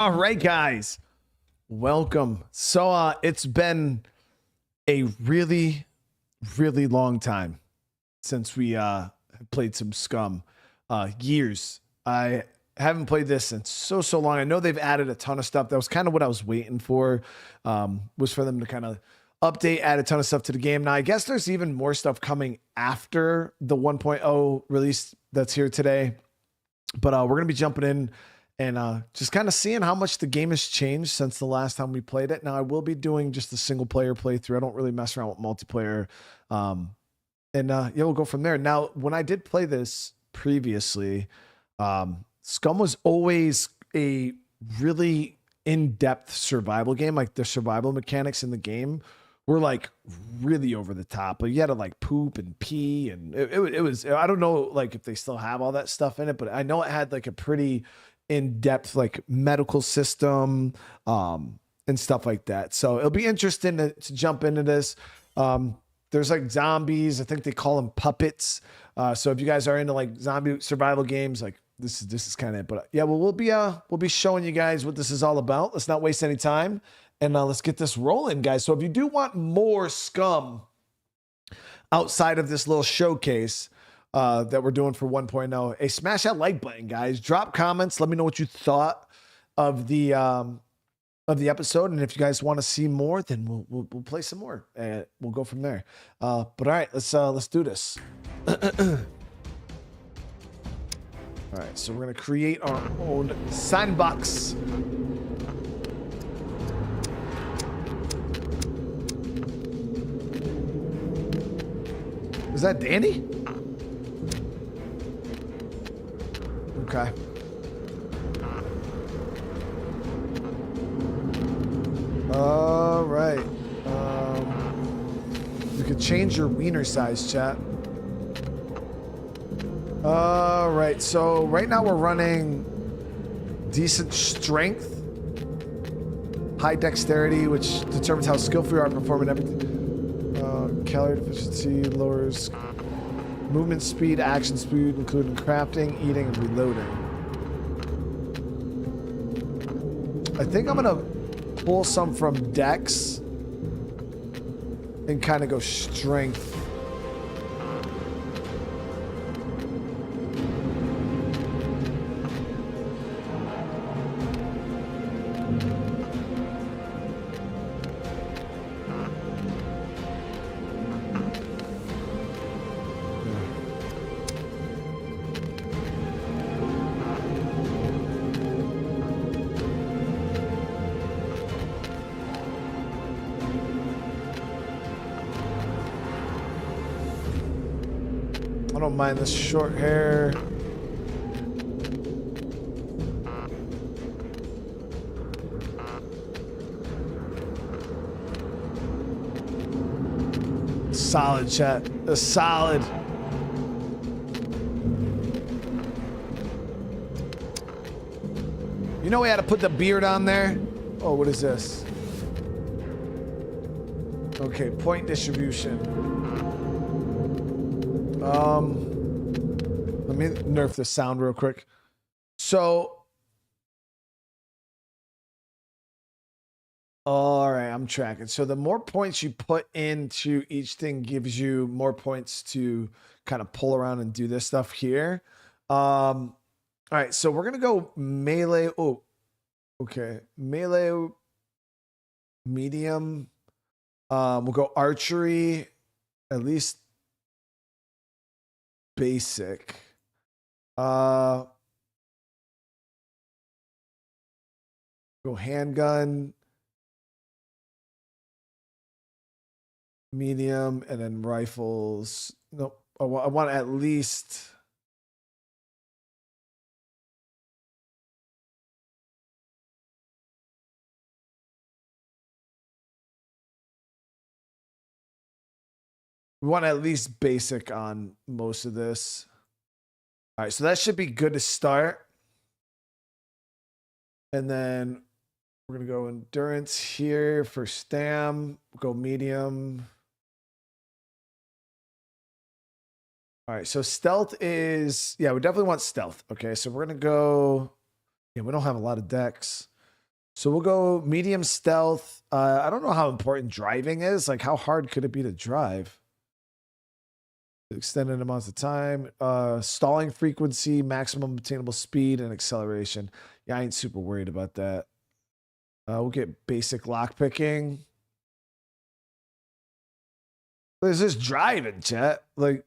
All right, guys, welcome. So it's been a really long time since we played some SCUM. Years. I haven't played this since so long. I know they've added a ton of stuff. That was kind of what I was waiting for, was for them to kind of update, add a ton of stuff to the game. Now I guess there's even more stuff coming after the 1.0 release that's here today, but we're gonna be jumping in and just kind of seeing how much the game has changed since the last time we played it. Now, I will be doing just a single player playthrough. I don't really mess around with multiplayer. Yeah, we'll go from there. Now, when I did play this previously, SCUM was always a really in-depth survival game. Like the survival mechanics in the game were like really over the top. But you had to like poop and pee, and it was, I don't know like if they still have all that stuff in it, but I know it had like a pretty in-depth like medical system and stuff like that. So it'll be interesting to jump into this. There's like zombies. I think they call them puppets. So if you guys are into like zombie survival games, like this is kind of it. But yeah, well, we'll be showing you guys what this is all about. Let's not waste any time, and let's get this rolling, guys. So if you do want more SCUM outside of this little showcase that we're doing for 1.0, hey, smash that like button, guys. Drop comments. Let me know what you thought of the episode, and if you guys want to see more, then we'll play some more, and we'll go from there. But all right, let's do this. All right, so we're gonna create our own sandbox. Is that Danny? Okay. All right. You could change your wiener size, chat. All right. So right now we're running decent strength, high dexterity, which determines how skillful you are performing everything. Calorie deficiency lowers movement speed, action speed, including crafting, eating, and reloading. I think I'm gonna pull some from Dex and kind of go strength. I don't mind this short hair. Solid, chat. A solid. You know we had to put the beard on there? Oh, what is this? Okay, point distribution. Let me nerf the sound real quick. So, all right, I'm tracking. So the more points you put into each thing gives you more points to kind of pull around and do this stuff here. All right, so we're gonna go melee. Oh, okay, melee, medium. We'll go archery, at least basic. Go handgun, medium, and then rifles. Nope. I want at least. We want at least basic on most of this. All right, so that should be good to start. And then we're going to go endurance here for stam. Go medium. All right, so stealth is, yeah, we definitely want stealth. Okay, so we're going to go, yeah, we don't have a lot of decks. So we'll go medium stealth. I don't know how important driving is. Like, how hard could it be to drive? Extended amounts of time. Stalling frequency, maximum obtainable speed, and acceleration. Yeah, I ain't super worried about that. We'll get basic lockpicking. There's this driving, chat. Like,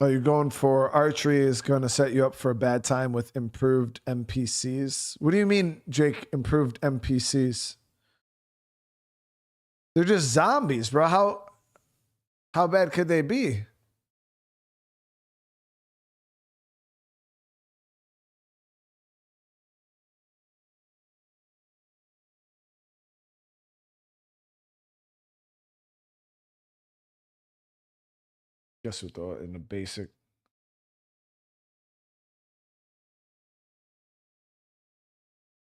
oh, you're going for archery is going to set you up for a bad time with improved NPCs. What do you mean, Jake, improved NPCs? They're just zombies, bro. How bad could they be? Guess we'll throw it in the basic.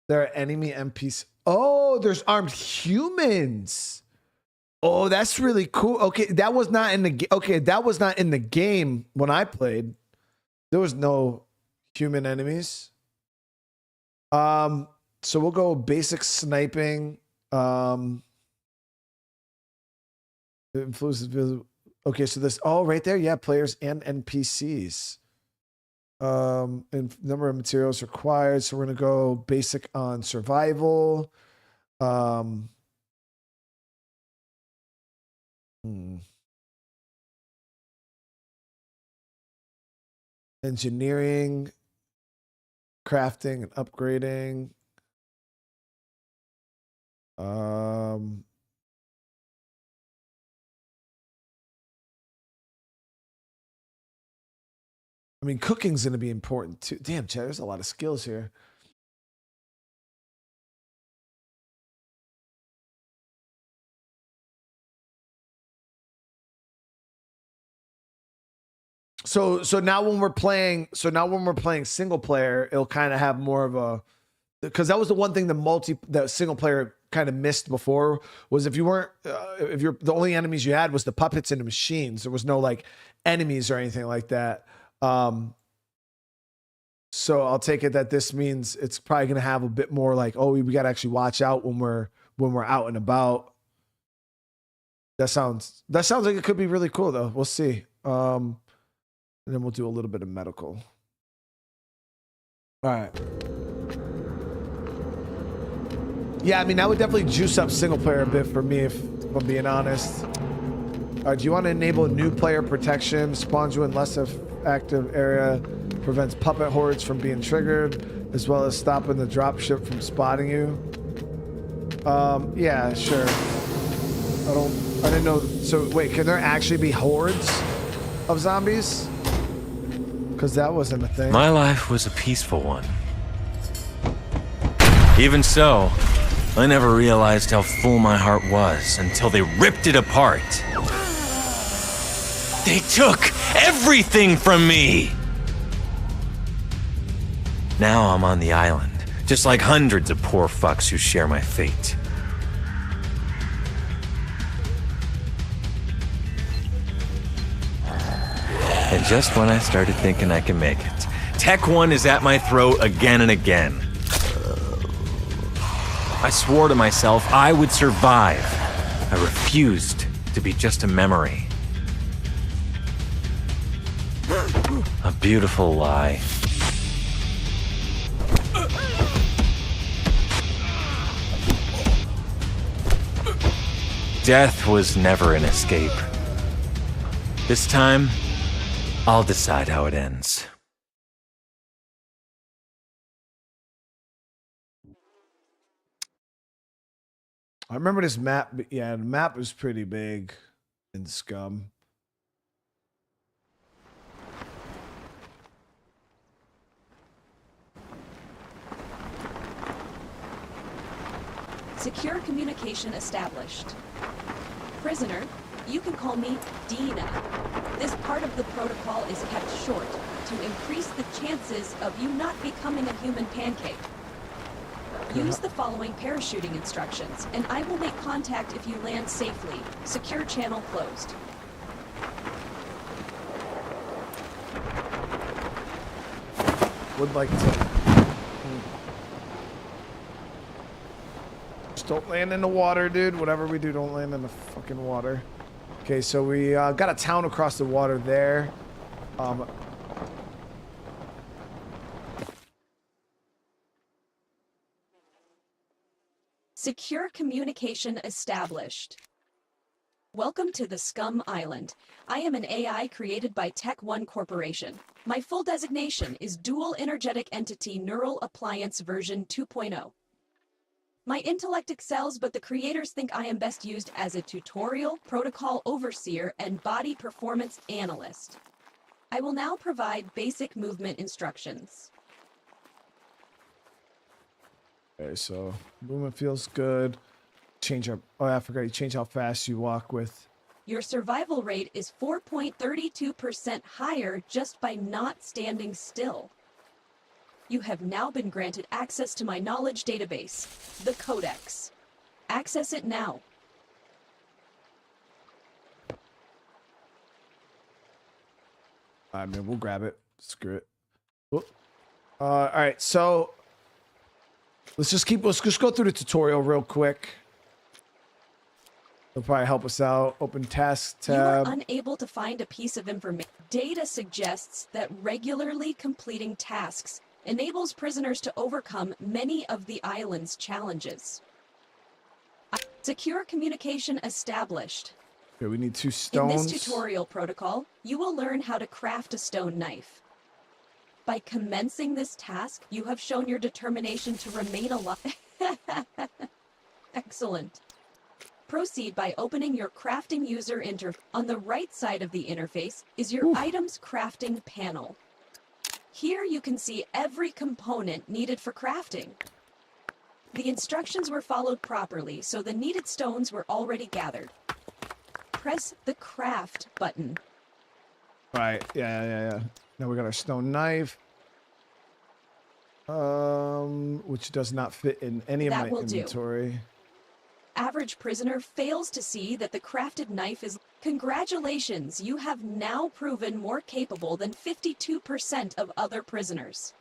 There are enemy NPCs. Oh, there's armed humans. Oh, that's really cool. Okay, that was not in the okay, that was not in the game when I played. There was no human enemies. So we'll go basic sniping. Influences. Okay, so this right there, yeah, players and NPCs. And number of materials required. So we're gonna go basic on survival. Engineering, crafting, and upgrading. I mean, cooking's going to be important too. Damn, Chad, there's a lot of skills here. So now when we're playing, single player, it'll kind of have more of a, because that was the one thing that single player kind of missed before, was if you're the only enemies you had was the puppets and the machines. There was no like enemies or anything like that. So I'll take it that this means it's probably going to have a bit more like, oh, we got to actually watch out when we're out and about. That sounds like it could be really cool though. We'll see. And then we'll do a little bit of medical. All right. Yeah, I mean, that would definitely juice up single player a bit for me, if I'm being honest. Do you want to enable new player protection? Spawns you in less active area, prevents puppet hordes from being triggered, as well as stopping the dropship from spotting you. Yeah, sure. I didn't know. So wait, can there actually be hordes of zombies? Because that wasn't a thing. My life was a peaceful one. Even so, I never realized how full my heart was until they ripped it apart. They took everything from me! Now I'm on the island, just like hundreds of poor fucks who share my fate. And just when I started thinking I can make it, Tech 1 is at my throat again and again. I swore to myself I would survive. I refused to be just a memory. A beautiful lie. Death was never an escape. This time, I'll decide how it ends. I remember this map. Yeah, the map was pretty big in SCUM. Secure communication established. Prisoner, you can call me Dina. This part of the protocol is kept short to increase the chances of you not becoming a human pancake. Use the following parachuting instructions, and I will make contact if you land safely. Secure channel closed. would like to. Just don't land in the water, dude. Whatever we do, don't land in the fucking water. Okay, so we got a town across the water there. Secure communication established. Welcome to the SCUM Island. I am an AI created by Tech One Corporation. My full designation is Dual Energetic Entity Neural Appliance version 2.0. My intellect excels, but the creators think I am best used as a tutorial, protocol overseer, and body performance analyst. I will now provide basic movement instructions. Okay, so movement feels good. Change up. Oh, I forgot. You change how fast you walk with. Your survival rate is 4.32% higher just by not standing still. You have now been granted access to my knowledge database, the Codex. Access it now. I mean, we'll grab it. Screw it. Oh. All right, so let's just go through the tutorial real quick. It'll probably help us out. Open task tab. You are unable to find a piece of information. Data suggests that regularly completing tasks enables prisoners to overcome many of the island's challenges. Secure communication established. Okay, we need 2 stones. In this tutorial protocol, you will learn how to craft a stone knife. By commencing this task, you have shown your determination to remain alive. Excellent. Proceed by opening your crafting user interface. On the right side of the interface is your items crafting panel. Here you can see every component needed for crafting. The instructions were followed properly, so the needed stones were already gathered. Press the craft button. All right, yeah. Now we got our stone knife. Which does not fit in any of my inventory. Average prisoner fails to see that the crafted knife is... Congratulations, you have now proven more capable than 52% of other prisoners.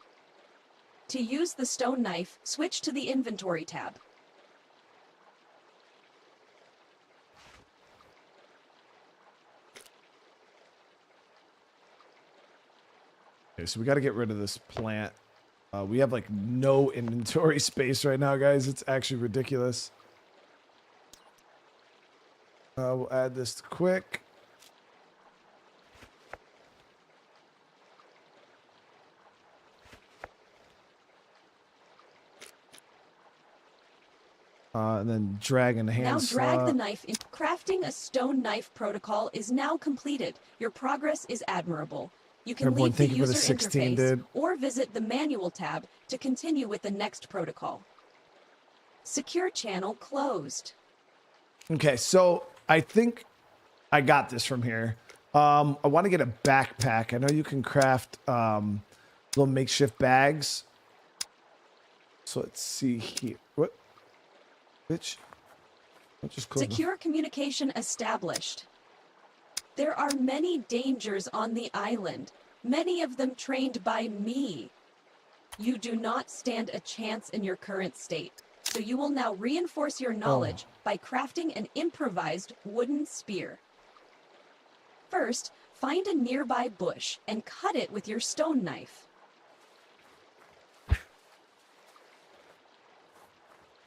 To use the stone knife, switch to the inventory tab. Okay, so we got to get rid of this plant. We have like no inventory space right now, guys. It's actually ridiculous. We'll add this to quick. And then drag in the hand slot. Now drag the knife in. Crafting a stone knife protocol is now completed. Your progress is admirable. You can Everyone, leave the thank you for the user 16, interface dude. or visit the manual tab to continue with the next protocol. Secure channel closed. Okay, so I think I got this from here. I want to get a backpack. I know you can craft little makeshift bags. So let's see here. What? Bitch. I'll just close Secure communication established. There are many dangers on the island, many of them trained by me. You do not stand a chance in your current state, so you will now reinforce your knowledge by crafting an improvised wooden spear. First, find a nearby bush and cut it with your stone knife.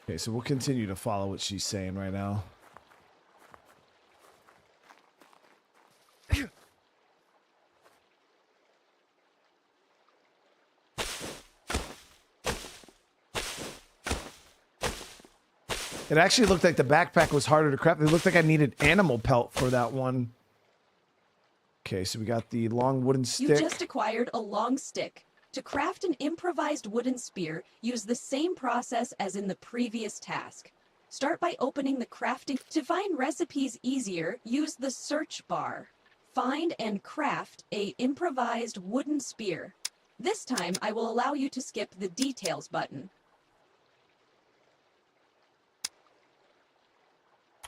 Okay, so we'll continue to follow what she's saying right now. It actually looked like the backpack was harder to craft. It looked like I needed animal pelt for that one. Okay, so we got the long wooden stick. You just acquired a long stick. To craft an improvised wooden spear, use the same process as in the previous task. Start by opening the crafting. To find recipes easier, use the search bar. Find and craft a improvised wooden spear. This time, I will allow you to skip the details button.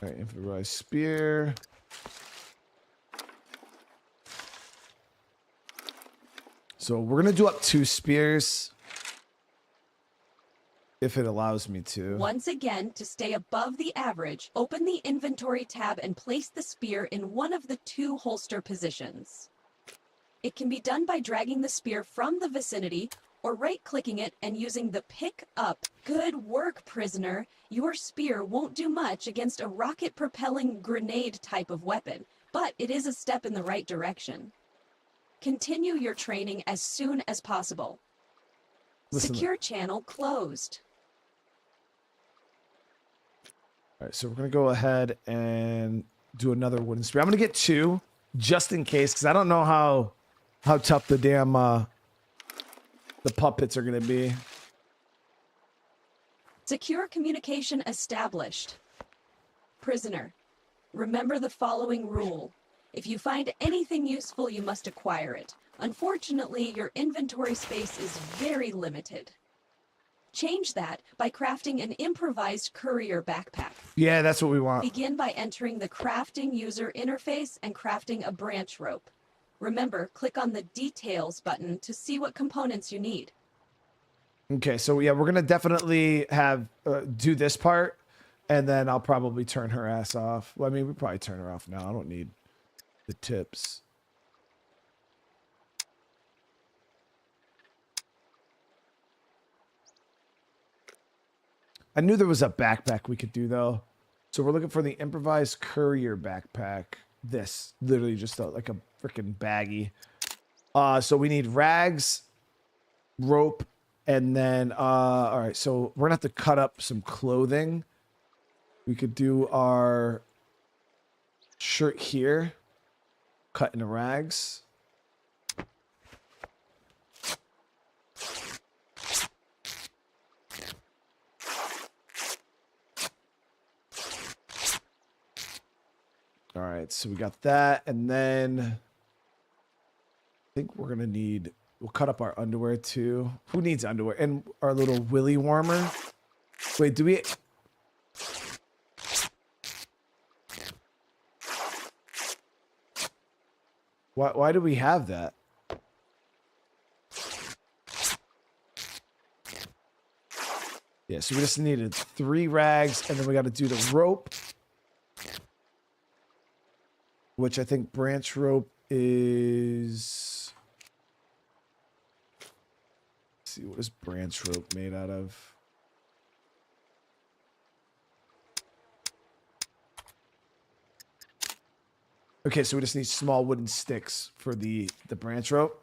All right, improvised spear. So we're gonna do up 2 spears. If it allows me to. Once again, to stay above the average, open the inventory tab and place the spear in one of the 2 holster positions. It can be done by dragging the spear from the vicinity or right-clicking it and using the pick up. Good work, prisoner. Your spear won't do much against a rocket-propelling grenade type of weapon, but it is a step in the right direction. Continue your training as soon as possible. Listen. Secure channel closed. All right, so we're gonna go ahead and do another wooden spear. I'm gonna get 2 just in case, because I don't know how tough the damn the puppets are gonna be. Secure communication established. Prisoner, remember the following rule. If you find anything useful, you must acquire it. Unfortunately, your inventory space is very limited. Change that by crafting an improvised courier backpack. Yeah, that's what we want. Begin by entering the crafting user interface and crafting a branch rope. Remember, click on the details button to see what components you need. Okay, so yeah, we're gonna definitely have do this part, and then I'll probably turn her ass off. Well, I mean, we probably turn her off now. I don't need the tips. I knew there was a backpack we could do though. So we're looking for the improvised courier backpack. This literally just like a freaking baggie. So we need rags, rope, and then all right, so we're gonna have to cut up some clothing. We could do our shirt here, cut into rags. All right, so we got that, and then I think we're gonna need, we'll cut up our underwear too. Who needs underwear? And our little willy warmer. Wait, do we? Why do we have that? Yeah, so we just needed 3 rags, and then we got to do the rope. Which I think branch rope is... Let's see, what is branch rope made out of? Okay, so we just need small wooden sticks for the branch rope.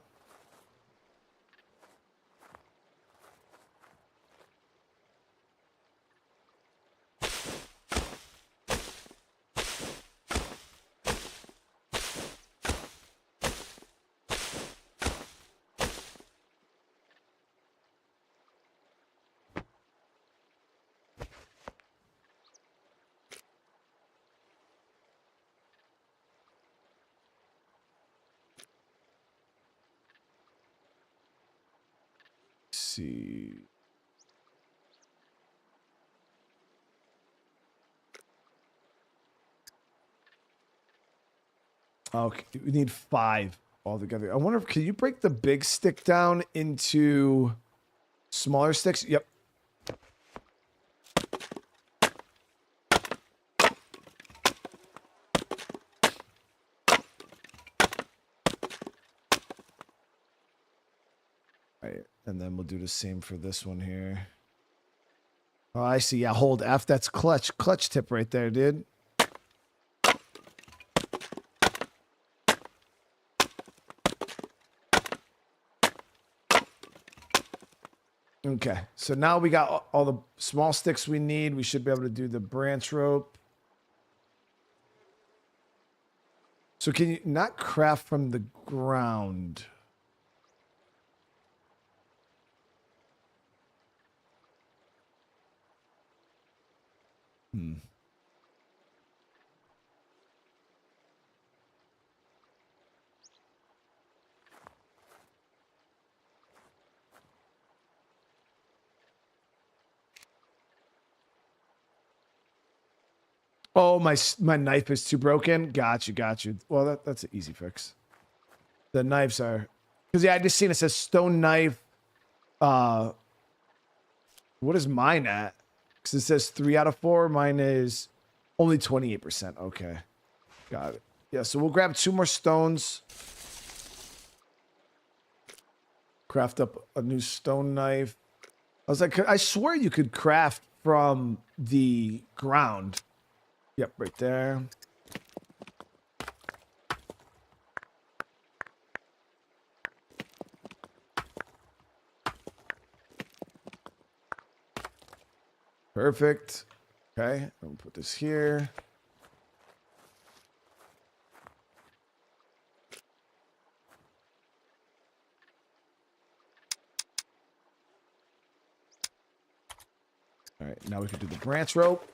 See. Okay, we need 5 altogether. I wonder if, can you break the big stick down into smaller sticks? Yep. Right, and then we'll do the same for this one here. Oh, I see. Yeah, hold F. That's clutch tip right there, dude. Okay, so now we got all the small sticks we need. We should be able to do the branch rope. So can you not craft from the ground? Oh, my knife is too broken. Got you. Well, that's an easy fix. The knives are Because yeah, I just seen it says stone knife. What is mine at? Because it says 3 out of 4. Mine is only 28%. Okay. Got it. Yeah, so we'll grab 2 more stones. Craft up a new stone knife. I was like, I swear you could craft from the ground. Yep, right there. Perfect. Okay, I'm gonna put this here. All right, now we can do the branch rope.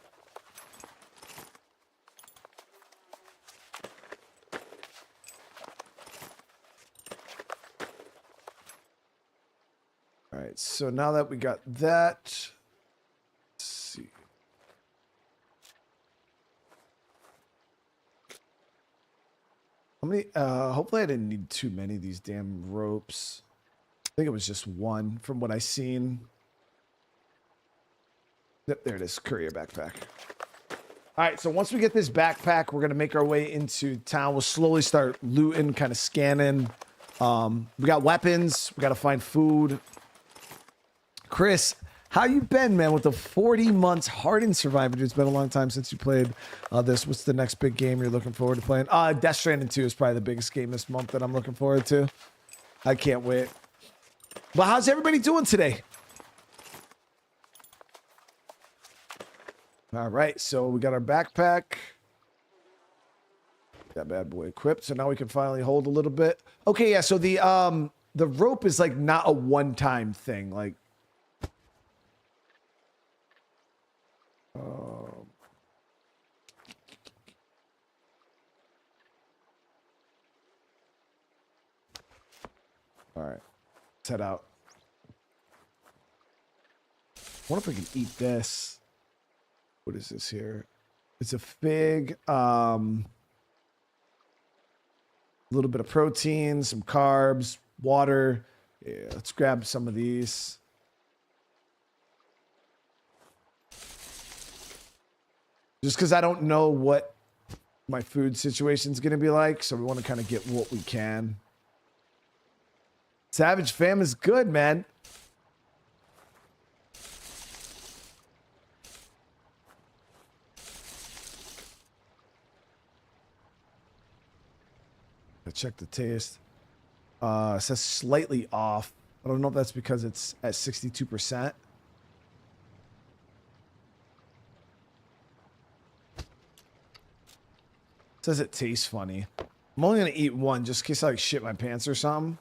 All right, so now that we got that, let's see. How many, hopefully I didn't need too many of these damn ropes. I think it was just 1 from what I seen. Yep, there it is, courier backpack. All right, so once we get this backpack, we're gonna make our way into town. We'll slowly start looting, kind of scanning. We got weapons, we gotta find food. Chris, how you been, man, with the 40 months hardened survivor? Dude, it's been a long time since you played this. What's the next big game you're looking forward to playing? Death Stranding 2 is probably the biggest game this month that I'm looking forward to. I can't wait. Well, how's everybody doing today? All right, so we got our backpack. That bad boy equipped, so now we can finally hold a little bit. Okay, yeah, so the rope is like not a one-time thing, like all right, let's head out. I wonder if we can eat this. What is this here? It's a fig, a little bit of protein, some carbs, water. Yeah, let's grab some of these. Just because I don't know what my food situation is going to be like, so we want to kind of get what we can. Savage Fam is good, man. Check the taste. It says slightly off. I don't know if that's because it's at 62%. It says it tastes funny. I'm only gonna eat 1 just in case I like shit my pants or something.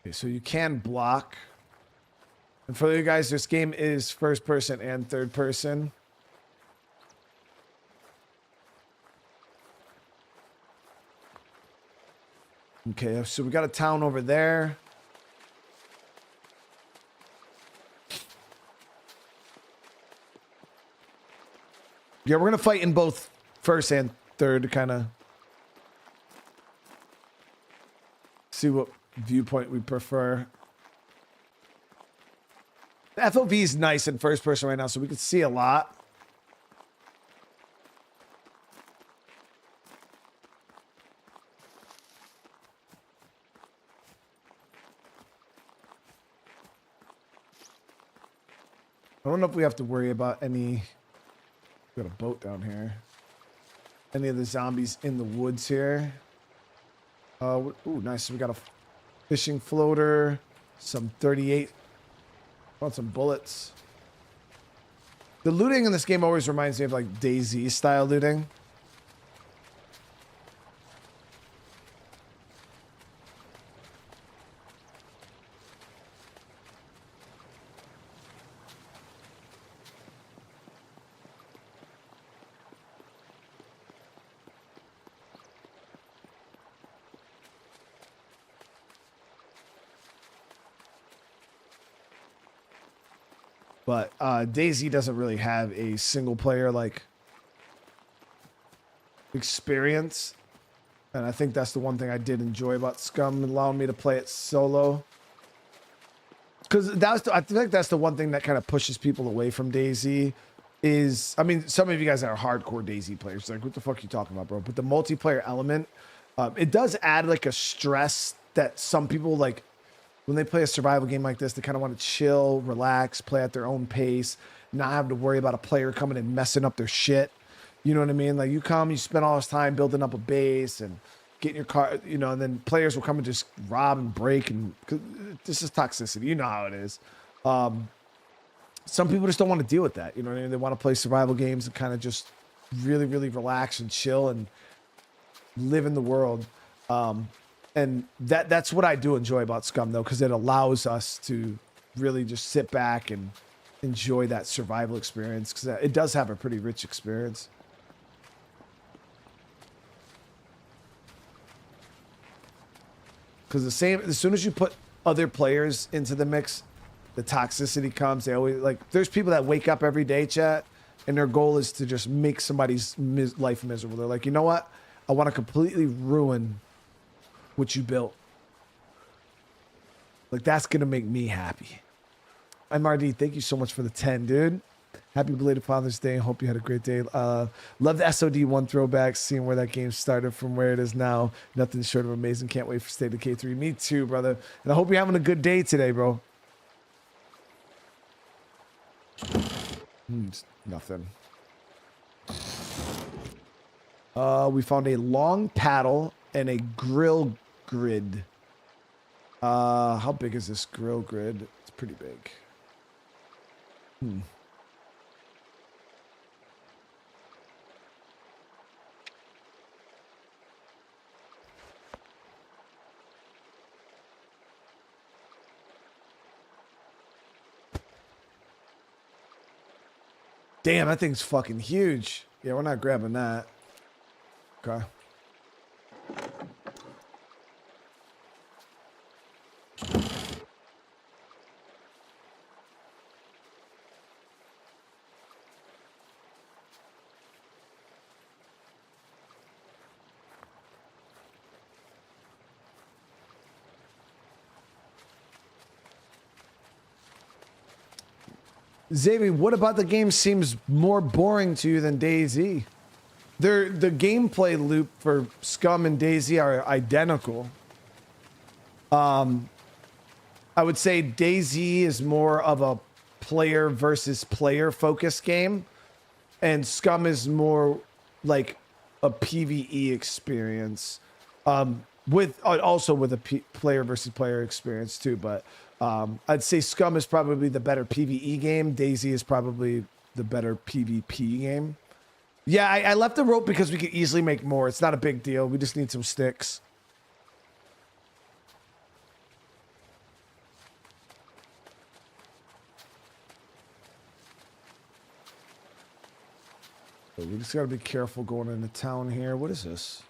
Okay, so you can block. And for you guys, this game is first person and third person. Okay, so we got a town over there. Yeah, we're gonna fight in both first and third to kind of see what viewpoint we prefer. The FOV is nice in first person right now, so we can see a lot. I don't know if we have to worry about any. Got a boat down here. Any of the zombies in the woods here. Ooh, nice. We got a fishing floater, some 38. Want some bullets. The looting in this game always reminds me of like DayZ style looting. But DayZ doesn't really have a single player like experience. And I think that's the one thing I did enjoy about SCUM, allowing me to play it solo. Because I feel like that's the one thing that kind of pushes people away from DayZ is, I mean, some of you guys are hardcore DayZ players. Like, what the fuck are you talking about, bro? But the multiplayer element, it does add like a stress that some people like when they play a survival game like this, they kind of want to chill, relax, play at their own pace, not have to worry about a player coming and messing up their shit. You know what I mean? Like you come, you spend all this time building up a base and getting your car, you know, and then players will come and just rob and break. And this is toxicity. You know how it is. Some people just don't want to deal with that. You know what I mean? They want to play survival games and kind of just really, really relax and chill and live in the world. And that's what I do enjoy about SCUM though, because it allows us to really just sit back and enjoy that survival experience, because it does have a pretty rich experience. Because as soon as you put other players into the mix, the toxicity comes. They always like, there's people that wake up every day, chat, and their goal is to just make somebody's life miserable. They're like, you know what? I want to completely ruin what you built. Like, that's going to make me happy. MRD, thank you so much for the 10, dude. Happy belated Father's Day. Hope you had a great day. Love the SOD1 throwbacks, seeing where that game started from where it is now. Nothing short of amazing. Can't wait for State of K3. Me too, brother. And I hope you're having a good day today, bro. Nothing. We found a long paddle and a grill grid. How big is this grill grid? It's pretty big. Damn, that thing's fucking huge. Yeah, we're not grabbing that. Okay. Xavier, what about the game seems more boring to you than DayZ? The gameplay loop for SCUM and DayZ are identical. I would say DayZ is more of a player versus player focused game, and SCUM is more like a PvE experience, with also with a player versus player experience too. But I'd say SCUM is probably the better PvE game. DayZ is probably the better PvP game. Yeah, I left the rope because we could easily make more. It's not a big deal. We just need some sticks. So we just gotta be careful going into town here. What is this?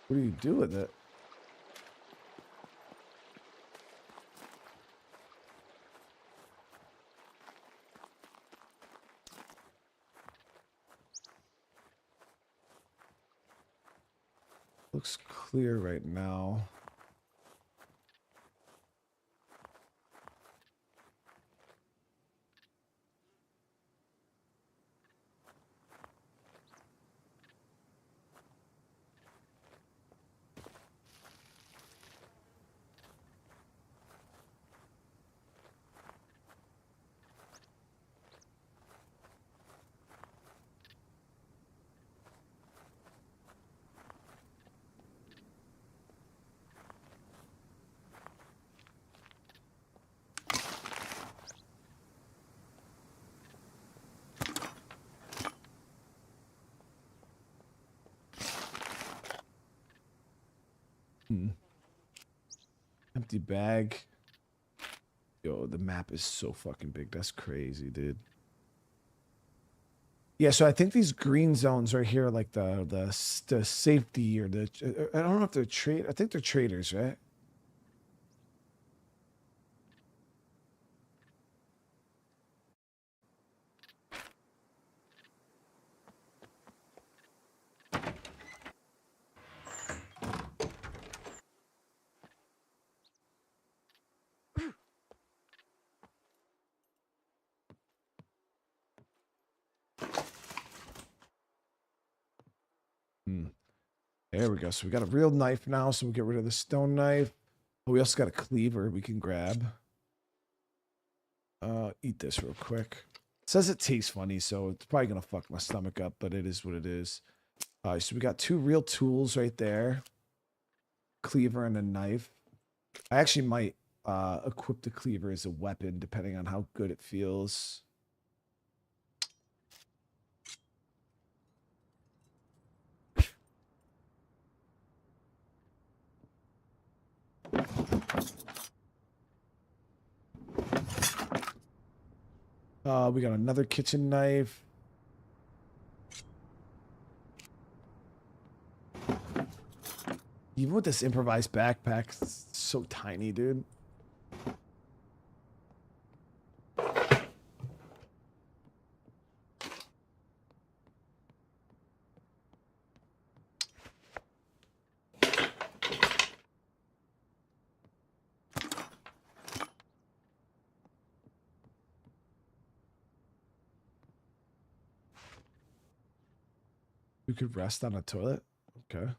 What do you do with it? Looks clear right now. Empty bag. Yo, the map is so fucking big. That's crazy, dude. Yeah, so I think these green zones right here, like the safety or the I don't know if they're trade. I think they're traders, right? There we go. So we got a real knife now. So we get rid of the stone knife. Oh, we also got a cleaver we can grab. Eat this real quick. It says it tastes funny, so it's probably gonna fuck my stomach up, but it is what it is. All right, so we got 2 real tools right there. Cleaver and a knife. I actually might equip the cleaver as a weapon, depending on how good it feels. We got another kitchen knife. Even with this improvised backpack, it's so tiny, dude. You could rest on a toilet. Okay.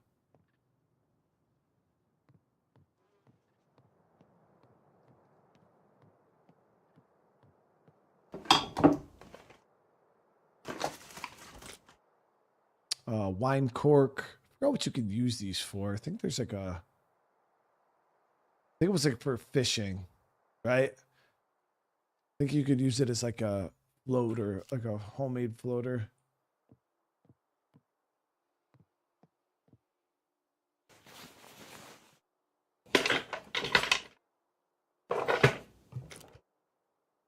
Wine cork. I forgot what you could use these for. I think there's like a. I think it was like for fishing, right? I think you could use it as like a floater, like a homemade floater.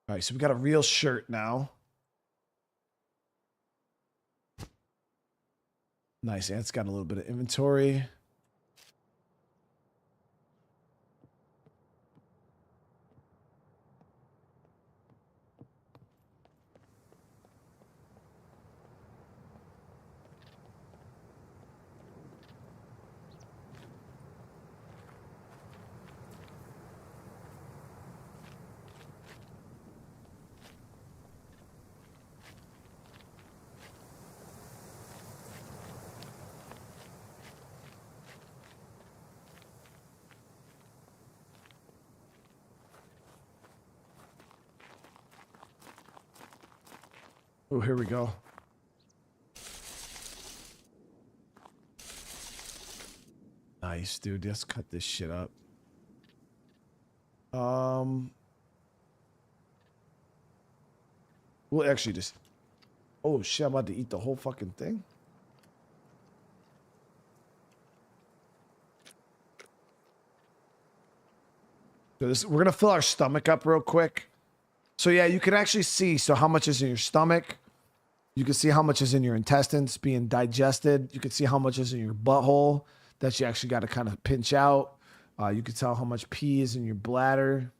All right, so we got a real shirt now. Nice, and it's got a little bit of inventory. Oh, here we go. Nice, dude. Let's cut this shit up. We'll actually just. Oh shit! I'm about to eat the whole fucking thing. So this, we're gonna fill our stomach up real quick. So yeah, you can actually see. So how much is in your stomach? You can see how much is in your intestines being digested. You can see how much is in your butthole that you actually got to kind of pinch out. You can tell how much pee is in your bladder.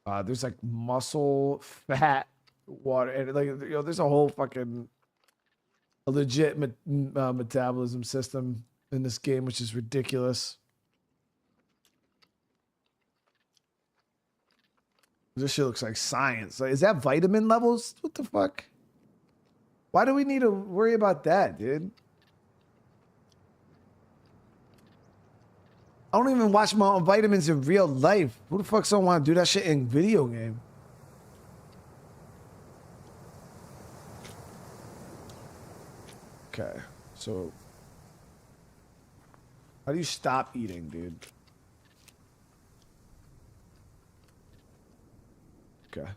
There's like muscle, fat, water, and like there's a whole fucking a legit metabolism system in this game, which is ridiculous. This shit looks like science. Like, is that vitamin levels? What the fuck? Why do we need to worry about that, dude? I don't even watch my own vitamins in real life. Who the fuck's don't want to do that shit in video game? Okay, so how do you stop eating, dude? Okay.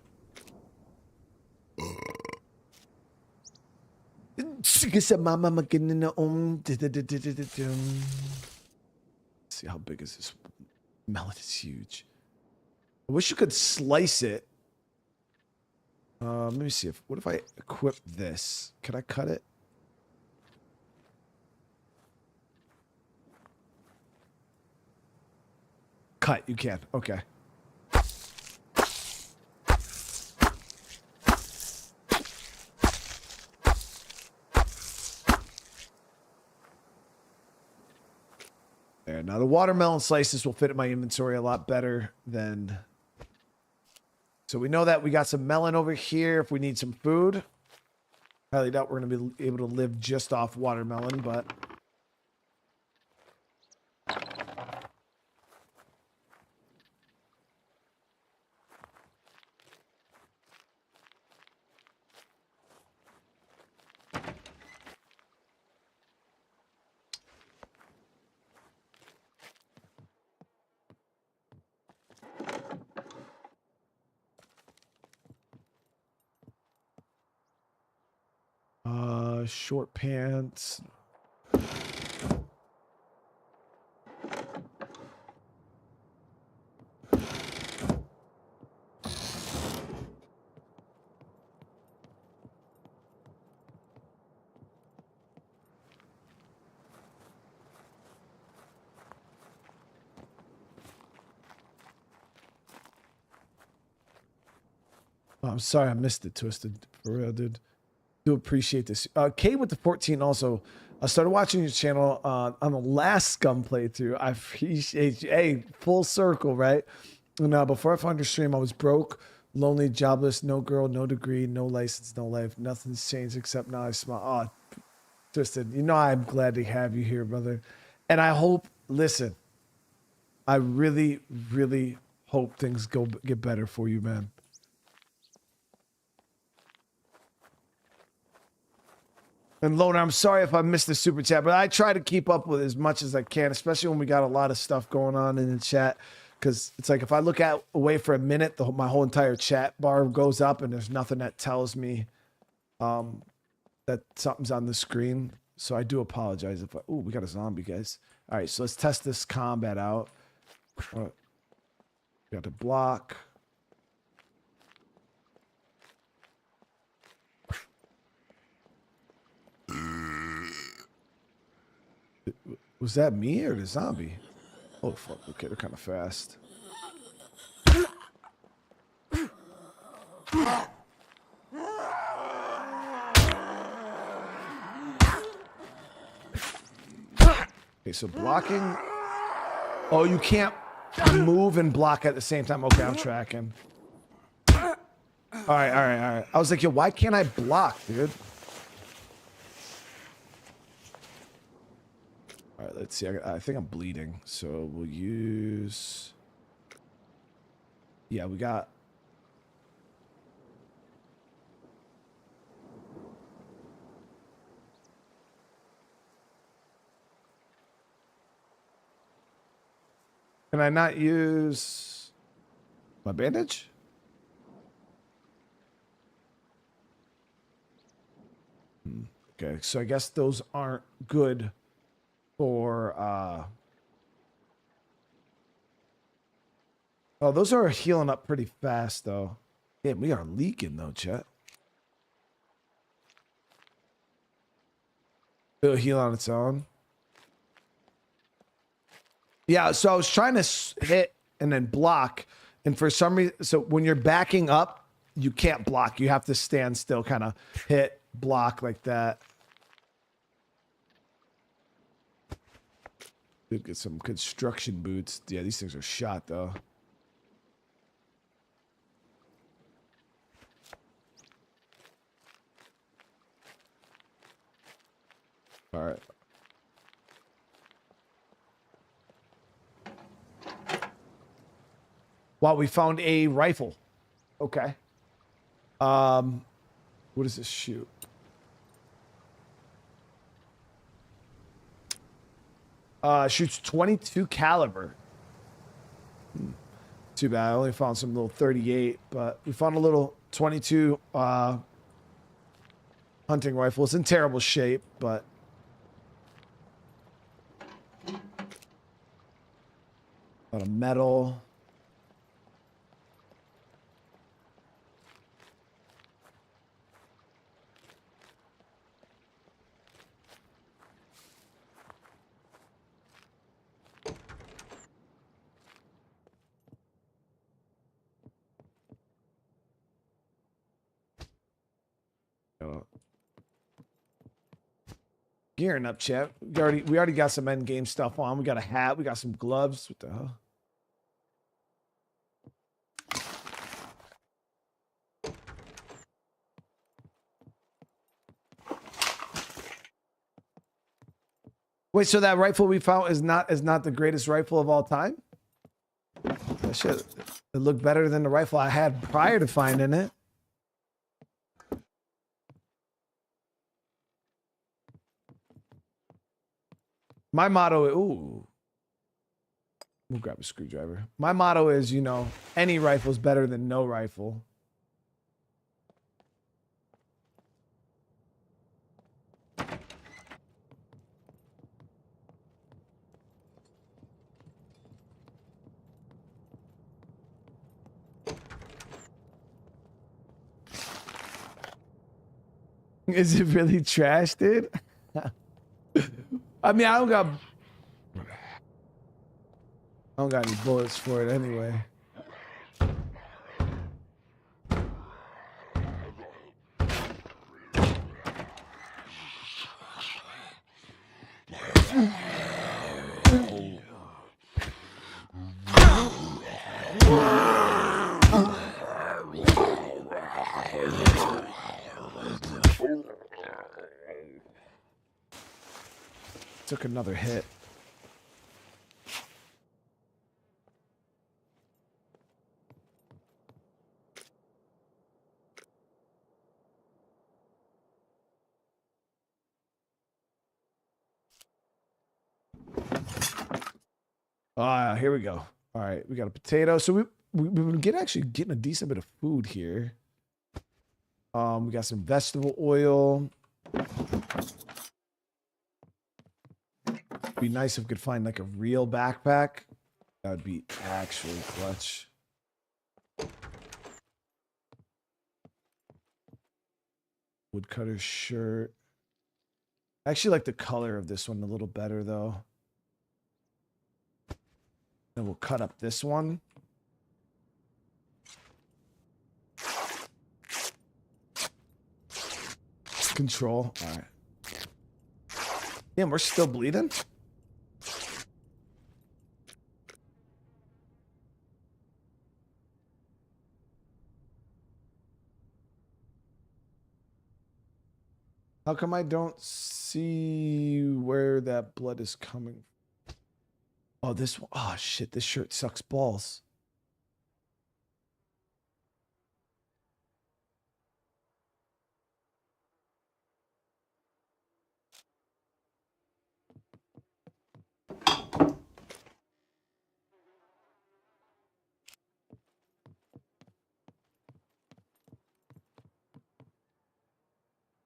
See how big is this melon? It's huge. I wish you could slice it. Let me see what if I equip this? Can I cut it? Cut, you can. Okay. There. Now the watermelon slices will fit in my inventory a lot better than. So we know that we got some melon over here if we need some food. Highly doubt we're going to be able to live just off watermelon, but. Short pants. Oh, I'm sorry I missed it, Twisted. For real, dude. Do appreciate this. Kate with the 14 also. I started watching your channel on the last Scum playthrough. I appreciate you. Hey, full circle, right? And before I found your stream, I was broke, lonely, jobless, no girl, no degree, no license, no life. Nothing's changed except now I smile. Oh, Twisted, you know I'm glad to have you here, brother. And I hope, listen, I really, really hope things get better for you, man. And Lona, I'm sorry if I missed the super chat, but I try to keep up with as much as I can, especially when we got a lot of stuff going on in the chat. Because it's like if I look away for a minute, my whole entire chat bar goes up, and there's nothing that tells me that something's on the screen. So I do apologize if oh, we got a zombie, guys. All right, so let's test this combat out. Got to block. Was that me or the zombie? Oh, fuck. Okay, they're kind of fast. Okay, so blocking. Oh, you can't move and block at the same time. Okay, I'm tracking. All right, all right, all right. I was like, yo, why can't I block, dude? All right, let's see. I think I'm bleeding, so we'll use. Yeah, we got. Can I not use my bandage? Okay, so I guess those aren't good for oh, those are healing up pretty fast though. Damn, we are leaking though, chat. It'll heal on its own. Yeah, so I was trying to hit and then block, and for some reason, so when you're backing up, you can't block. You have to stand still, kind of hit, block like that. Dude, get some construction boots. Yeah, these things are shot though. All right. Wow, we found a rifle. Okay. What does this shoot? Shoots 22 caliber. Too bad. I only found some little 38, but we found a little 22 hunting rifle. It's in terrible shape, but a lot of metal. gearing up, chat. We already got some end game stuff on. We got a hat. We got some gloves. What the hell? Wait, so that rifle we found is not the greatest rifle of all time? That shit, it looked better than the rifle I had prior to finding it. My motto, ooh. We'll grab a screwdriver. My motto is, you know, any rifle is better than no rifle. Is it really trash, dude? I mean, I don't got any bullets for it anyway. Took another hit. Here we go. All right, we got a potato. So we've been getting a decent bit of food here. We got some vegetable oil. Be nice if we could find like a real backpack. That would be actually clutch. Woodcutter shirt. I actually like the color of this one a little better though. Then we'll cut up this one. Control. All right. Damn, we're still bleeding? How come I don't see where that blood is coming from? Oh, this one. Oh, shit. This shirt sucks balls.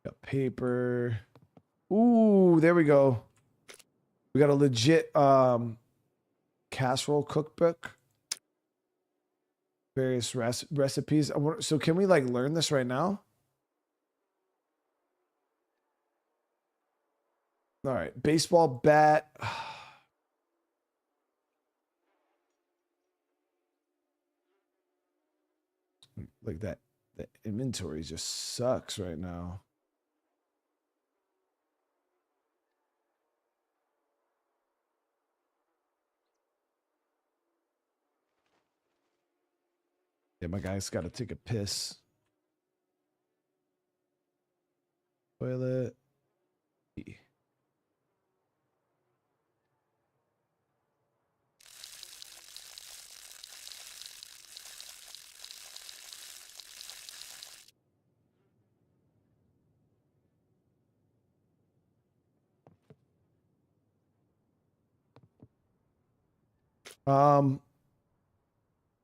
Got paper. Ooh, there we go. We got a legit casserole cookbook. Various recipes. So can we like learn this right now? All right, baseball bat. Like that, the inventory just sucks right now. Yeah, my guy's got to take a piss. Toilet.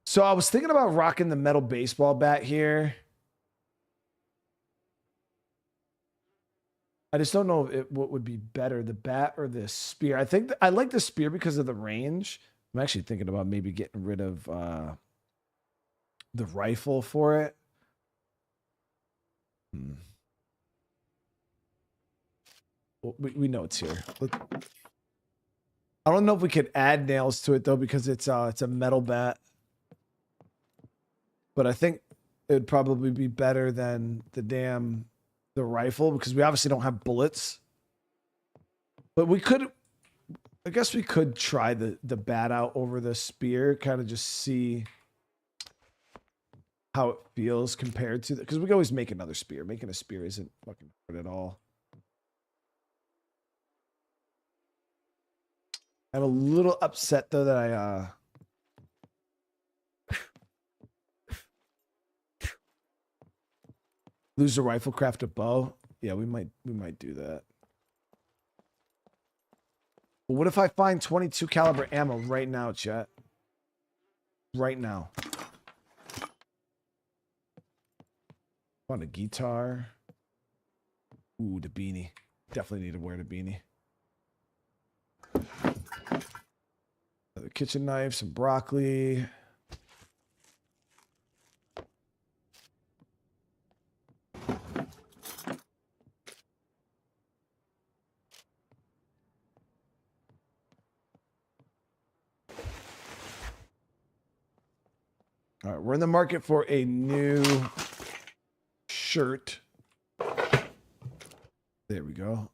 So I was thinking about rocking the metal baseball bat here. I just don't know what would be better, the bat or the spear. I think I like the spear because of the range. I'm actually thinking about maybe getting rid of the rifle for it. Well, we know it's here. I don't know if we could add nails to it though because it's a metal bat. But I think it'd probably be better than the rifle because we obviously don't have bullets. But we could, I guess we could try the bat out over the spear, kind of just see how it feels compared to, because we can always make another spear. Making a spear isn't fucking hard at all. I'm a little upset though that I lose the rifle, craft a bow. Yeah, we might do that. But what if I find 22 caliber ammo right now, chat? Right now. Want a guitar? Ooh, the beanie. Definitely need to wear the beanie. Another kitchen knife, some broccoli. All right, we're in the market for a new shirt. There we go.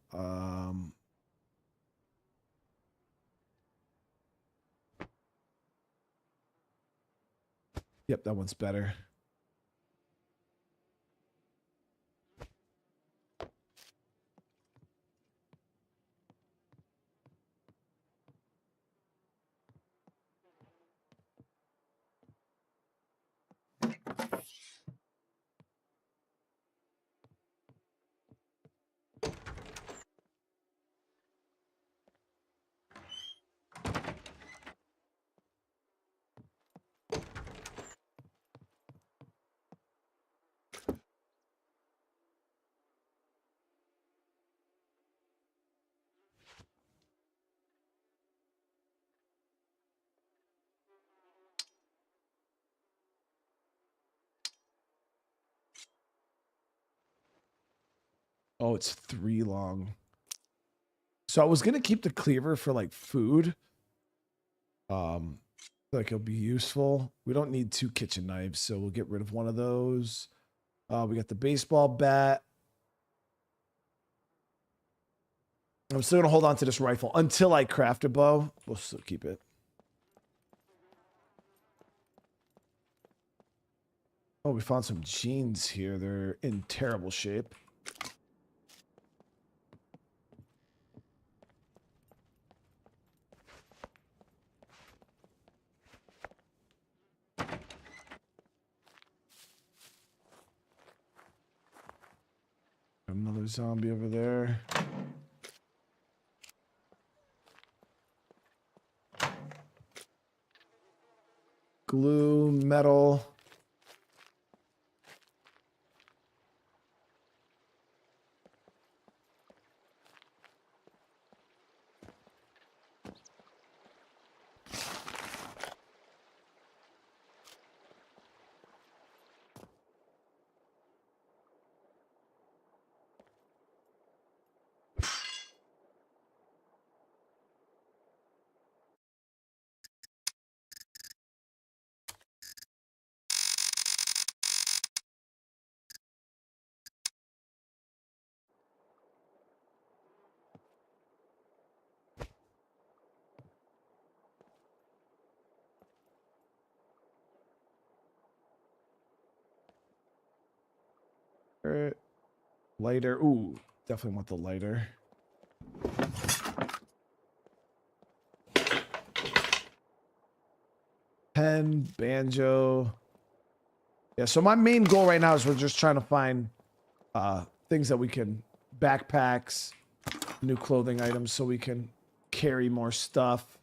Yep, that one's better. Oh, it's 3 long. So I was gonna keep the cleaver for like food. Like it'll be useful. We don't need 2 kitchen knives, so we'll get rid of one of those. We got the baseball bat. I'm still gonna hold on to this rifle until I craft a bow. We'll still keep it. Oh, we found some jeans here. They're in terrible shape. Another zombie over there. Glue, metal. Alright. Lighter. Ooh, definitely want the lighter. Pen, banjo. Yeah, so my main goal right now is we're just trying to find things that we can, backpacks, new clothing items, so we can carry more stuff.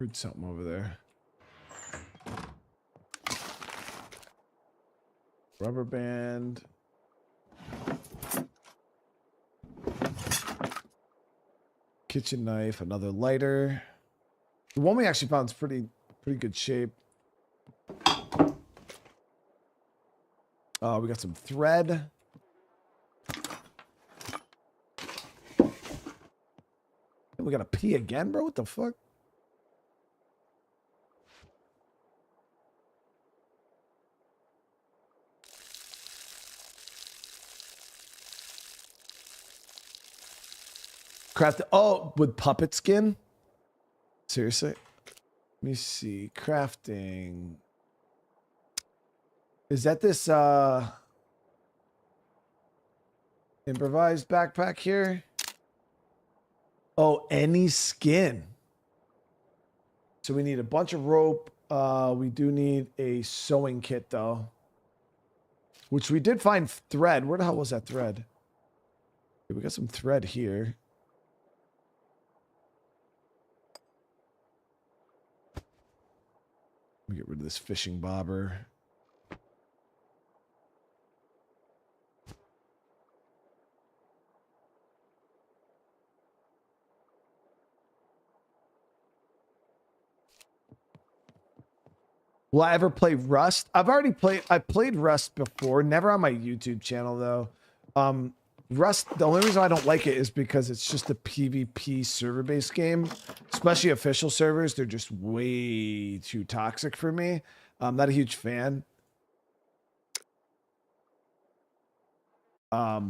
Heard something over there. Rubber band. kitchen knife, another lighter. The one we actually found is pretty good shape. We got some thread. We got a pee again, bro. What the fuck? Craft. Oh, with puppet skin? Seriously? Let me see. Crafting. Is that this improvised backpack here? Oh, any skin. So we need a bunch of rope. We do need a sewing kit though. Which we did find thread. Where the hell was that thread? Okay, we got some thread here. Let me get rid of this fishing bobber. Will I ever play Rust? I've played Rust before, never on my YouTube channel though. Rust, the only reason I don't like it is because it's just a PvP server-based game, especially official servers. They're just way too toxic for me. I'm not a huge fan. Yeah,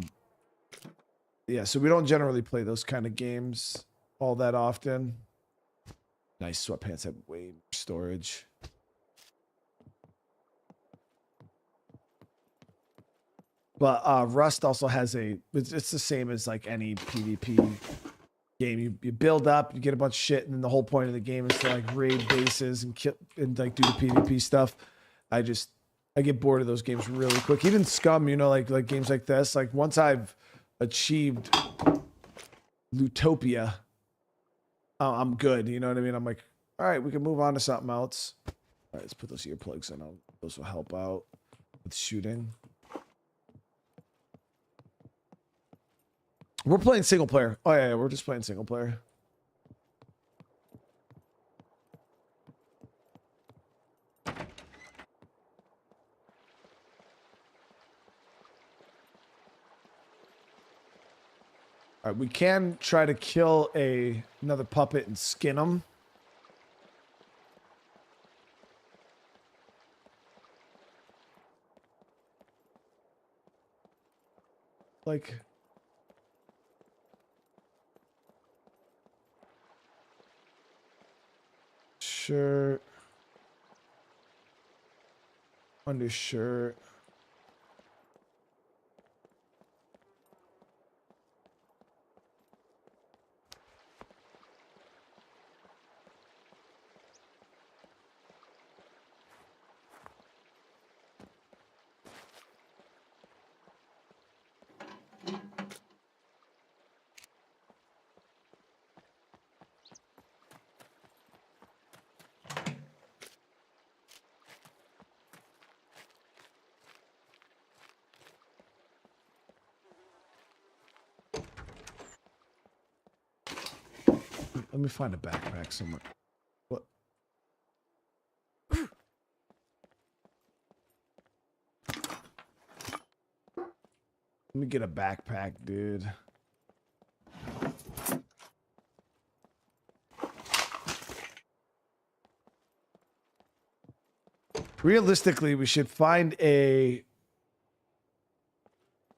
so we don't generally play those kind of games all that often. Nice sweatpants have way more storage. But Rust also has it's the same as like any PvP game. You build up, you get a bunch of shit, and then the whole point of the game is to like raid bases and kill and like do the PvP stuff. I get bored of those games really quick. Even SCUM, you know, like games like this. Like once I've achieved Lootopia, I'm good. You know what I mean? I'm like, all right, we can move on to something else. All right, let's put those earplugs in. Those will help out with shooting. We're playing single player. Oh yeah, we're just playing single player. All right, we can try to kill another puppet and skin him. Like, shirt, undershirt. Let me find a backpack somewhere. What? Let me get a backpack, dude. Realistically, we should find a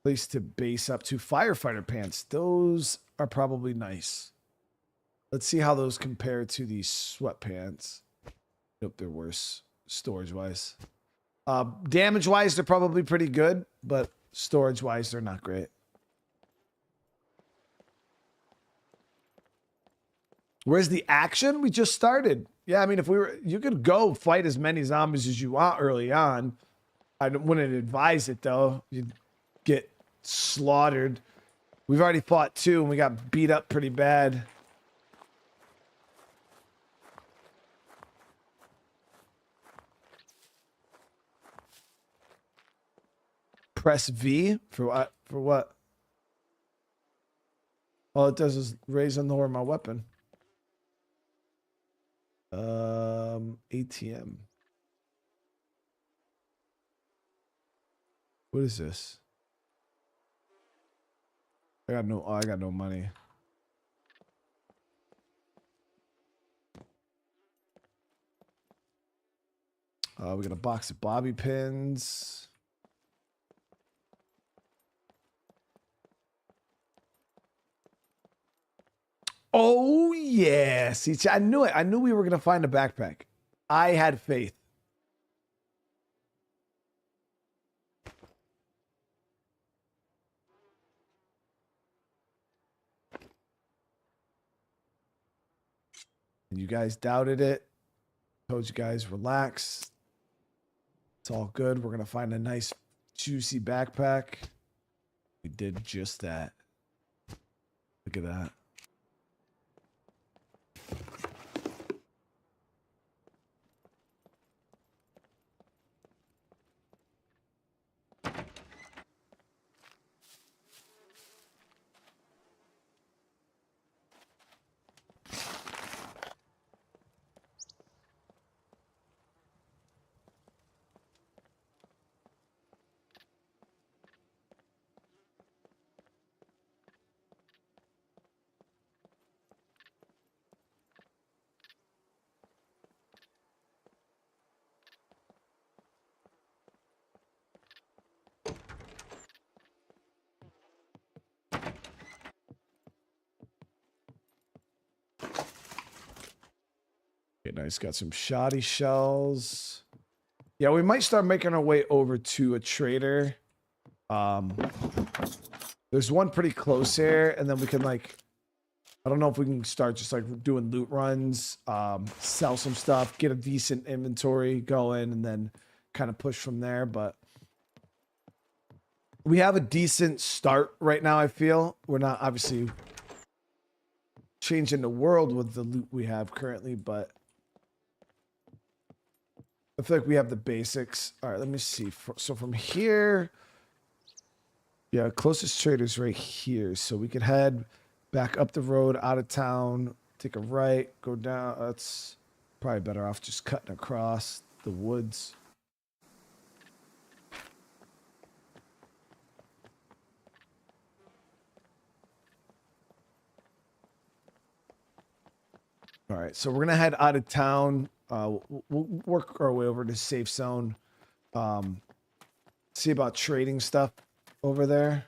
place to base up to. Firefighter pants. Those are probably nice. Let's see how those compare to these sweatpants. Nope, they're worse storage-wise. Damage-wise, they're probably pretty good, but storage-wise, they're not great. Where's the action? We just started. Yeah, I mean, you could go fight as many zombies as you want early on. I wouldn't advise it, though. You'd get slaughtered. We've already fought 2, and we got beat up pretty bad. Press V for what? For what? All it does is raise and lower my weapon. ATM. What is this? I got no money. We got a box of bobby pins. Oh yeah. See, I knew it. I knew we were gonna find a backpack. I had faith. And you guys doubted it. Told you guys relax. It's all good. We're gonna find a nice juicy backpack. We did just that. Look at that. Okay, nice. Got some shoddy shells. Yeah, we might start making our way over to a trader. There's one pretty close here, and then we can like, I don't know if we can start just like doing loot runs, sell some stuff, get a decent inventory going, and then kind of push from there. But we have a decent start right now, I feel. We're not obviously changing the world with the loot we have currently, but I feel like we have the basics. All right, let me see. So from here, yeah, closest trader's right here. So we could head back up the road, out of town, take a right, go down. That's probably better off just cutting across the woods. All right, so we're gonna head out of town. We'll work our way over to safe zone. See about trading stuff over there.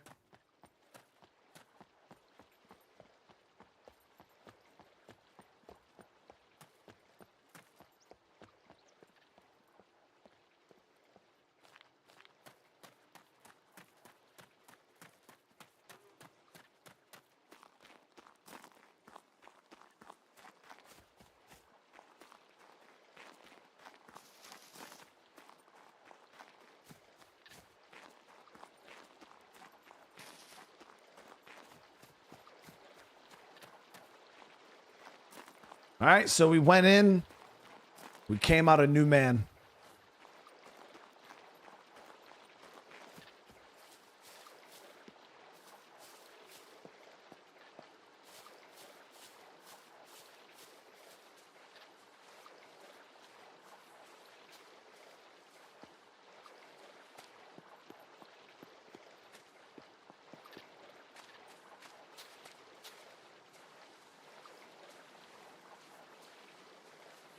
All right, so we went in. We came out a new man.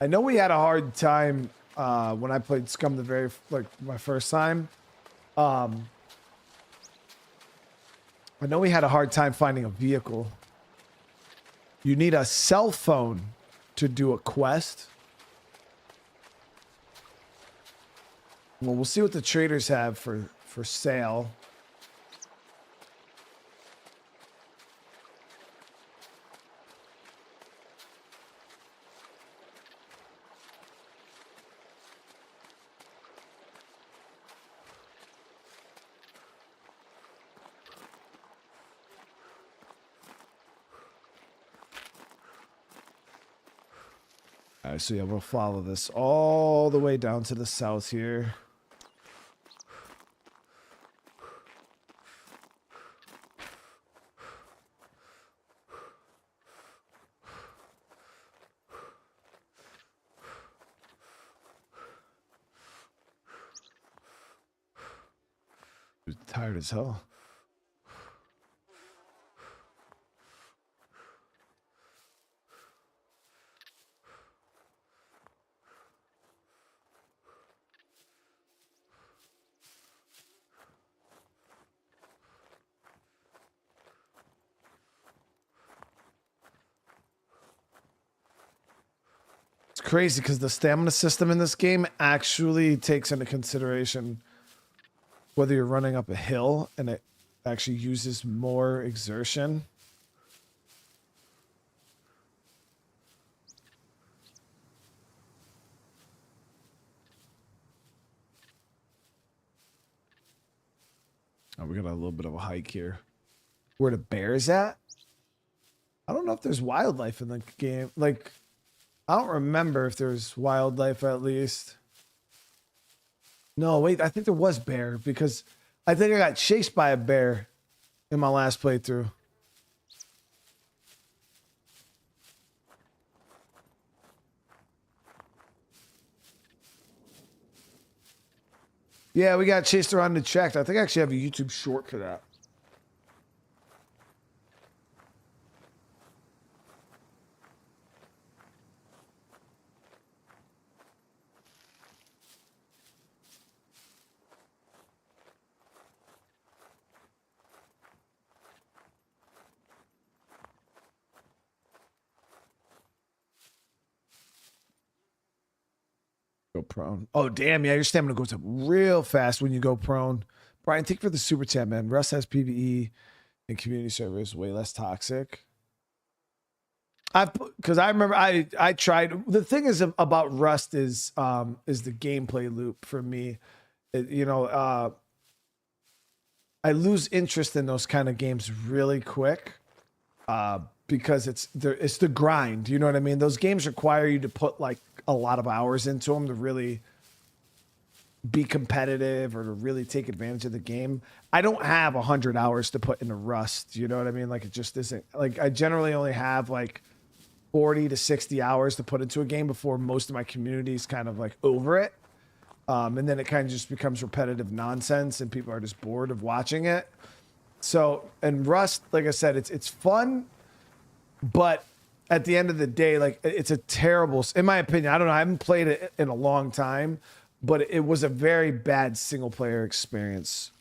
I know we had a hard time when I played Scum my first time. I know we had a hard time finding a vehicle. You need a cell phone to do a quest. Well, we'll see what the traders have for sale. All right, so yeah, we'll follow this all the way down to the south here. tired as hell. It's crazy because the stamina system in this game actually takes into consideration whether you're running up a hill, and it actually uses more exertion. Oh, we got a little bit of a hike here. Where the bear's at? I don't know if there's wildlife in the game. Like, I don't remember if there's wildlife at least. No, wait, I think there was bear because I think I got chased by a bear in my last playthrough. Yeah, we got chased around and checked. I think I actually have a YouTube short for that. Go prone. Oh, damn. Yeah, your stamina goes up real fast when you go prone. Brian, thank you for the super chat, man. Rust has PvE and community servers way less toxic. Because I remember I tried. The thing is about Rust is the gameplay loop for me. I lose interest in those kind of games really quick because it's the grind. You know what I mean? Those games require you to put like a lot of hours into them to really be competitive or to really take advantage of the game. I don't have 100 hours to put into Rust. You know what I mean? Like, it just isn't. Like, I generally only have like 40 to 60 hours to put into a game before most of my community is kind of like over it. And then it kind of just becomes repetitive nonsense and people are just bored of watching it. So, and Rust, like I said, it's fun, but at the end of the day, like, it's a terrible, in my opinion, I don't know, I haven't played it in a long time, but it was a very bad single player experience.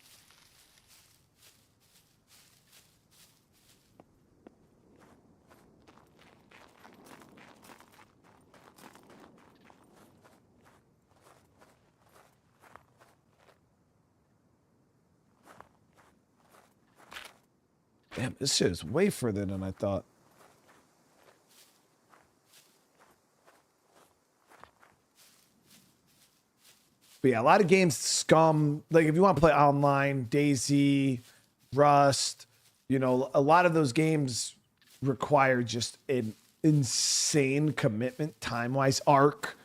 Damn, this shit is way further than I thought. But yeah, a lot of games, SCUM, like if you want to play online, DayZ, Rust, a lot of those games require just an insane commitment time-wise. Arc,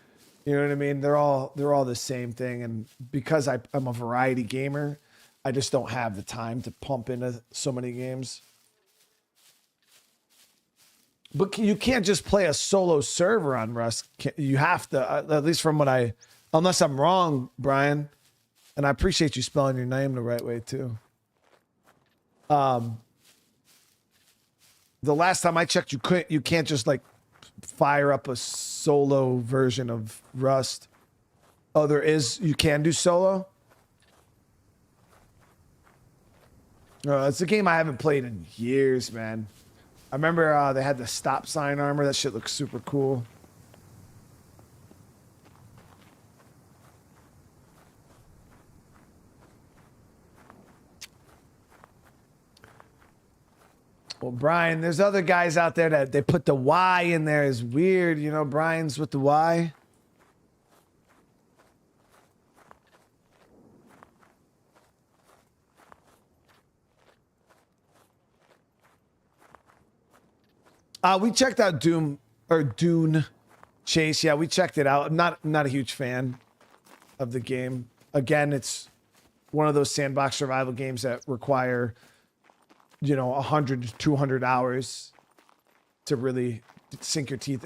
you know what I mean? They're all the same thing. And because I'm a variety gamer, I just don't have the time to pump into so many games. But you can't just play a solo server on Rust. You have to, at least from what unless I'm wrong, Brian, and I appreciate you spelling your name the right way too. The last time I checked, you can't just like fire up a solo version of Rust. Oh, you can do solo? It's a game I haven't played in years, man. I remember they had the stop sign armor. That shit looks super cool. Well, Brian, there's other guys out there that they put the Y in there is weird. Brian's with the Y. We checked out Dune Chase. Yeah, we checked it out. I'm not a huge fan of the game. Again, it's one of those sandbox survival games that require 100 to 200 hours to really sink your teeth.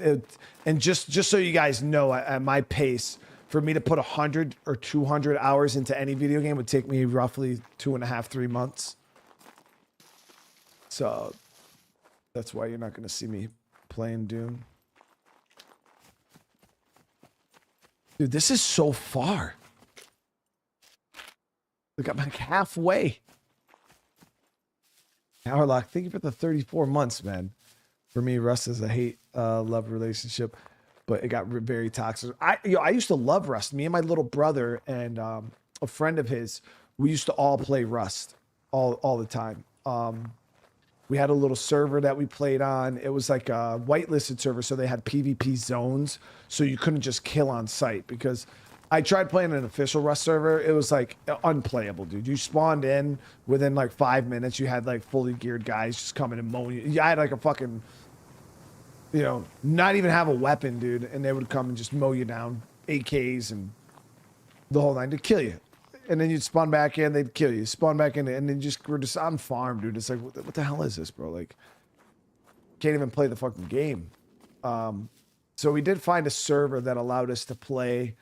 And just so you guys know, at my pace, for me to put 100 or 200 hours into any video game would take me roughly 2.5, 3 months. So that's why you're not going to see me playing Doom. Dude, this is so far. Look, I'm like halfway. Hourlock, thank you for the 34 months, man. For me, Rust is a hate-love relationship, but it got very toxic. I used to love Rust. Me and my little brother and a friend of his, we used to all play Rust all the time. We had a little server that we played on. It was like a whitelisted server, so they had PvP zones, so you couldn't just kill on site. Because I tried playing an official Rust server, it was like unplayable, dude. You spawned in within like 5 minutes. You had like fully geared guys just coming and mowing you. I had like a fucking, you know, not even have a weapon, dude, and they would come and just mow you down, AKs and the whole nine to kill you. And then you'd spawn back in, they'd kill you. Spawn back in, and then we're just on farm, dude. It's like, what the hell is this, bro? Like, can't even play the fucking game. So we did find a server that allowed us to play,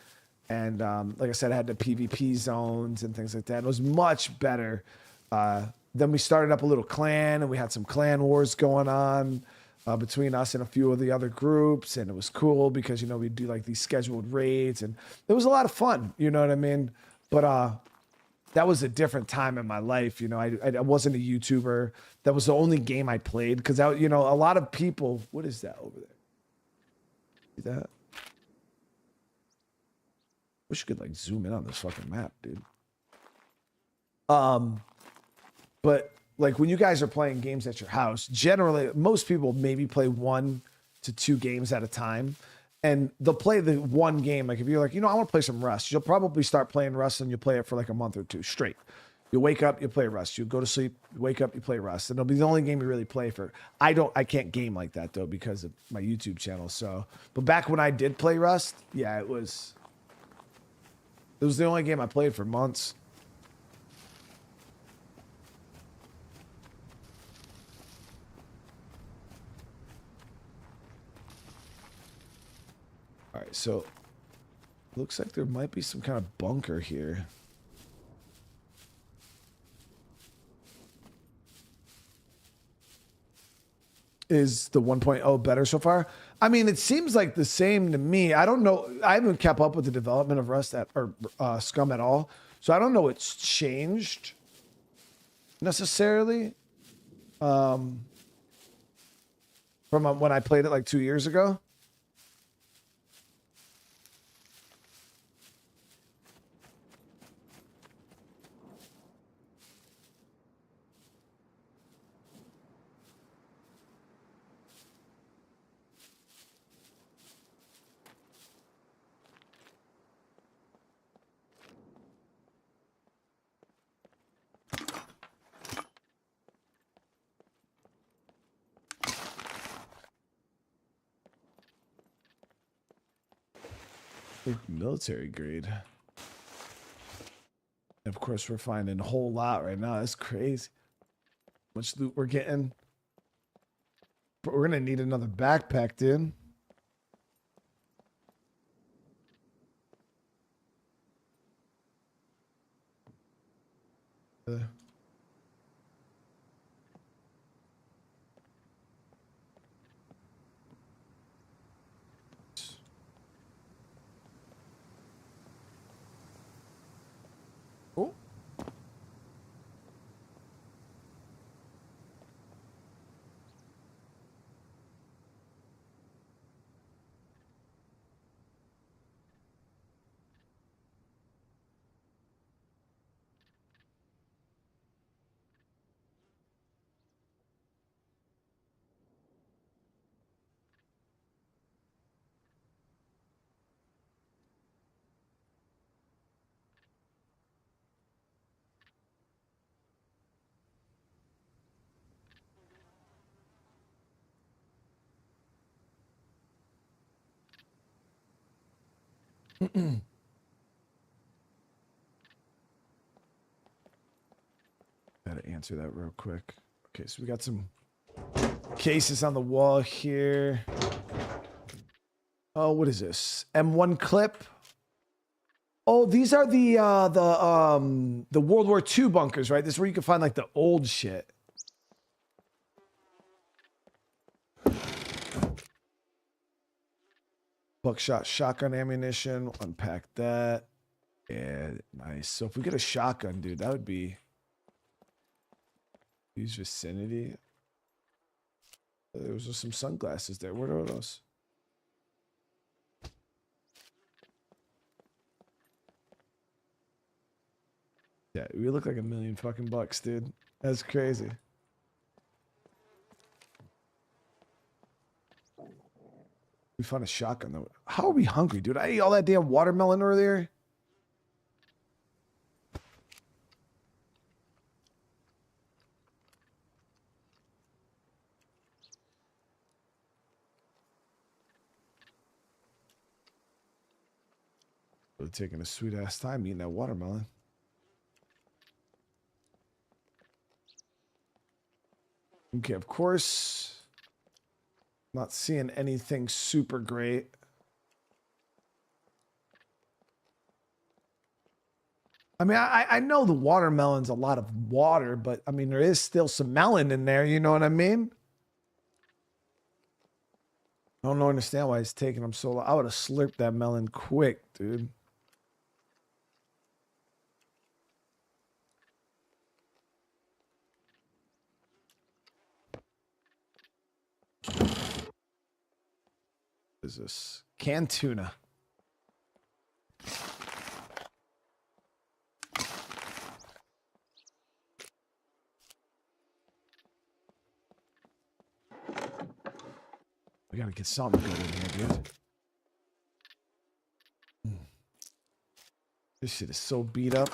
and like I said, I had the PvP zones and things like that. It was much better. Then we started up a little clan, and we had some clan wars going on between us and a few of the other groups, and it was cool because, you know, we'd do like these scheduled raids, and it was a lot of fun. You know what I mean? But that was a different time in my life. You know, I wasn't a YouTuber. That was the only game I played because, you know, a lot of people. What is that over there? See that? Wish you could like zoom in on this fucking map, dude. But like when you guys are playing games at your house, generally most people maybe play 1 to 2 games at a time. And they'll play the one game. Like if you're like, you know, I want to play some Rust, you'll probably start playing Rust and you'll play it for like a month or 2 straight. You wake up, you play Rust. You go to sleep, you wake up, you play Rust. And it'll be the only game you really play for. I can't game like that though because of my YouTube channel. So, but back when I did play Rust, yeah, it was the only game I played for months. All right, so looks like there might be some kind of bunker here. Is the 1.0 better so far? I mean, it seems like the same to me. I don't know. I haven't kept up with the development of Rust or SCUM at all, so I don't know it's changed necessarily from when I played it like 2 years ago. Military grade. Of course, we're finding a whole lot right now. That's crazy. How much loot we're getting. But we're gonna need another backpack, dude. Oh. Gotta answer that real quick. Okay, so we got some cases on the wall here. Oh, what is this? M1 clip. Oh, these are the World War II bunkers, right? This is where you can find like the old shit. Buckshot shotgun ammunition. We'll unpack that. Yeah, nice. So if we get a shotgun, dude, that would be use vicinity. There was just some sunglasses there. What are those? Yeah, we look like $1 million fucking bucks, dude. That's crazy. We found a shotgun though. How are we hungry, dude? I ate all that damn watermelon earlier. We're taking a sweet ass time eating that watermelon. Okay, of course. Not seeing anything super great. I mean, I know the watermelon's a lot of water, but I mean, there is still some melon in there. You know what I mean? I don't understand why it's taking them so long. I would have slurped that melon quick, dude. What is this? Canned tuna. We gotta get something good in here, dude. This shit is so beat up.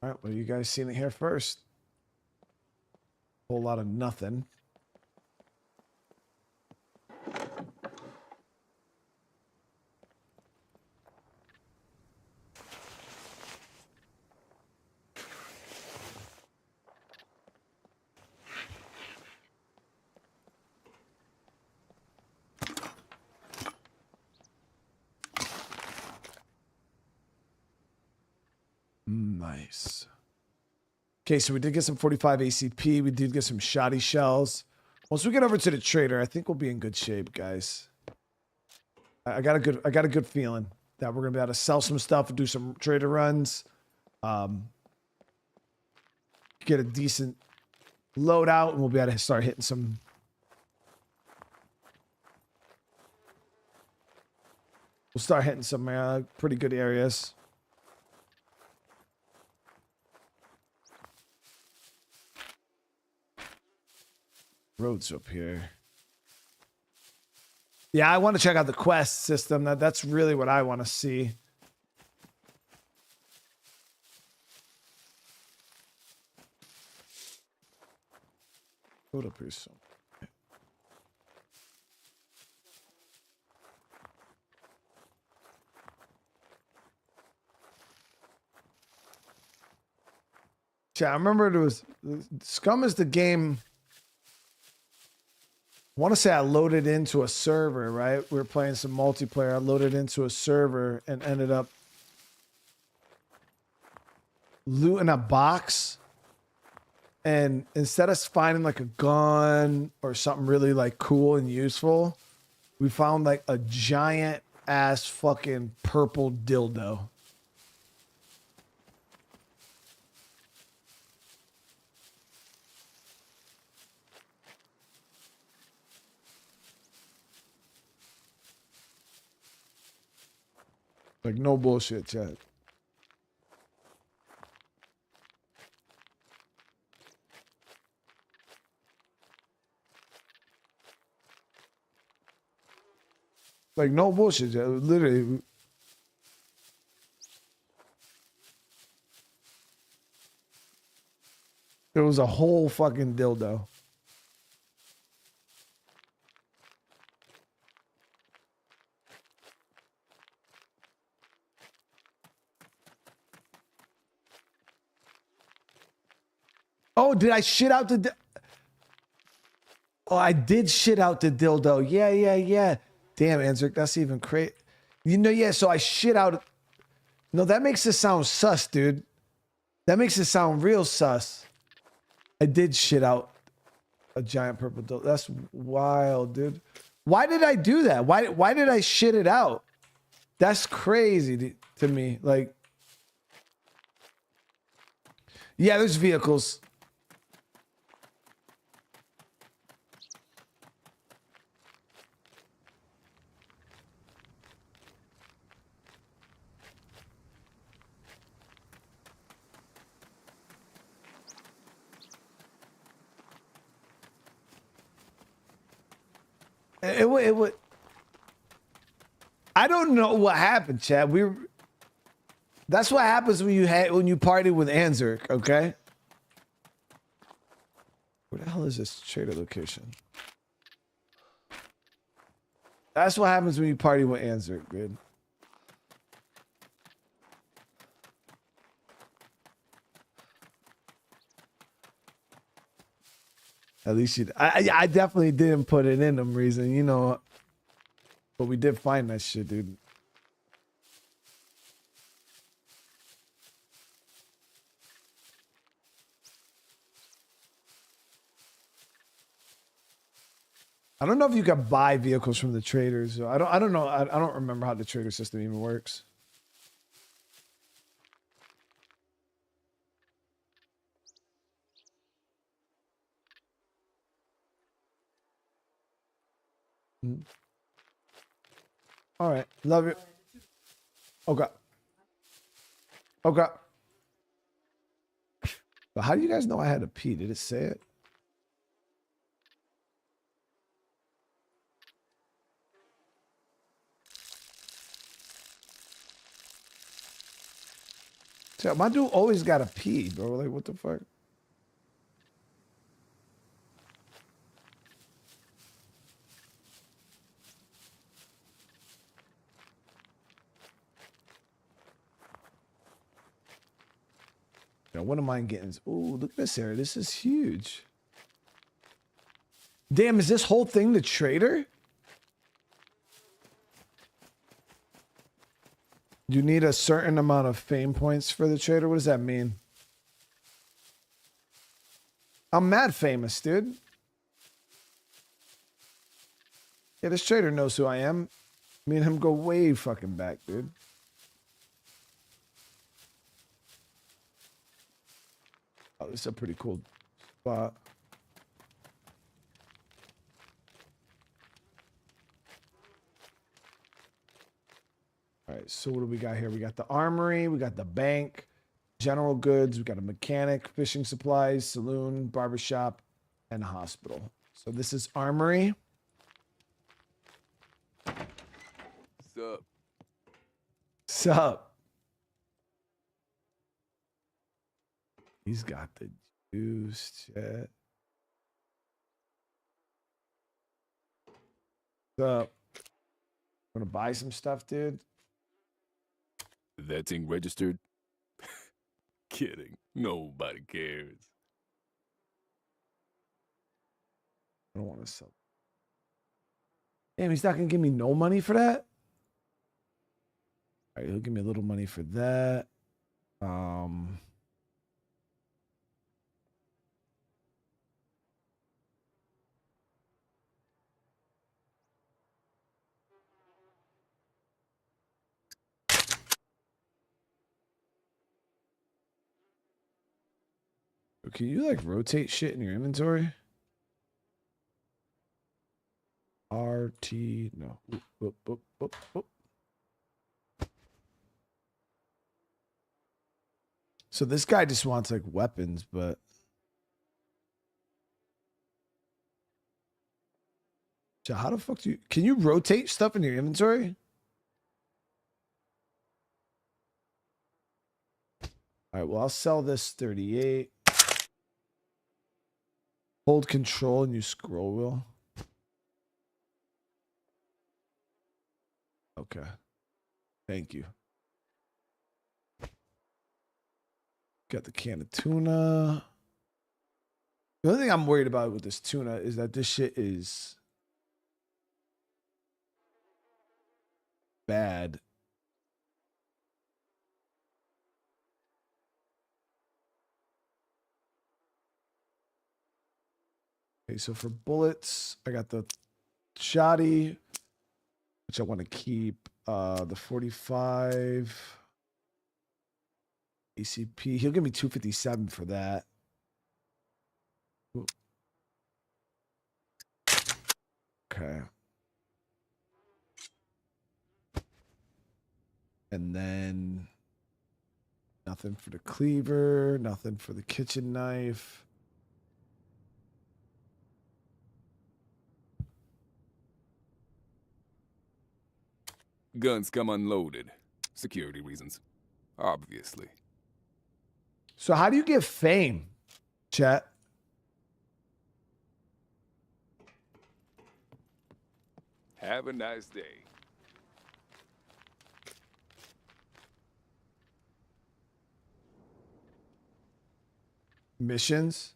All right, well, you guys seen it here first. Whole lot of nothing. Nice. Okay, so we did get some 45 ACP. We did get some shoddy shells. Once we get over to the trader, I think we'll be in good shape, guys. I got a good feeling that we're gonna be able to sell some stuff and do some trader runs. Get a decent loadout, and we'll be able to start hitting some. We'll start hitting some pretty good areas. Roads up here. Yeah, I want to check out the quest system. That's really what I want to see. Hold up here some. Yeah, I remember it was SCUM is the game. I want to say I loaded into a server, right? We were playing some multiplayer. I loaded into a server and ended up looting a box. And instead of finding like a gun or something really like cool and useful, we found like a giant ass fucking purple dildo. Like, no bullshit, Chad. Like, no bullshit, Chad. Literally. It was a whole fucking dildo. Oh, did I shit out the... Oh, I did shit out the dildo. Yeah. Damn, Anzrick, that's even crazy. You know, yeah, so I shit out... No, that makes it sound sus, dude. That makes it sound real sus. I did shit out a giant purple dildo. That's wild, dude. Why did I do that? Why did I shit it out? That's crazy to me. Like, yeah, there's vehicles. It would. I don't know what happened, Chad. That's what happens when you party with Anzrick, okay? Where the hell is this trader location? That's what happens when you party with Anzrick, dude. At least I definitely didn't put it in them reason, you know. But we did find that shit, dude. I don't know if you can buy vehicles from the traders. I don't know. I don't remember how the trader system even works. All right. Love you. Okay. Okay. But how do you guys know I had to pee? Did it say it? Yeah, my dude always got to pee, bro. Like, what the fuck? You know, what am I getting? Ooh, look at this area. This is huge. Damn, is this whole thing the trader? You need a certain amount of fame points for the trader? What does that mean? I'm mad famous, dude. Yeah, this trader knows who I am. Me and him go way fucking back, dude. Oh, this is a pretty cool spot. All right, so what do we got here? We got the armory, we got the bank, general goods, we got a mechanic, fishing supplies, saloon, barbershop, and a hospital. So this is armory. Sup? Sup? He's got the juice, chat. Sup? Wanna buy some stuff, dude? That thing registered? Kidding. Nobody cares. I don't want to sell. Damn, he's not gonna give me no money for that? All right, he'll give me a little money for that. Can you like rotate shit in your inventory? RT, no. Oop, oop, oop, oop. So this guy just wants like weapons, but so how the fuck do you, can you rotate stuff in your inventory? All right, well, I'll sell this 38. Hold control and use scroll wheel. Okay. Thank you. Got the can of tuna. The only thing I'm worried about with this tuna is that this shit is bad. Okay, so for bullets, I got the shoddy, which I want to keep. The 45 ACP. He'll give me 257 for that. Ooh. Okay. And then nothing for the cleaver, nothing for the kitchen knife. Guns come unloaded. Security reasons. Obviously. So how do you get fame, chat? Have a nice day. Missions?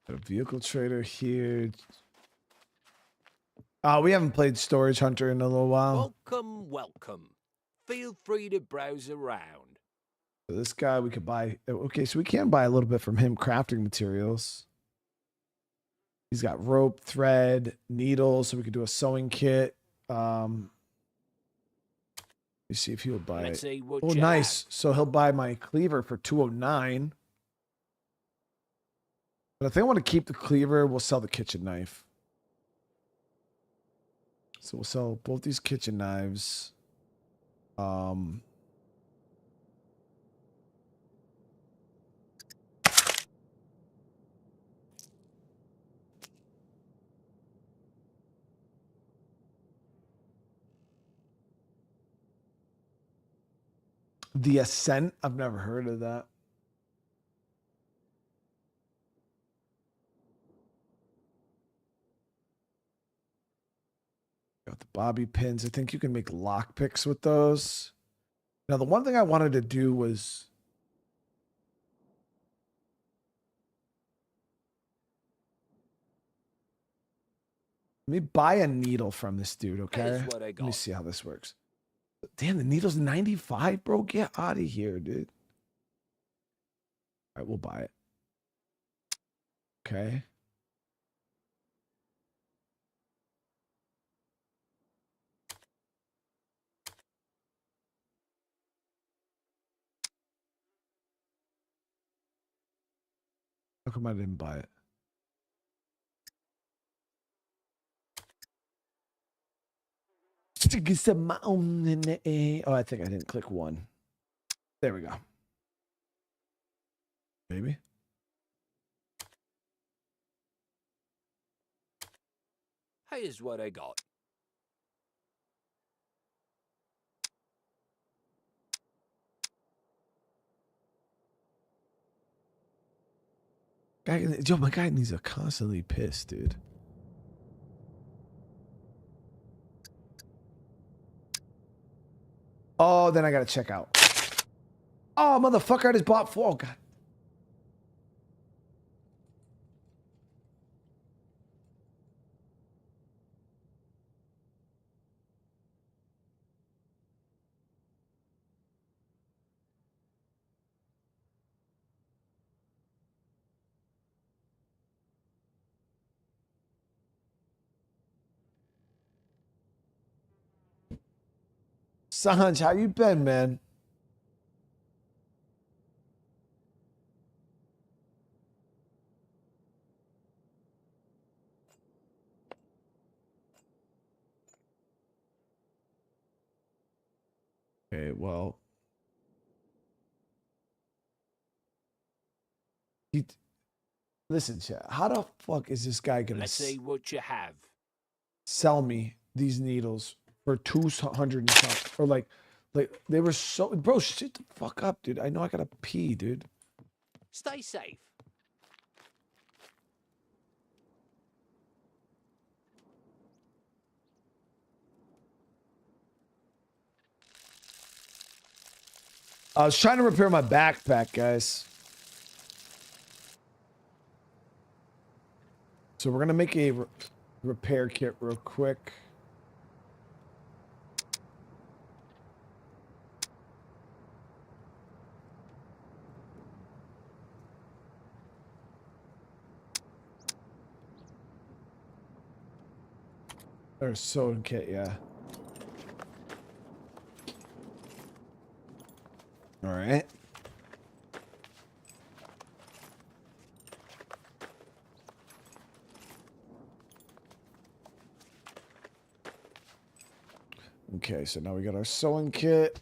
Got a vehicle trader here. We haven't played Storage Hunter in a little while. Welcome, welcome. Feel free to browse around. So this guy we could buy. Okay, so we can buy a little bit from him. Crafting materials. He's got rope, thread, needles, so we could do a sewing kit. Let me see if he'll buy Let's it. see what Oh, you nice. So he'll buy my cleaver for 209. But if they want to keep the cleaver, we'll sell the kitchen knife. So we'll sell both these kitchen knives. The Ascent. I've never heard of that. Got the bobby pins. I think you can make lock picks with those. Now, the one thing I wanted to do was let me buy a needle from this dude, okay? Here's what I Let me got. see how this works. Damn, the needle's 95, bro. Get out of here, dude. All right, we'll buy it. Okay. How come I didn't buy it? Oh, I think I didn't click one. There we go. Maybe. Here's what I got. Yo, my guy needs to constantly piss, dude. Oh, then I gotta check out. Oh, motherfucker, I just bought 4. Oh, God. Sanj, how you been, man? Okay, well. Listen, chat. How the fuck is this guy gonna Let's see what you have. sell me these needles for 200 and something? Or like they were so, bro, shit the fuck up, dude. I know I gotta pee, dude. Stay safe. I was trying to repair my backpack, guys. So we're gonna make a repair kit real quick. Or sewing kit, yeah. All right. Okay, so now we got our sewing kit.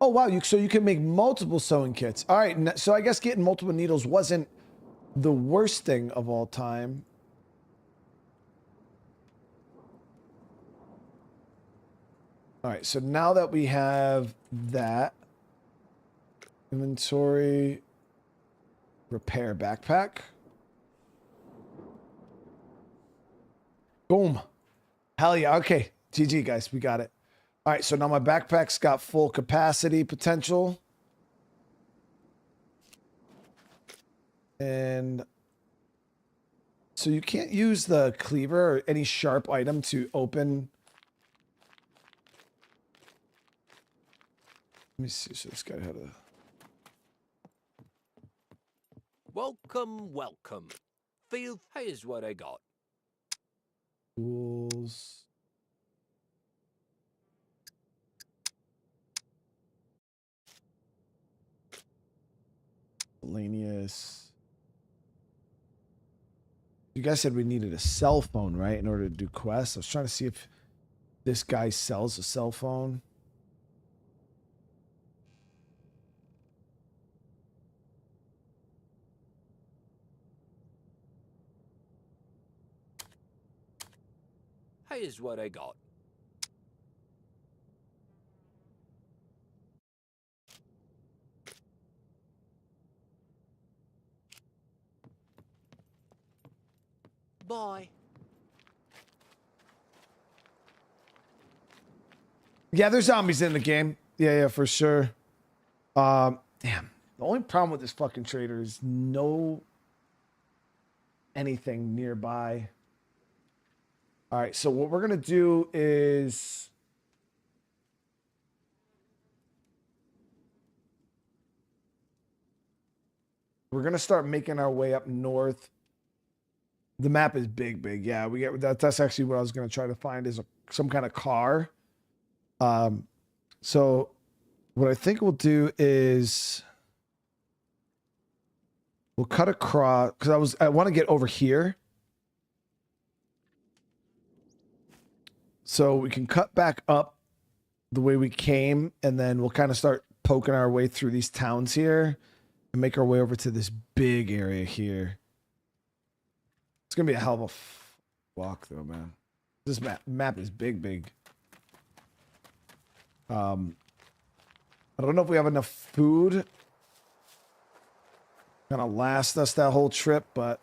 Oh wow, so you can make multiple sewing kits. All right, so I guess getting multiple needles wasn't the worst thing of all time. All right, so now that we have that, inventory, repair backpack. Boom. Hell yeah. Okay, GG guys, we got it. All right, so now my backpack's got full capacity potential. And so you can't use the cleaver or any sharp item to open. Let me see. So this guy had a... Welcome, welcome. Feel, here's what I got. Tools. Miscellaneous. You guys said we needed a cell phone, right? In order to do quests. I was trying to see if this guy sells a cell phone. Here's what I got. Bye. Yeah, there's zombies in the game. Yeah, for sure. Damn. The only problem with this fucking trader is no anything nearby. All right, so what we're gonna do is we're gonna start making our way up north. The map is big. Yeah, we get that. That's actually what I was gonna try to find is some kind of car. So what I think we'll do is we'll cut across because I want to get over here. So we can cut back up the way we came, and then we'll kind of start poking our way through these towns here and make our way over to this big area here. It's gonna be a hell of a walk though, man. This map is big. I don't know if we have enough food gonna last us that whole trip, but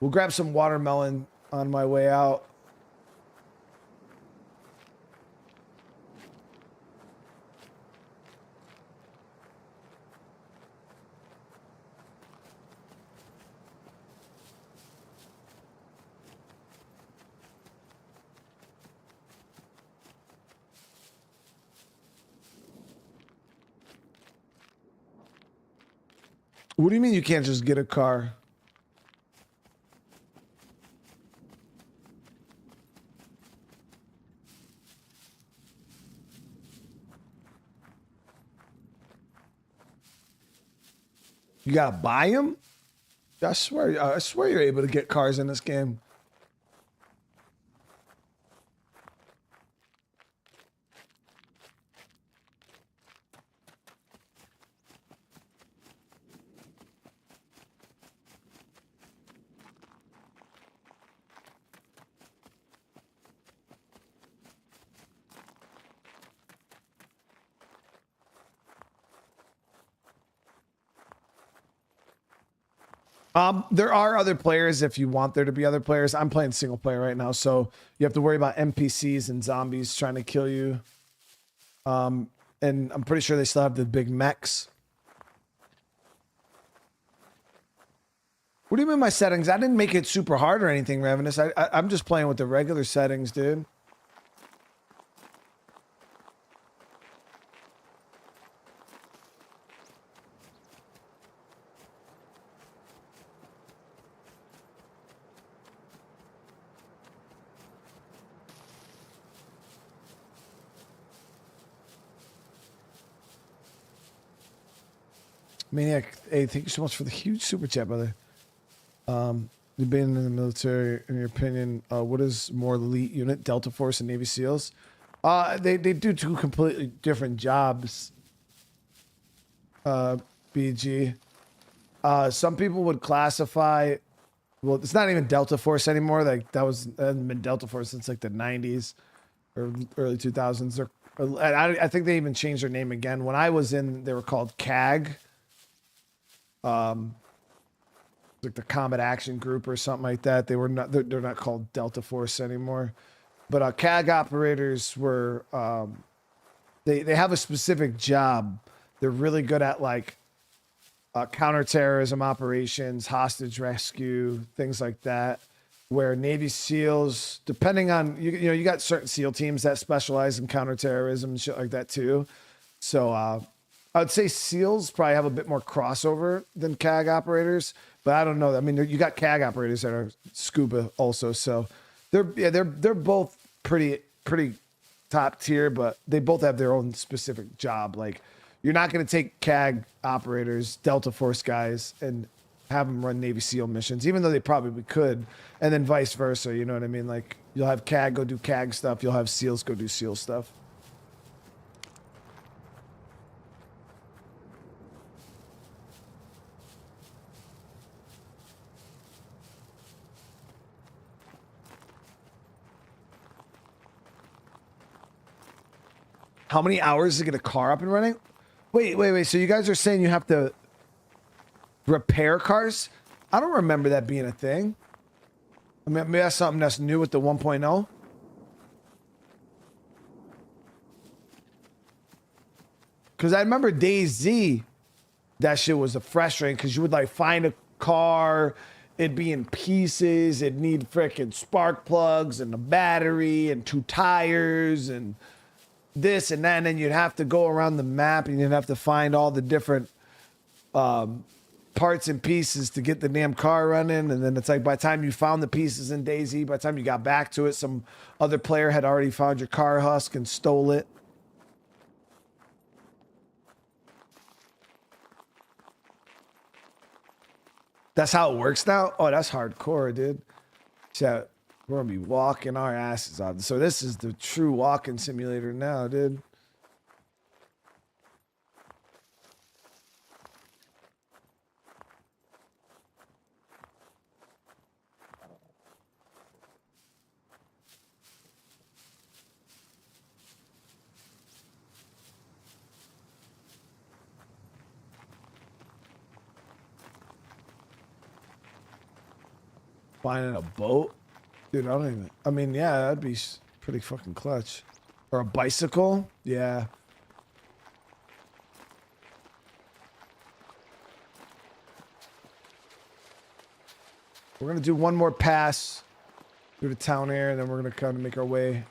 we'll grab some watermelon on my way out. What do you mean you can't just get a car? You gotta buy them? I swear you're able to get cars in this game. There are other players if you want there to be other players. I'm playing single player right now, so you have to worry about NPCs and zombies trying to kill you. And I'm pretty sure they still have the big mechs. What do you mean my settings? I didn't make it super hard or anything, Ravenous. I'm just playing with the regular settings, dude. Maniac, hey, thank you so much for the huge super chat, brother. You've been in the military, in your opinion, what is more elite unit, Delta Force and Navy SEALs? They do two completely different jobs. BG. Some people would classify, well, it's not even Delta Force anymore. Like that hasn't been Delta Force since like the 90s or early 2000s. I think they even changed their name again. When I was in, they were called CAG. Like the Combat Action Group or something like that. They're not called Delta Force anymore. But CAG operators were they have a specific job. They're really good at like counterterrorism operations, hostage rescue, things like that. Where Navy SEALs, depending on you got certain SEAL teams that specialize in counterterrorism and shit like that too. So I would say SEALs probably have a bit more crossover than CAG operators, but I don't know. I mean, you got CAG operators that are scuba also, so they're both pretty top tier, but they both have their own specific job. Like you're not going to take CAG operators, Delta Force guys, and have them run Navy SEAL missions, even though they probably could, and then vice versa. You know what I mean? Like you'll have CAG go do CAG stuff, you'll have SEALs go do SEAL stuff. How many hours to get a car up and running? Wait. So you guys are saying you have to repair cars? I don't remember that being a thing. I mean, maybe that's something that's new with the 1.0. Because I remember DayZ, that shit was frustrating because you would like find a car, it'd be in pieces, it'd need freaking spark plugs and a battery and 2 tires and this and that, and then you'd have to go around the map and you'd have to find all the different parts and pieces to get the damn car running. And then it's like by the time you found the pieces in DayZ, by the time you got back to it, some other player had already found your car husk and stole it. That's how it works now? Oh, that's hardcore, dude. So we're gonna be walking our asses off. So this is the true walking simulator now, dude. Finding a boat? Dude, I mean, yeah, that'd be pretty fucking clutch. Or a bicycle? Yeah. We're gonna do one more pass through the town area, and then we're gonna kind of make our way.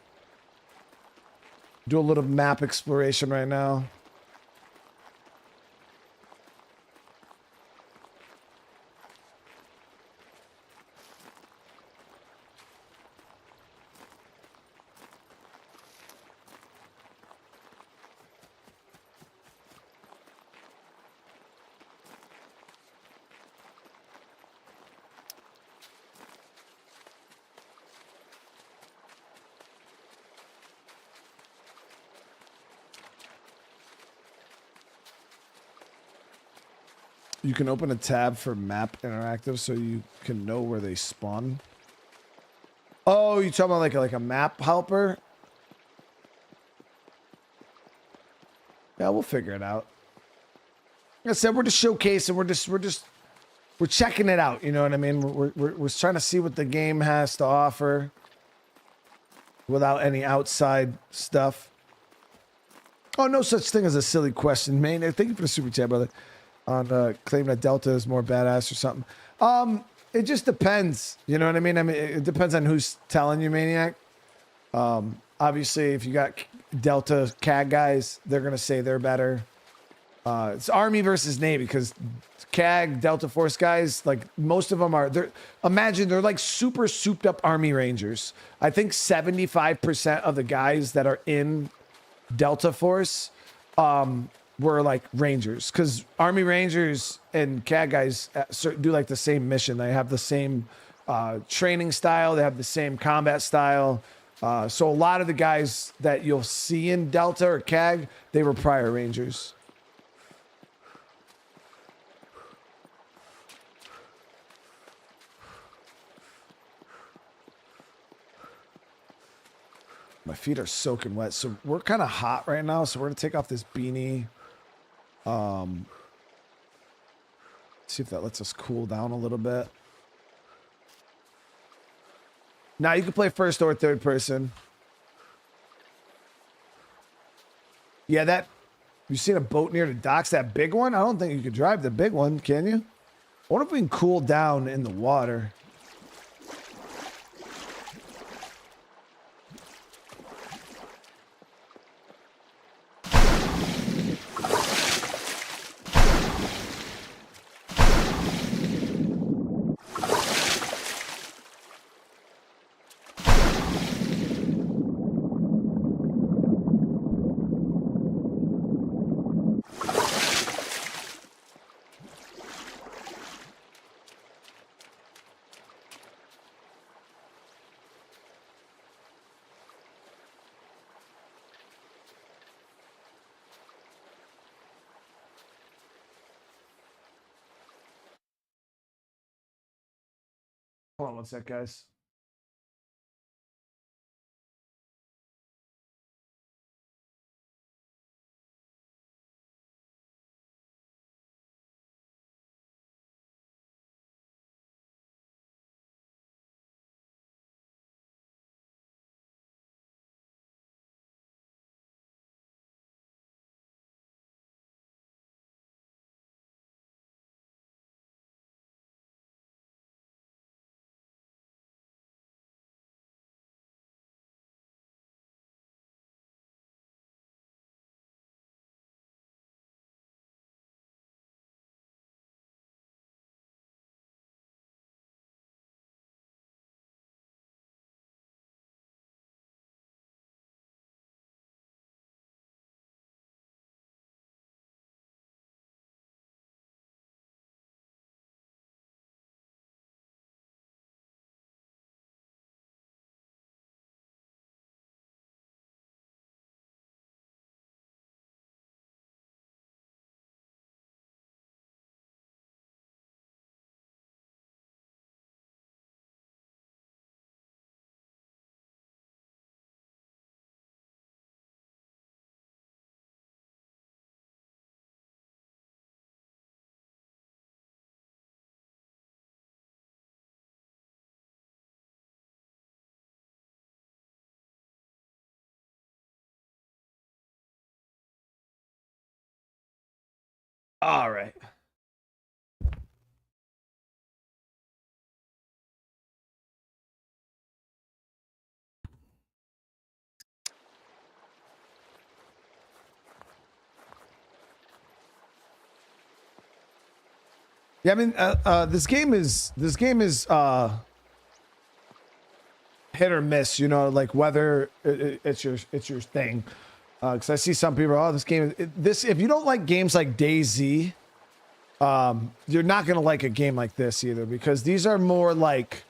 Do a little map exploration right now. You can open a tab for map interactive so you can know where they spawn. Oh, you talking about like a map helper? Yeah, we'll figure it out. Like I said, we're just showcasing. We're just we're checking it out. You know what I mean? We're trying to see what the game has to offer without any outside stuff. Oh, no such thing as a silly question, man. Thank you for the super chat, brother. On claiming that Delta is more badass or something. It just depends. You know what I mean? I mean, it depends on who's telling you, Maniac. Obviously, if you got Delta CAG guys, they're gonna say they're better. It's Army versus Navy because CAG Delta Force guys, like most of them are. Imagine they're like super souped up Army Rangers. I think 75% of the guys that are in Delta Force were like Rangers, because Army Rangers and CAG guys do like the same mission. They have the same training style. They have the same combat style. So a lot of the guys that you'll see in Delta or CAG, they were prior Rangers. My feet are soaking wet, so we're kind of hot right now. So we're gonna take off this beanie. See if that lets us cool down a little bit. Now you can play first or third person. Yeah, that you seen a boat near the docks? That big one? I don't think you could drive the big one, can you? I wonder if we can cool down in the water. Hold on one sec, guys. All right. Yeah, I mean, this game is hit or miss. You know, like whether it's your thing. Because I see some people, oh, this game, if you don't like games like DayZ, you're not gonna like a game like this either, because these are more like,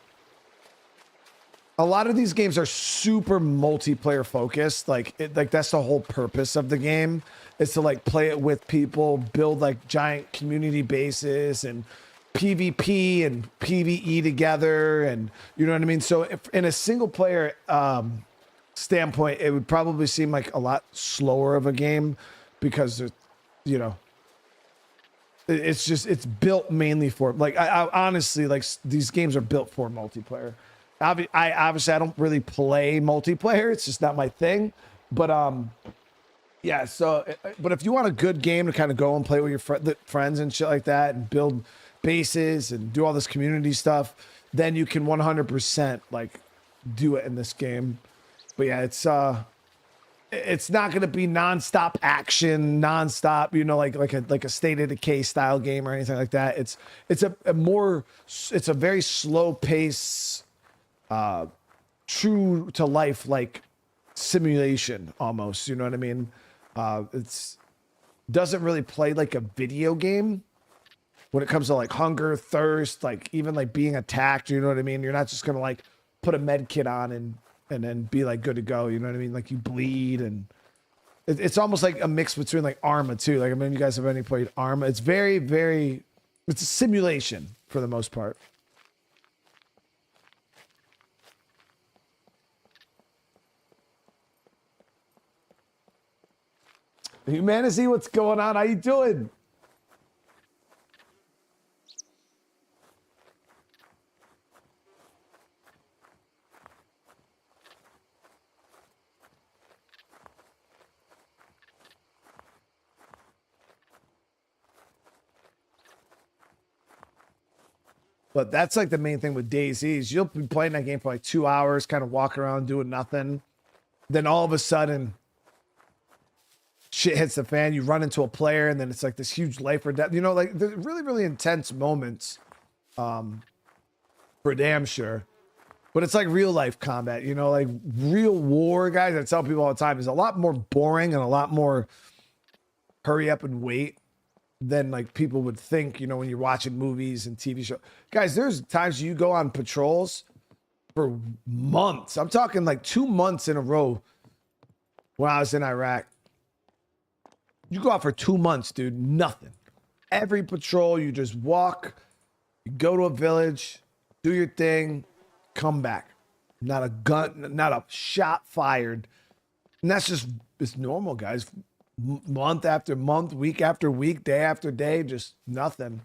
a lot of these games are super multiplayer focused. Like that's the whole purpose of the game, is to like play it with people, build like giant community bases and PvP and PvE together, and you know what I mean. So if in a single player standpoint, it would probably seem like a lot slower of a game, because you know, It's just, it's built mainly for, like, I honestly, like, these games are built for multiplayer. Obviously I don't really play multiplayer. It's just not my thing. But yeah. So, but if you want a good game to kind of go and play with your friends and shit like that, and build bases and do all this community stuff, then you can 100% like do it in this game. But yeah, it's not going to be nonstop action, nonstop, you know, like a State of Decay style game or anything like that. It's a very slow pace, true to life, like simulation almost, you know what I mean? It's doesn't really play like a video game when it comes to like hunger, thirst, like even like being attacked, you know what I mean? You're not just going to like put a med kit on and then be like good to go, you know what I mean? Like you bleed, and it's almost like a mix between like Arma too. Like, I mean, you guys have any played Arma? It's very, very, it's a simulation for the most part. Humanity, what's going on? How you doing? But that's like the main thing with DayZ is you'll be playing that game for like 2 hours, kind of walking around doing nothing. Then all of a sudden, shit hits the fan. You run into a player, and then it's like this huge life or death. You know, like the really, really intense moments, for damn sure. But it's like real life combat. You know, like real war, guys. I tell people all the time is a lot more boring and a lot more hurry up and wait than like people would think, you know, when you're watching movies and TV shows. Guys, there's times you go on patrols for months. I'm talking like 2 months in a row when I was in Iraq. You go out for 2 months, dude, nothing. Every patrol, you just walk, you go to a village, do your thing, come back. Not a gun, not a shot fired. And that's just, it's normal, guys. Month after month, week after week, day after day, just nothing.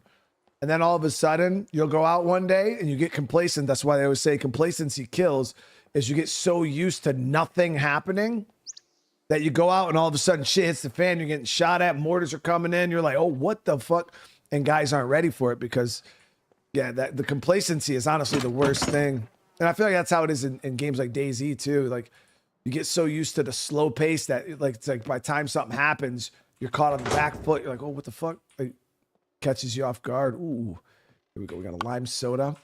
And then all of a sudden, you'll go out one day and you get complacent. That's why they always say complacency kills, is you get so used to nothing happening that you go out and all of a sudden shit hits the fan. You're getting shot at, mortars are coming in. You're like, oh, what the fuck? And guys aren't ready for it because, yeah, that the complacency is honestly the worst thing. And I feel like that's how it is in games like DayZ too. Like, you get so used to the slow pace that like it's like by the time something happens, you're caught on the back foot. You're like, oh, what the fuck? Like, catches you off guard. Ooh, here we go. We got a lime soda.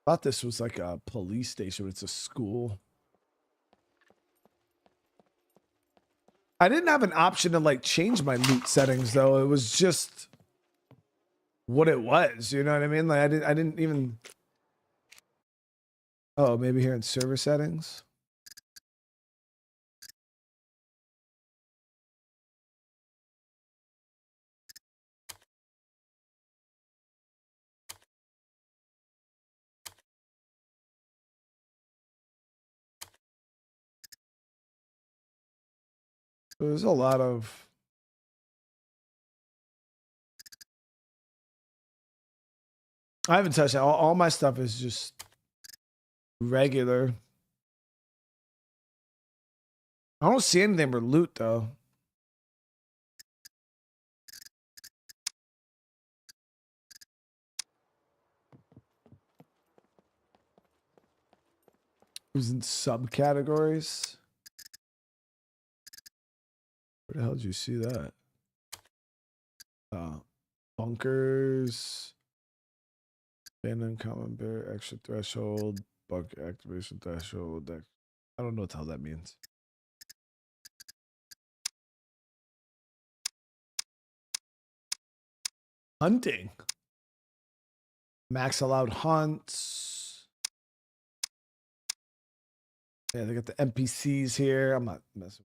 Thought this was like a police station, but it's a school. I didn't have an option to like change my loot settings though. It was just what it was. You know what I mean? Like I didn't even. Oh, maybe here in server settings. There's a lot of. I haven't touched it. All my stuff is just regular. I don't see anything for loot though. It was in subcategories. Where the hell did you see that? Bunkers. Abandoned common bear, extra threshold, bug activation threshold. I don't know what the hell that means. Hunting. Max allowed hunts. Yeah, they got the NPCs here. I'm not messing.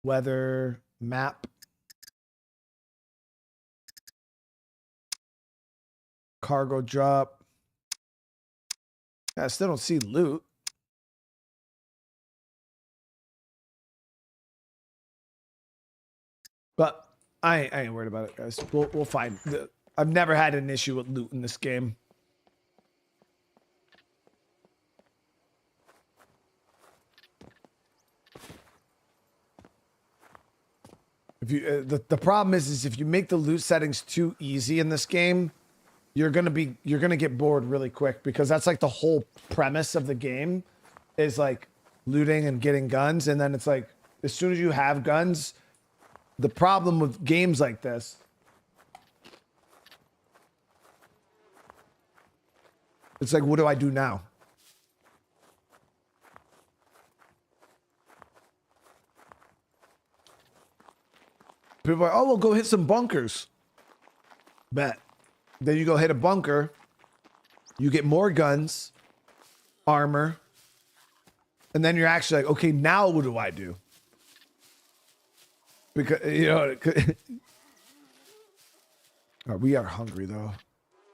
Weather map. Cargo drop. I still don't see loot. But I ain't worried about it, guys. We'll find. I've never had an issue with loot in this game. If you the problem is if you make the loot settings too easy in this game, you're gonna get bored really quick, because that's like the whole premise of the game is like looting and getting guns, and then it's like as soon as you have guns, the problem with games like this it's like, what do I do now? People are like, oh, we'll go hit some bunkers. Bet. Then you go hit a bunker. You get more guns, armor. And then you're actually like, okay, now what do I do? Because, you know, we are hungry though.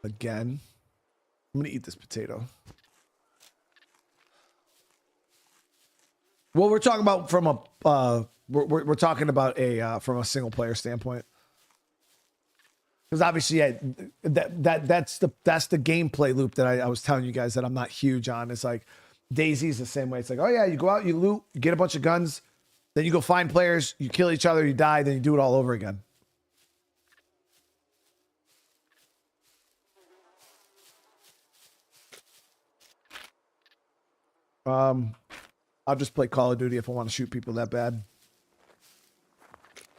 Again. I'm going to eat this potato. Well, we're talking about from a, we're talking about a, from a single player standpoint. Because obviously, yeah, that's the gameplay loop that I was telling you guys that I'm not huge on. It's like DayZ's the same way. It's like, oh yeah, you go out, you loot, you get a bunch of guns, then you go find players, you kill each other, you die, then you do it all over again. I'll just play Call of Duty if I want to shoot people that bad.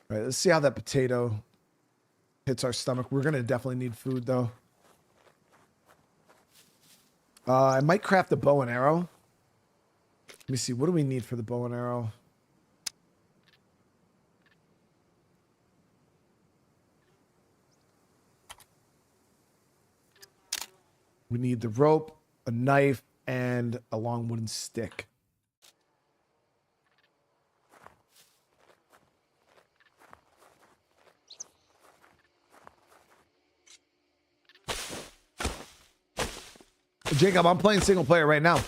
All right, let's see how that potato hits our stomach. We're gonna definitely need food though. I might craft a bow and arrow. Let me see. What do we need for the bow and arrow? We need the rope, a knife, and a long wooden stick. Jacob, I'm playing single player right now.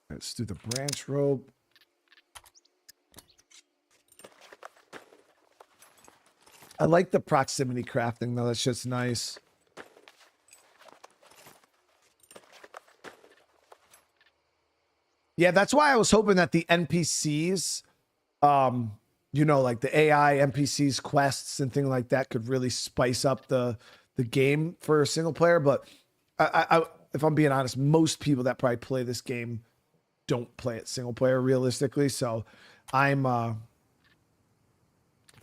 Let's do the branch rope. I like the proximity crafting though. That's just nice. Yeah, that's why I was hoping that the NPCs, you know, like the AI NPCs quests and things like that could really spice up the game for a single player. But I if I'm being honest, most people that probably play this game don't play it single player realistically. So I'm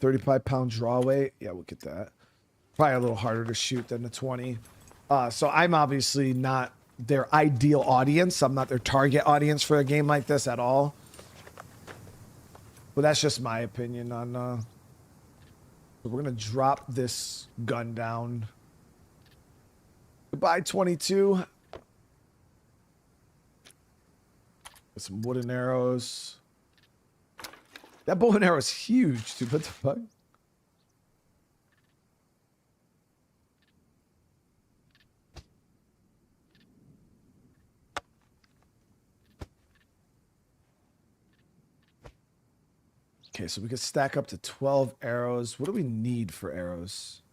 35-pound draw weight. Yeah, we'll get that. Probably a little harder to shoot than the 20. So I'm obviously not their ideal audience. I'm not their target audience for a game like this at all. But that's just my opinion on... So we're going to drop this gun down. Goodbye, 22. With some wooden arrows. That bow and arrow is huge, dude. What the fuck? Okay, so we can stack up to 12 arrows. What do we need for arrows?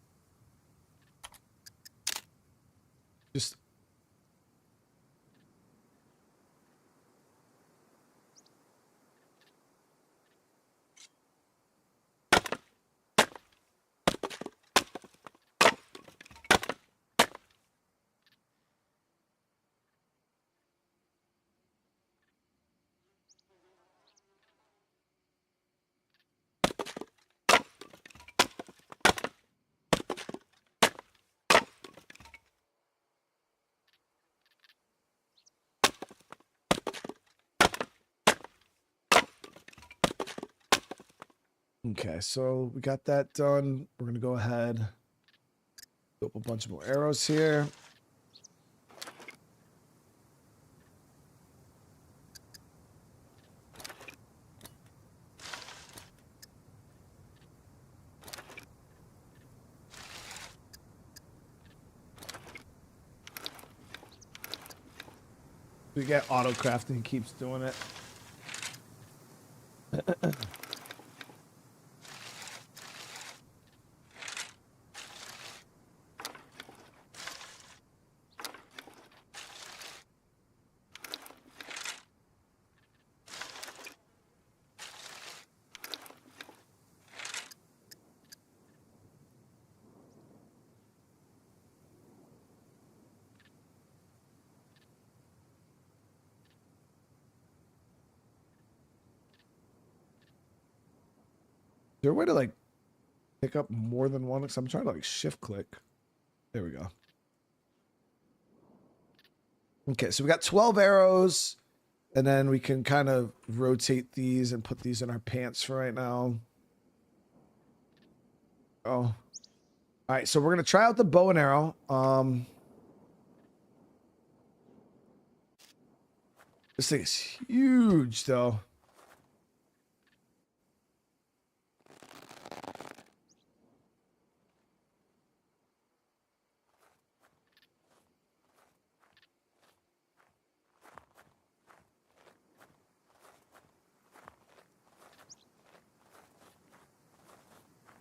Just... Okay, so we got that done. We're gonna go ahead, go up a bunch more arrows here. We get auto crafting, keeps doing it. Is there a way to like pick up more than one? Because I'm trying to like shift click. There we go. Okay, so we got 12 arrows, and then we can kind of rotate these and put these in our pants for right now. Oh. All right, so we're gonna try out the bow and arrow. This thing is huge though.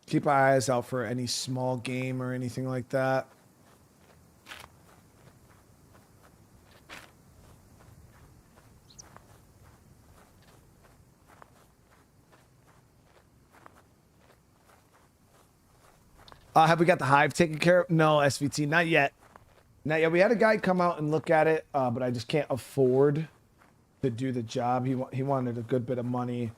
Keep our eyes out for any small game or anything like that. Have we got the hive taken care of? No, SVT, not yet. Not yet. We had a guy come out and look at it, but I just can't afford to do the job. He wanted a good bit of money.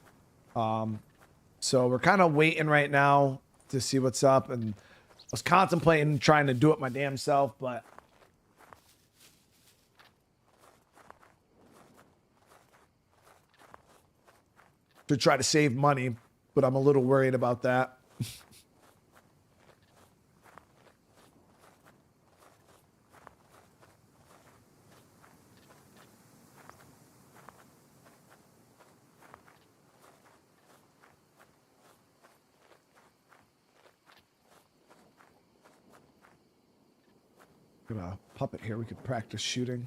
So we're kind of waiting right now to see what's up. And I was contemplating trying to do it my damn self, but to try to save money, but I'm a little worried about that. Gonna puppet here. We could practice shooting.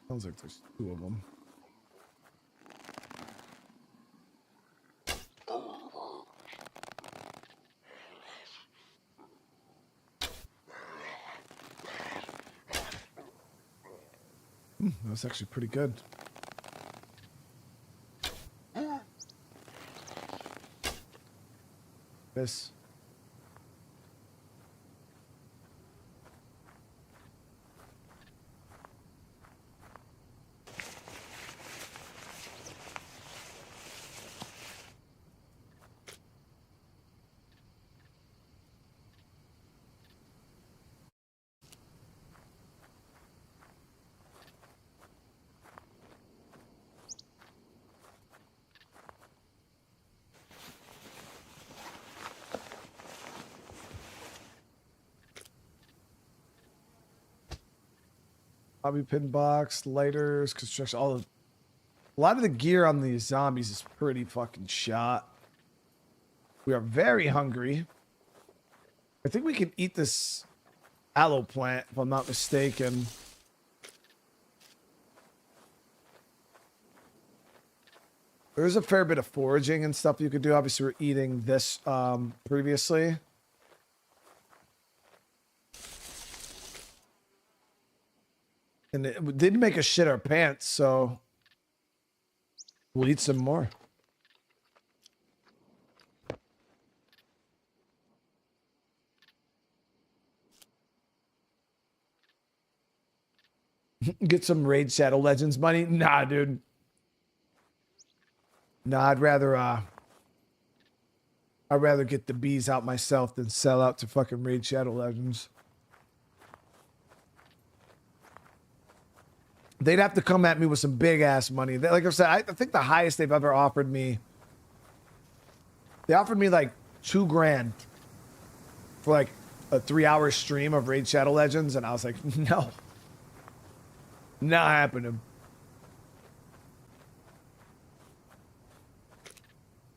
Sounds like there's two of them. That's actually pretty good. This. Hobby pin box, lighters, construction, a lot of the gear on these zombies is pretty fucking shot. We are very hungry. I think we can eat this aloe plant, if I'm not mistaken. There's a fair bit of foraging and stuff you could do. Obviously, we're eating this previously. And it did make us shit our pants, so we'll eat some more. Get some Raid Shadow Legends money. Nah, dude. Nah, I'd rather get the bees out myself than sell out to fucking Raid Shadow Legends. They'd have to come at me with some big ass money. Like I said, I think the highest they've ever offered me, they offered me like $2,000 for like a 3-hour stream of Raid Shadow Legends, and I was like, no, not happening.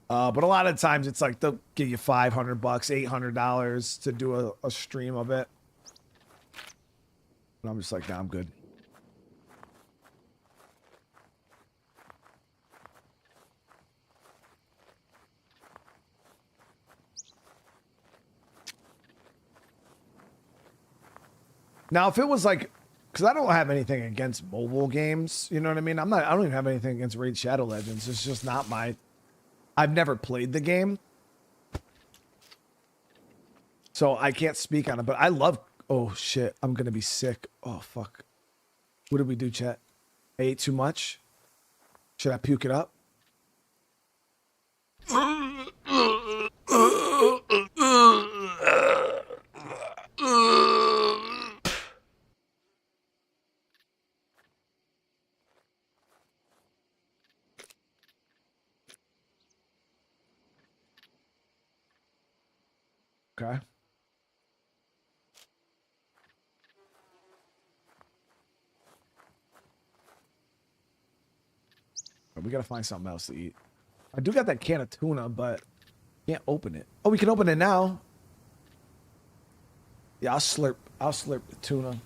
But a lot of times it's like they'll give you $500, $800 to do a stream of it. And I'm just like, nah, I'm good. Now, if it was like, because I don't have anything against mobile games, you know what I mean? I don't even have anything against Raid Shadow Legends. It's just not my, I've never played the game. So I can't speak on it, but I love, oh shit, I'm going to be sick. Oh, fuck. What did we do, chat? I ate too much? Should I puke it up? Okay. We gotta find something else to eat. I do got that can of tuna, but can't open it. Oh, we can open it now. Yeah, I'll slurp the tuna.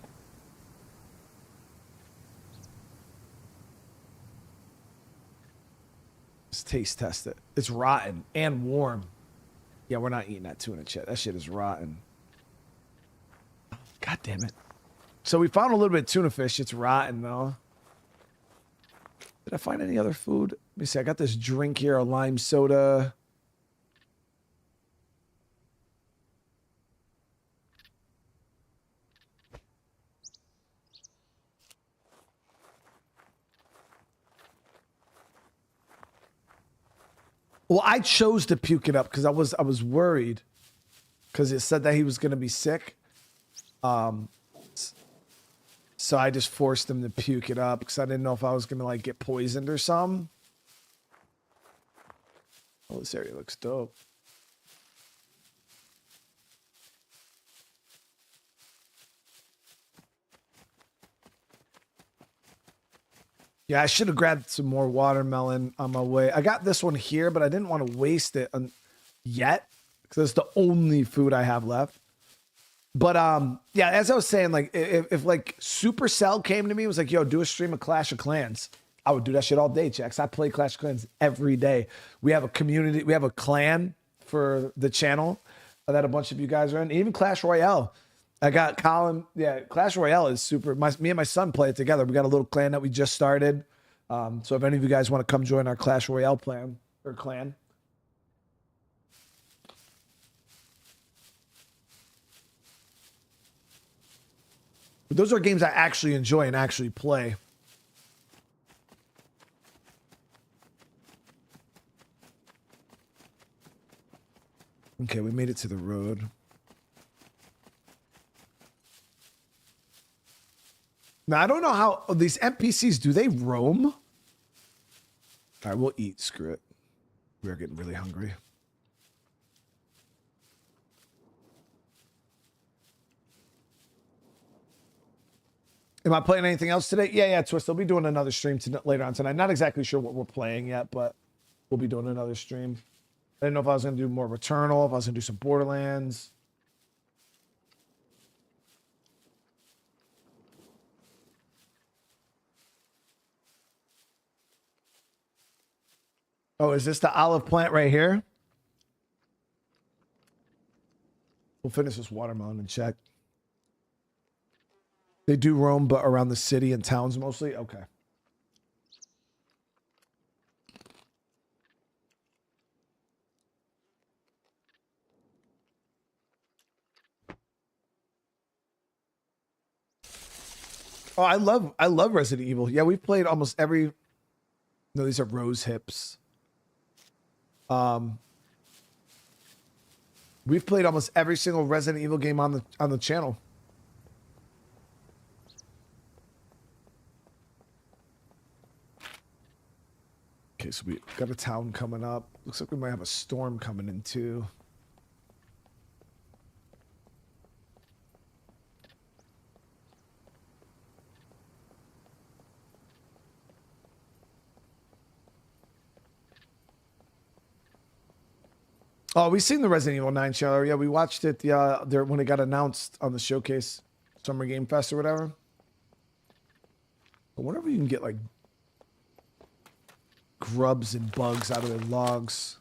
Let's taste test it. It's rotten and warm. Yeah, we're not eating that tuna, chat. That shit is rotten. God damn it. So we found a little bit of tuna fish. It's rotten though. Did I find any other food? Let me see. I got this drink here, a lime soda. Well, I chose to puke it up because I was worried because it said that he was going to be sick. So I just forced him to puke it up because I didn't know if I was going to like get poisoned or something. Oh, this area looks dope. Yeah, I should have grabbed some more watermelon on my way. I got this one here, but I didn't want to waste it yet because it's the only food I have left. But yeah, as I was saying, like if like Supercell came to me and was like, yo, do a stream of Clash of Clans, I would do that shit all day, Jax. I play Clash of Clans every day. We have a community, we have a clan for the channel that a bunch of you guys are in. Even Clash Royale. I got Colin. Yeah, Clash Royale is super. Me and my son play it together. We got a little clan that we just started. So if any of you guys want to come join our Clash Royale plan or clan. But those are games I actually enjoy and actually play. Okay, we made it to the road. Now, I don't know how these NPCs, do they roam? All right, we'll eat. Screw it. We're getting really hungry. Am I playing anything else today? Yeah, Twist. I'll be doing another stream later on tonight. Not exactly sure what we're playing yet, but we'll be doing another stream. I didn't know if I was going to do more Returnal, if I was going to do some Borderlands. Oh, is this the olive plant right here? We'll finish this watermelon and check. They do roam, but around the city and towns mostly? Okay. Oh, I love Resident Evil. Yeah, we've played almost every. No, these are rose hips. We've played almost every single Resident Evil game on the channel. Okay, so we got a town coming up. Looks like we might have a storm coming in too. Oh, we've seen the Resident Evil 9 trailer. Yeah, we watched it there when it got announced on the showcase, Summer Game Fest or whatever. I wonder if we can get like grubs and bugs out of their logs.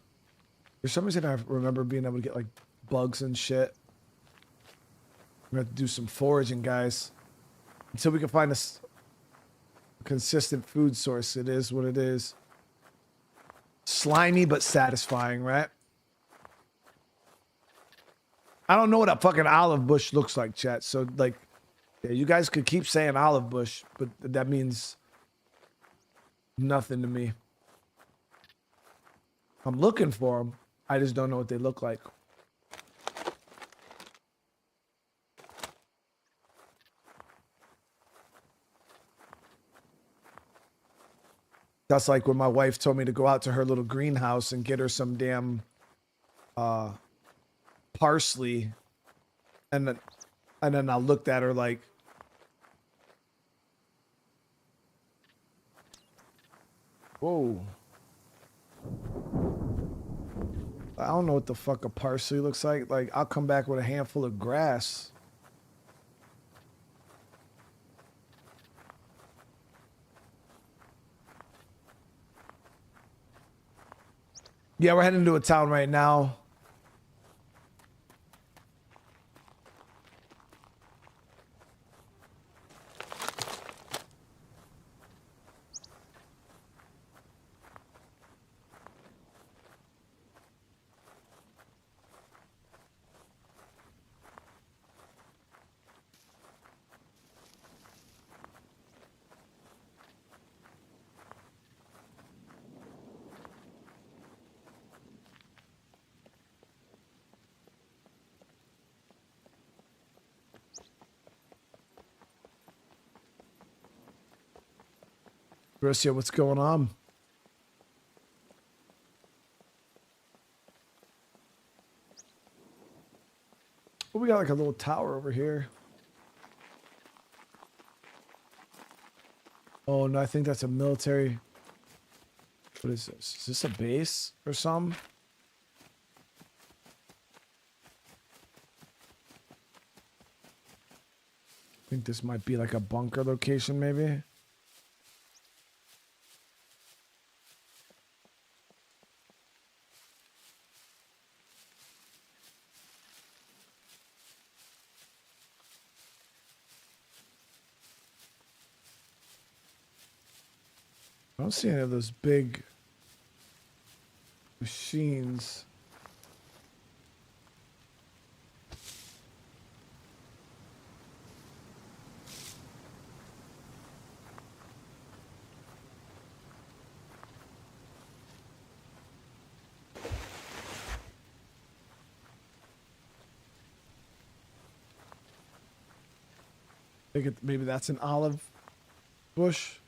For some reason, I remember being able to get like bugs and shit. We're gonna have to do some foraging, guys, until we can find a consistent food source. It is what it is. Slimy but satisfying, right? I don't know what a fucking olive bush looks like, chat. So, like, yeah, you guys could keep saying olive bush, but that means nothing to me. I'm looking for them. I just don't know what they look like. That's like when my wife told me to go out to her little greenhouse and get her some damn parsley, and then I looked at her like, whoa, I don't know what the fuck a parsley looks like. Like, I'll come back with a handful of grass. Yeah, we're heading to a town right now. Russia, what's going on? Oh, we got like a little tower over here. Oh no, I think that's a military. What is this? Is this a base or something? I think this might be like a bunker location, maybe. I don't see any of those big machines. I think maybe that's an olive bush.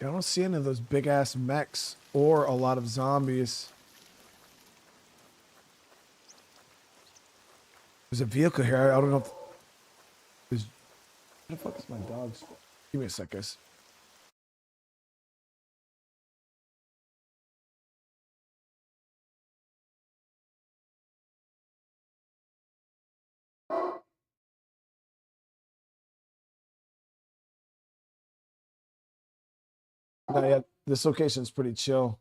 I don't see any of those big ass mechs or a lot of zombies. There's a vehicle here. I don't know if there's... Where the fuck is my dog's? Give me a sec, guys. No, yeah, this location's pretty chill.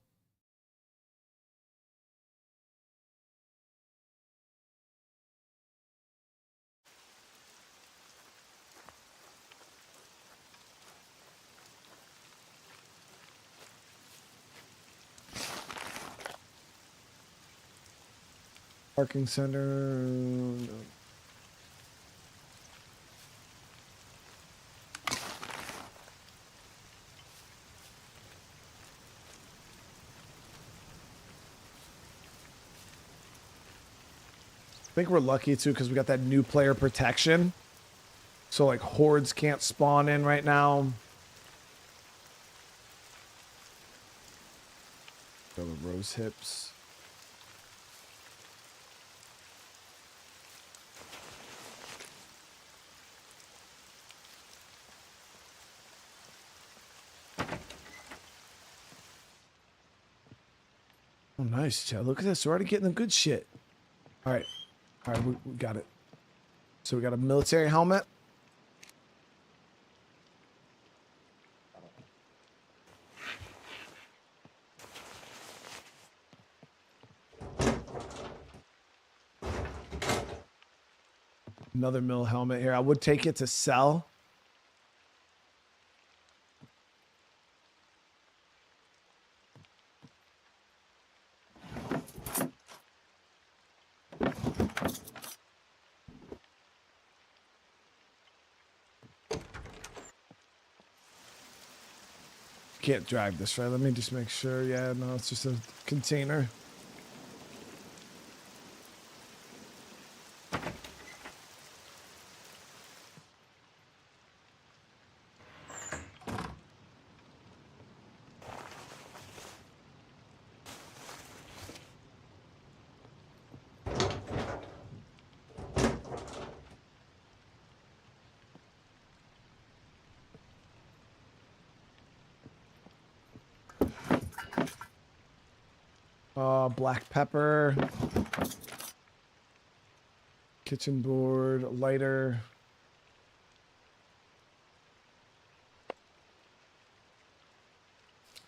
Parking center. No. I think we're lucky too because we got that new player protection. So like hordes can't spawn in right now. Go with rose hips. Oh, nice, Chad. Look at this. We're already getting the good shit. All right. All right, we got it. So we got a military helmet. Another mill helmet here. I would take it to sell. Can't drive this, right? Let me just make sure. Yeah, no, it's just a container. Black pepper, kitchen board, lighter.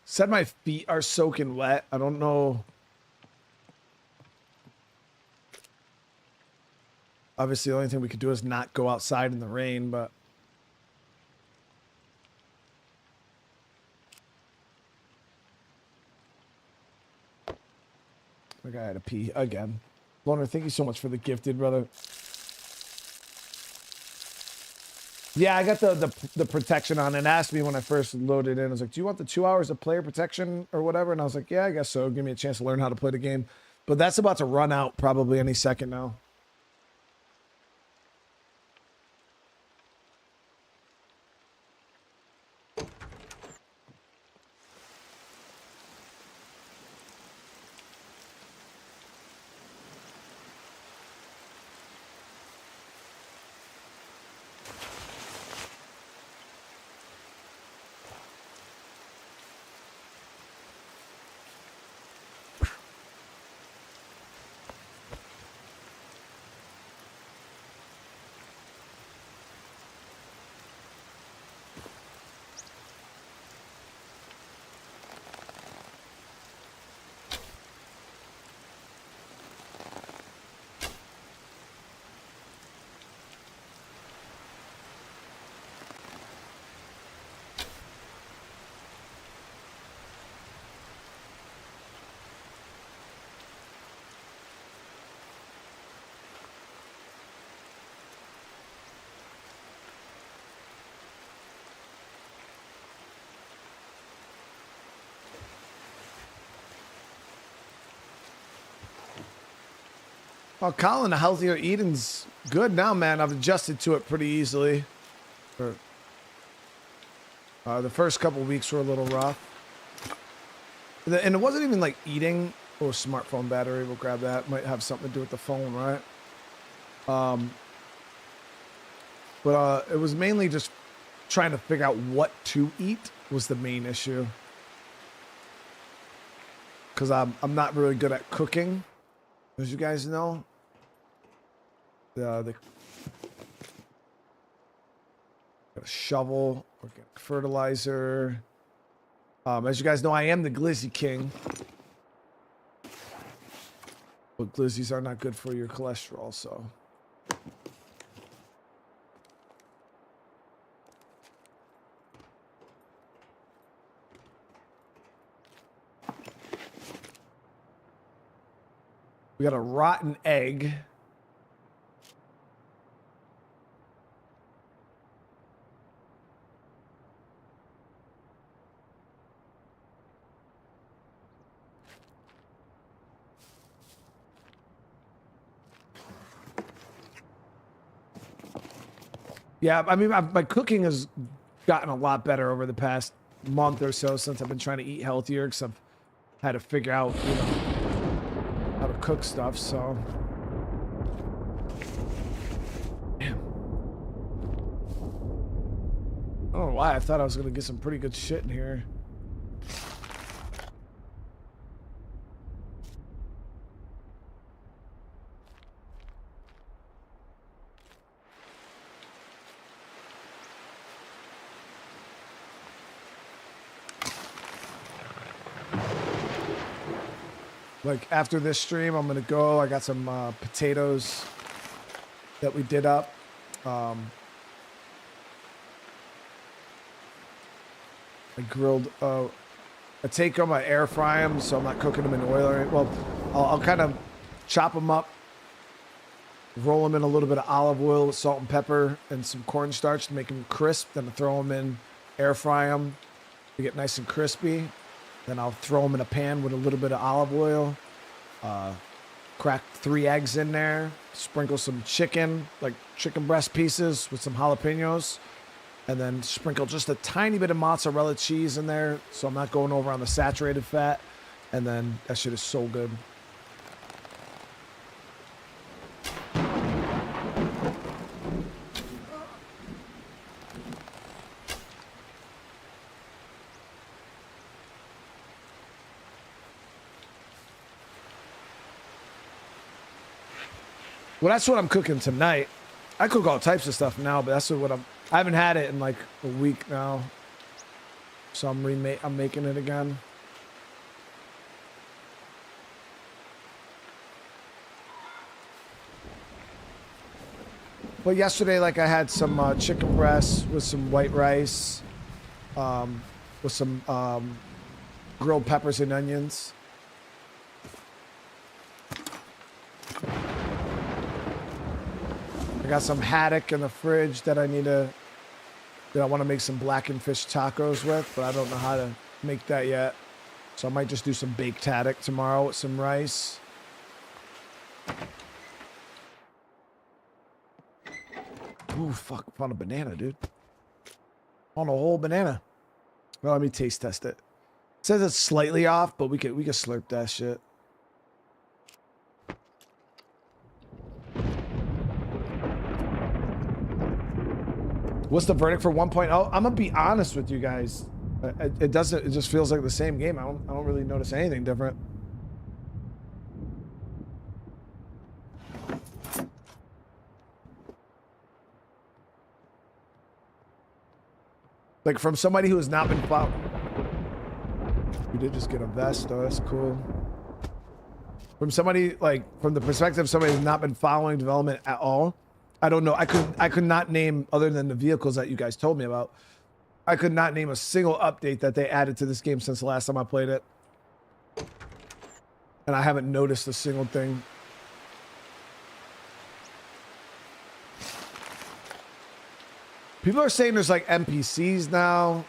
Said my feet are soaking wet. I don't know. Obviously, the only thing we could do is not go outside in the rain, but like I had to pee again. Loner, thank you so much for the gifted, brother. Yeah, I got the protection on. It asked me when I first loaded in. I was like, "Do you want the 2 hours of player protection or whatever?" And I was like, "Yeah, I guess so. Give me a chance to learn how to play the game." But that's about to run out probably any second now. Oh, Colin, the healthier eating's good now, man. I've adjusted to it pretty easily. The first couple weeks were a little rough. And it wasn't even like eating. Oh, smartphone battery. We'll grab that. Might have something to do with the phone, right? But it was mainly just trying to figure out what to eat was the main issue. Because I'm not really good at cooking, as you guys know. The got a shovel, organic fertilizer. As you guys know, I am the Glizzy King. But glizzies are not good for your cholesterol, so. We got a rotten egg. Yeah, I mean, my cooking has gotten a lot better over the past month or so since I've been trying to eat healthier because I've had to figure out, you know, how to cook stuff, so. Damn. I don't know why I thought I was going to get some pretty good shit in here. Like after this stream, I'm gonna go. I got some potatoes that we did up. I grilled. I take them, I air fry them, so I'm not cooking them in oil. Or well, I'll kind of chop them up, roll them in a little bit of olive oil, salt and pepper, and some cornstarch to make them crisp. Then I throw them in, air fry them to get nice and crispy. Then I'll throw them in a pan with a little bit of olive oil, crack 3 eggs in there, sprinkle some chicken, like chicken breast pieces with some jalapenos, and then sprinkle just a tiny bit of mozzarella cheese in there so I'm not going over on the saturated fat. And then that shit is so good. Well, that's what I'm cooking tonight. I cook all types of stuff now, but that's what I haven't had it in like a week now. So I'm making it again. But yesterday, like I had some chicken breasts with some white rice, with some grilled peppers and onions. I got some haddock in the fridge that I want to make some blackened fish tacos with, but I don't know how to make that yet. So I might just do some baked haddock tomorrow with some rice. Ooh, fuck, found a banana, dude. On a whole banana. Well, let me taste test it. It says it's slightly off, but we could slurp that shit. What's the verdict for 1.0? I'm gonna be honest with you guys. It just feels like the same game. I don't really notice anything different. Like from somebody who has not been following. We did just get a vest though, that's cool. From somebody, like, from the perspective of somebody who's not been following development at all, I don't know. I could not name, other than the vehicles that you guys told me about, I could not name a single update that they added to this game since the last time I played it. And I haven't noticed a single thing. People are saying there's like NPCs now.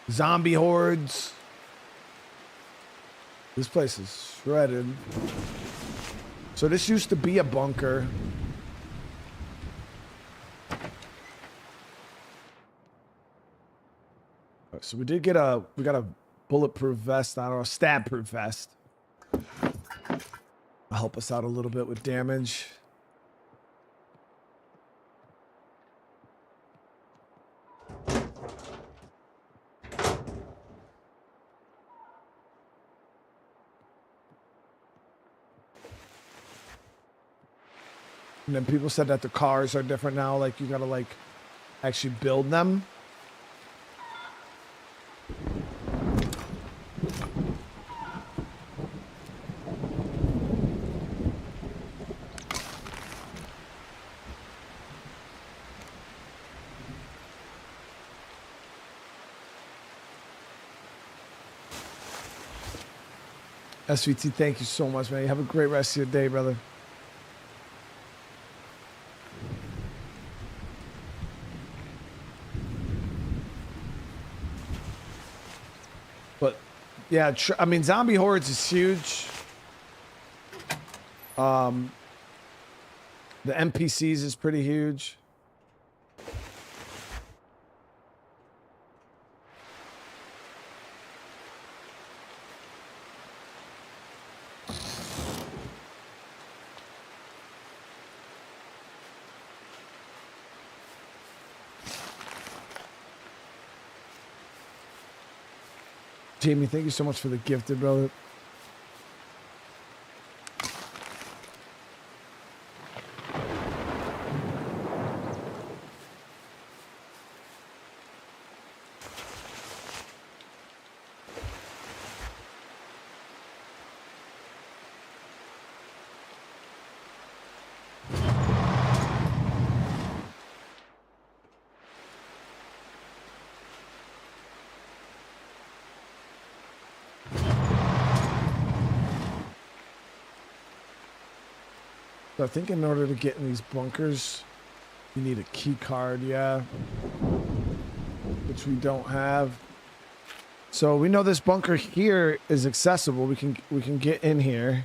Zombie hordes. This place is shredded. So this used to be a bunker. So we got a bulletproof vest, I don't know, stab-proof vest. Help us out a little bit with damage. And then people said that the cars are different now, like you gotta like actually build them. SVT, thank you so much, man. You have a great rest of your day, brother. But yeah, I mean, zombie hordes is huge. The NPCs is pretty huge. Jamie, thank you so much for the gifted, brother. So I think in order to get in these bunkers, you need a key card, yeah. Which we don't have. So we know this bunker here is accessible. We can get in here.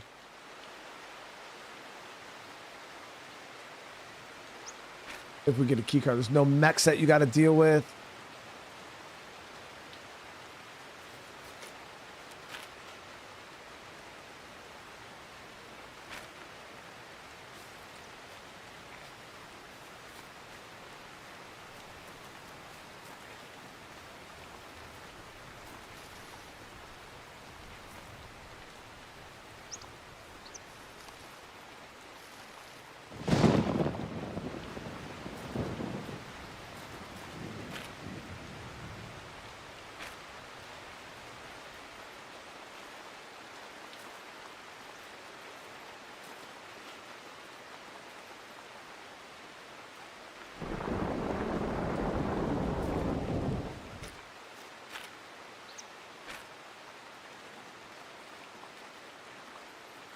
If we get a key card. There's no mechs that you got to deal with.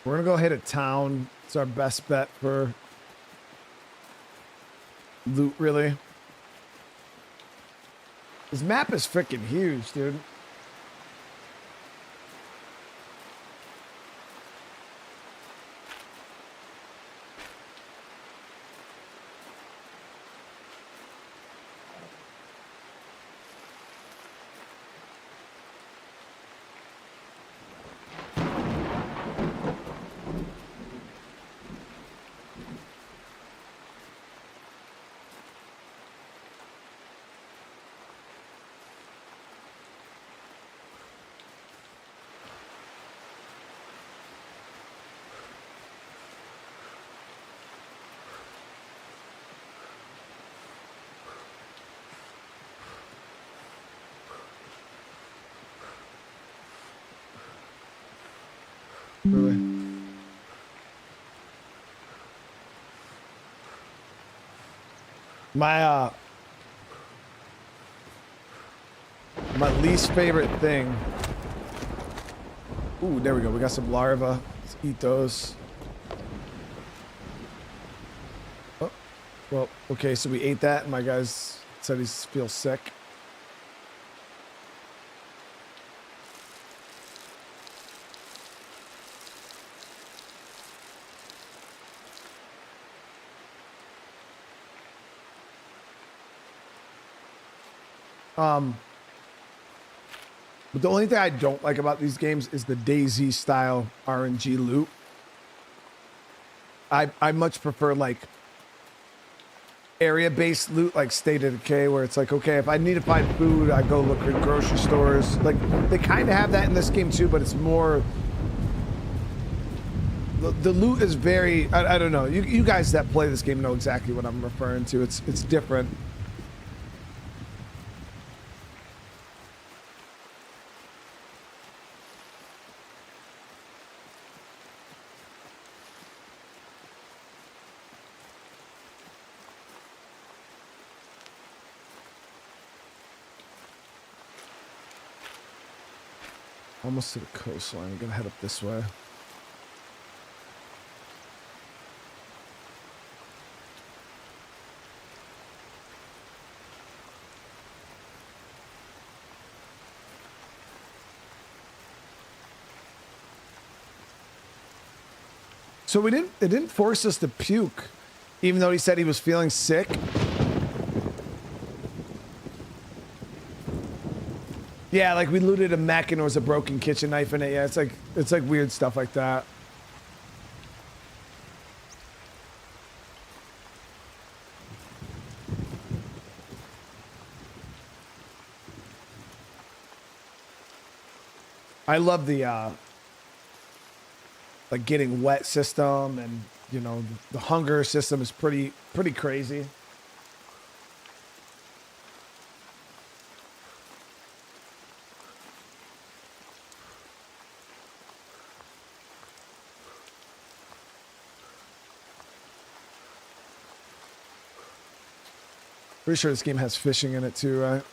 We're gonna go hit a town. It's our best bet for loot, really. This map is freaking huge, dude. Really? My least favorite thing. Ooh, there we go. We got some larvae. Let's eat those. Oh, well, okay. So we ate that, and my guys said he feels sick. But the only thing I don't like about these games is the DayZ style RNG loot. I much prefer like area based loot, like State of Decay, where it's like, okay, if I need to find food, I go look at grocery stores. Like they kind of have that in this game too, but it's more. The loot is very. I don't know. You guys that play this game know exactly what I'm referring to. It's different. Almost to the coastline. We're gonna head up this way. So it didn't force us to puke, even though he said he was feeling sick. Yeah, like we looted a mech and there was a broken kitchen knife in it. Yeah, it's like weird stuff like that. I love the like getting wet system, and you know the hunger system is pretty crazy. Pretty sure this game has fishing in it too, right?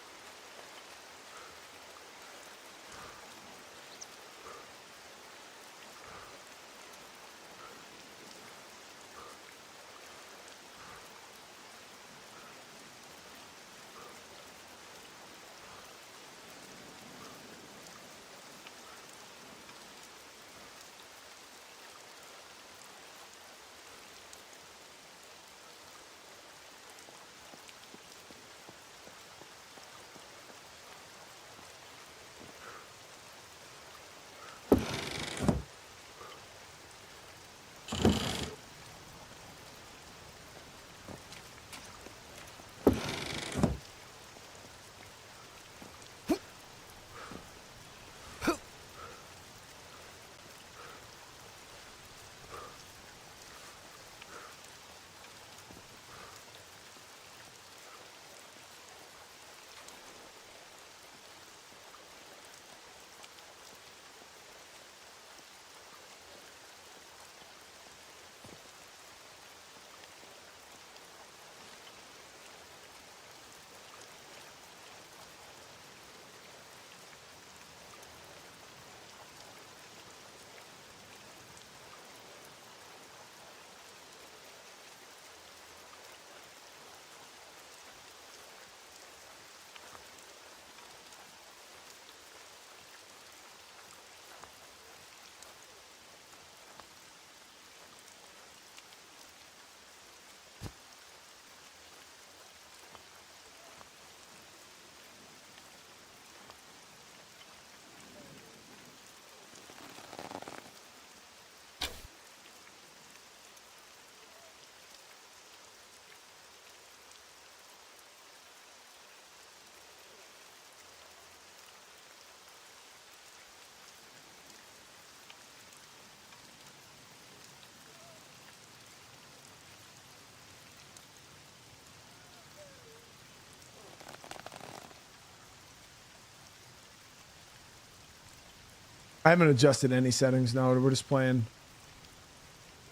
I haven't adjusted any settings now. We're just playing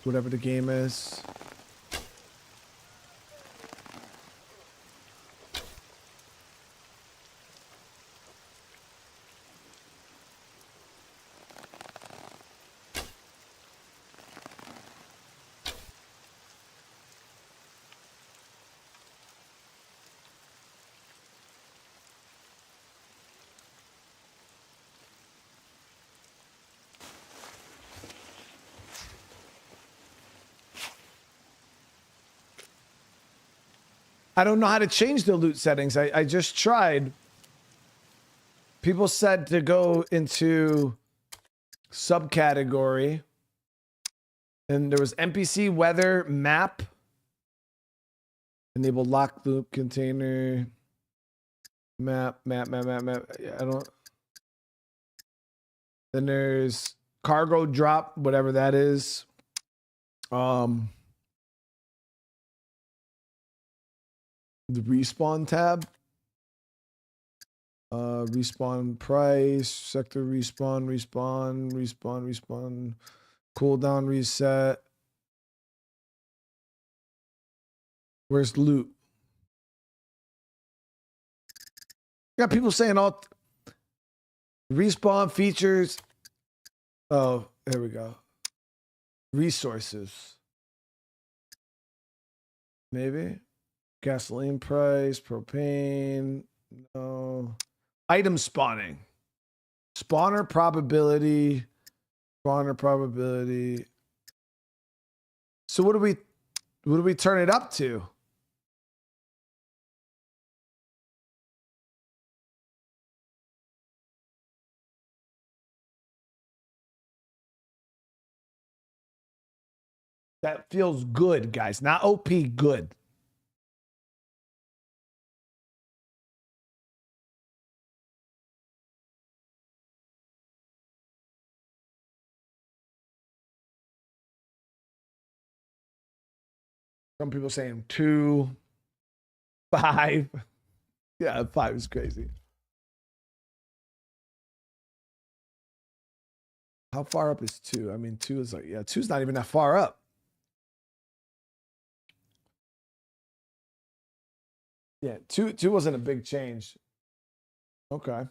whatever the game is. I don't know how to change the loot settings. I just tried. People said to go into subcategory, and there was NPC, weather, map, enable lock loop container, map. Yeah, I don't. Then there's cargo drop, whatever that is. The respawn tab. Respawn price, sector respawn, cooldown reset. Where's loot? Got people saying all Respawn features. Oh, there we go. Resources. Maybe. Gasoline price, propane. No. Item spawning. Spawner probability. Spawner probability. So what do we turn it up to? That feels good, guys. Not OP, good. Some people saying 2, 5. Yeah, 5 is crazy. How far up is 2? I mean, 2 is like, yeah, 2 is not even that far up. Yeah, 2 wasn't a big change. Okay.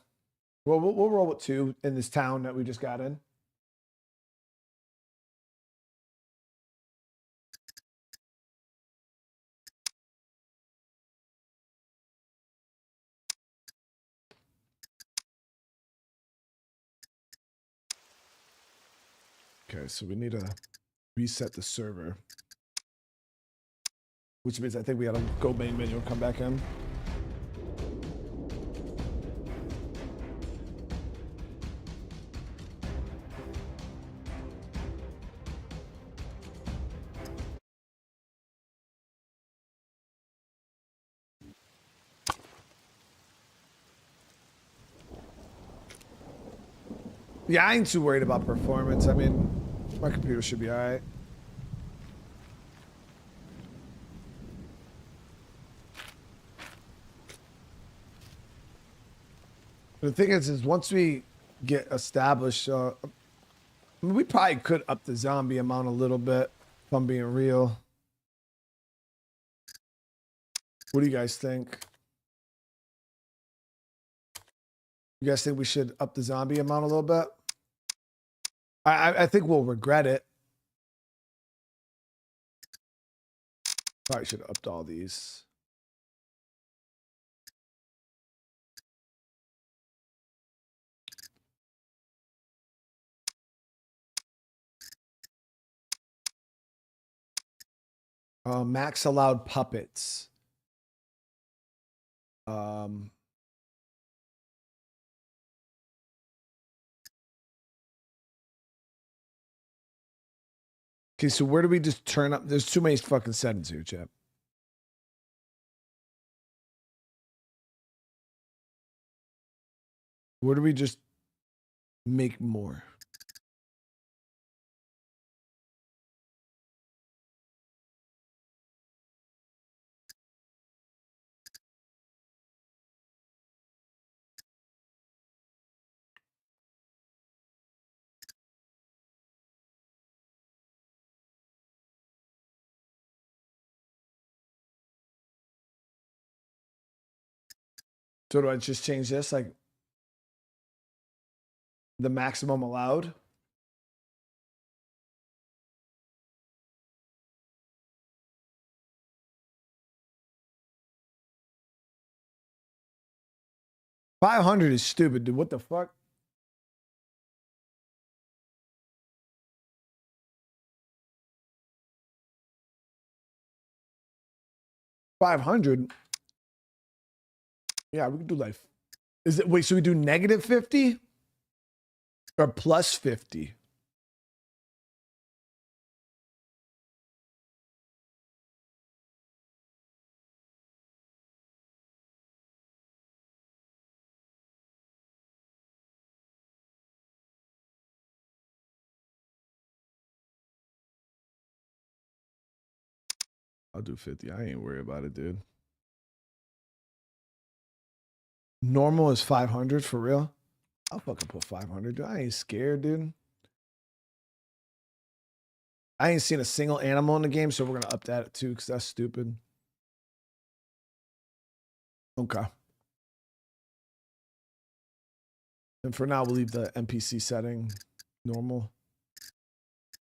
Well, we'll roll with 2 in this town that we just got in. Okay, so we need to reset the server. Which means I think we gotta go main menu and come back in. Yeah, I ain't too worried about performance. I mean, my computer should be all right. The thing is once we get established, I mean, we probably could up the zombie amount a little bit, if I'm being real. What do you guys think? You guys think we should up the zombie amount a little bit? I think we'll regret it. Probably should have upped all these. Max allowed puppets. Okay, so where do we just turn up? There's too many fucking settings here, chap. Where do we just make more? So do I just change this, like the maximum allowed? $500 is stupid, dude. What the fuck? $500. Yeah, we can do like. Is it wait? So we do negative 50 or plus 50? I'll do 50. I ain't worried about it, dude. Normal is 500 for real. I'll fucking put 500. Dude. I ain't scared, dude. I ain't seen a single animal in the game, so we're gonna up that too, because that's stupid. Okay. And for now, we'll leave the NPC setting normal.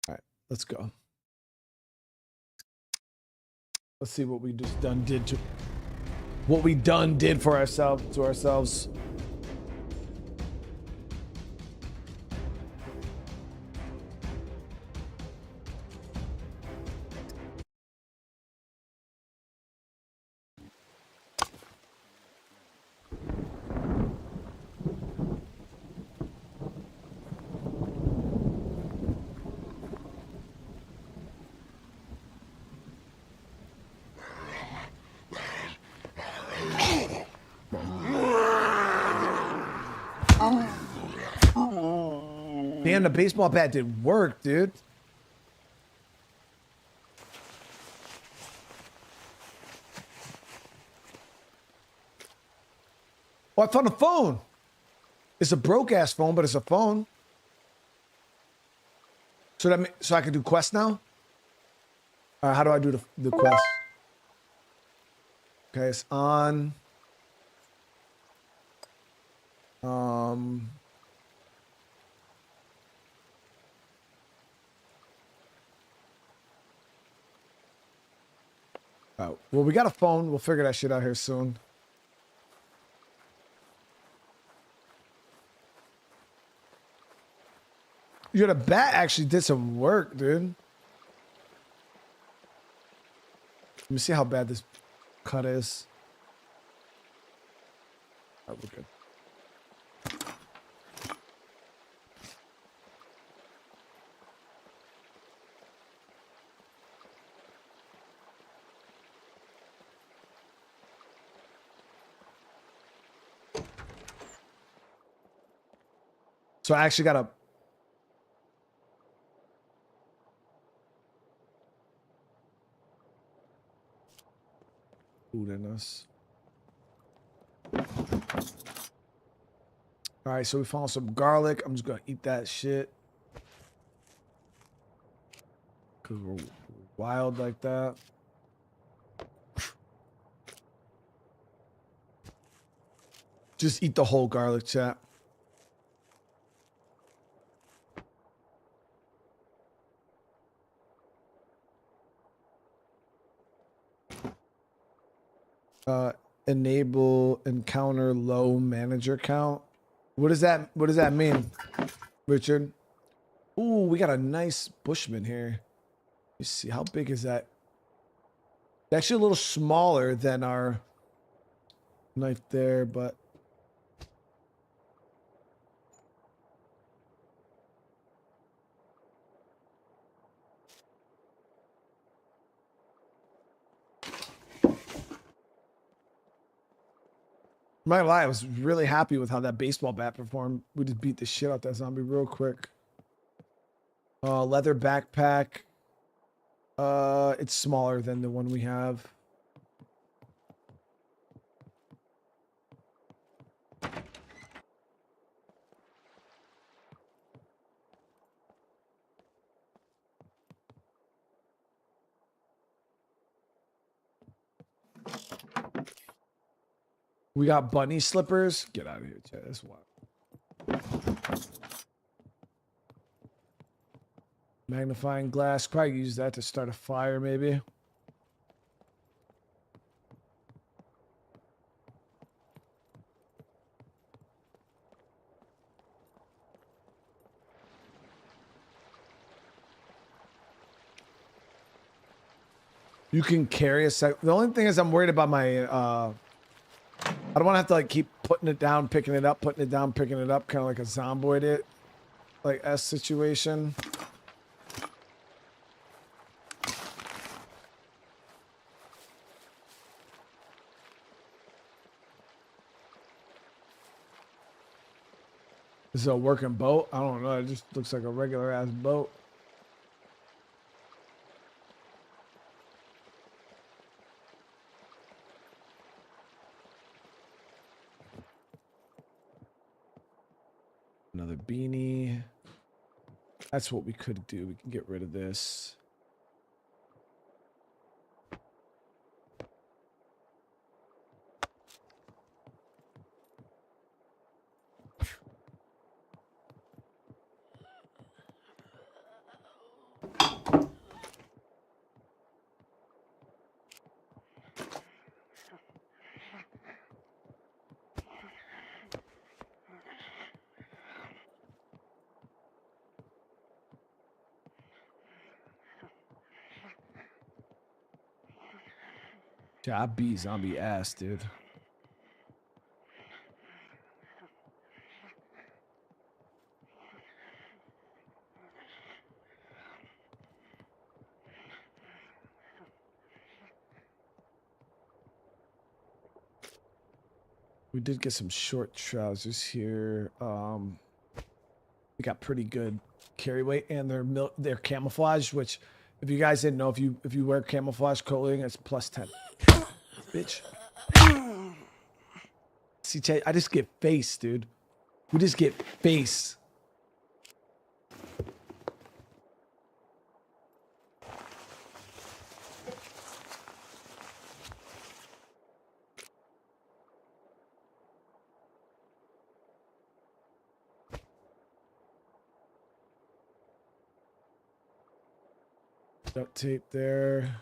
All right, let's go. Let's see what we just done did to what we done did for ourselves to ourselves. Damn, the baseball bat did work, dude. Oh, I found a phone. It's a broke ass phone, but it's a phone. So so I can do quests now. All right, how do I do the quest? Okay, it's on. Oh, well, we got a phone. We'll figure that shit out here soon. Yeah, the bat actually did some work, dude. Let me see how bad this cut is. All right, we're good. So I actually got a food in us. All right, so we found some garlic. I'm just gonna eat that shit. Cause we're wild like that. Just eat the whole garlic, chat. Enable encounter low manager count. What does that mean, Richard? Ooh, we got a nice bushman here. Let me see, how big is that? It's actually a little smaller than our knife there, but I'm not gonna lie, I was really happy with how that baseball bat performed. We just beat the shit out that zombie real quick. Leather backpack. It's smaller than the one we have. We got bunny slippers. Get out of here, Chad. That's wild. Magnifying glass. Probably use that to start a fire, maybe. You can carry a sec. The only thing is I'm worried about my I don't want to have to like keep putting it down, picking it up, putting it down, picking it up, kind of like a zomboid it like S situation. This is a working boat. I don't know. It just looks like a regular ass boat. Another beanie. That's what we could do. We can get rid of this. God, I beat zombie ass, dude. We did get some short trousers here. We got pretty good carry weight, and they're camouflage. Which, if you guys didn't know, if you wear camouflage clothing, it's +10. Bitch. See, I just get face, dude. We just get face. Duct tape there.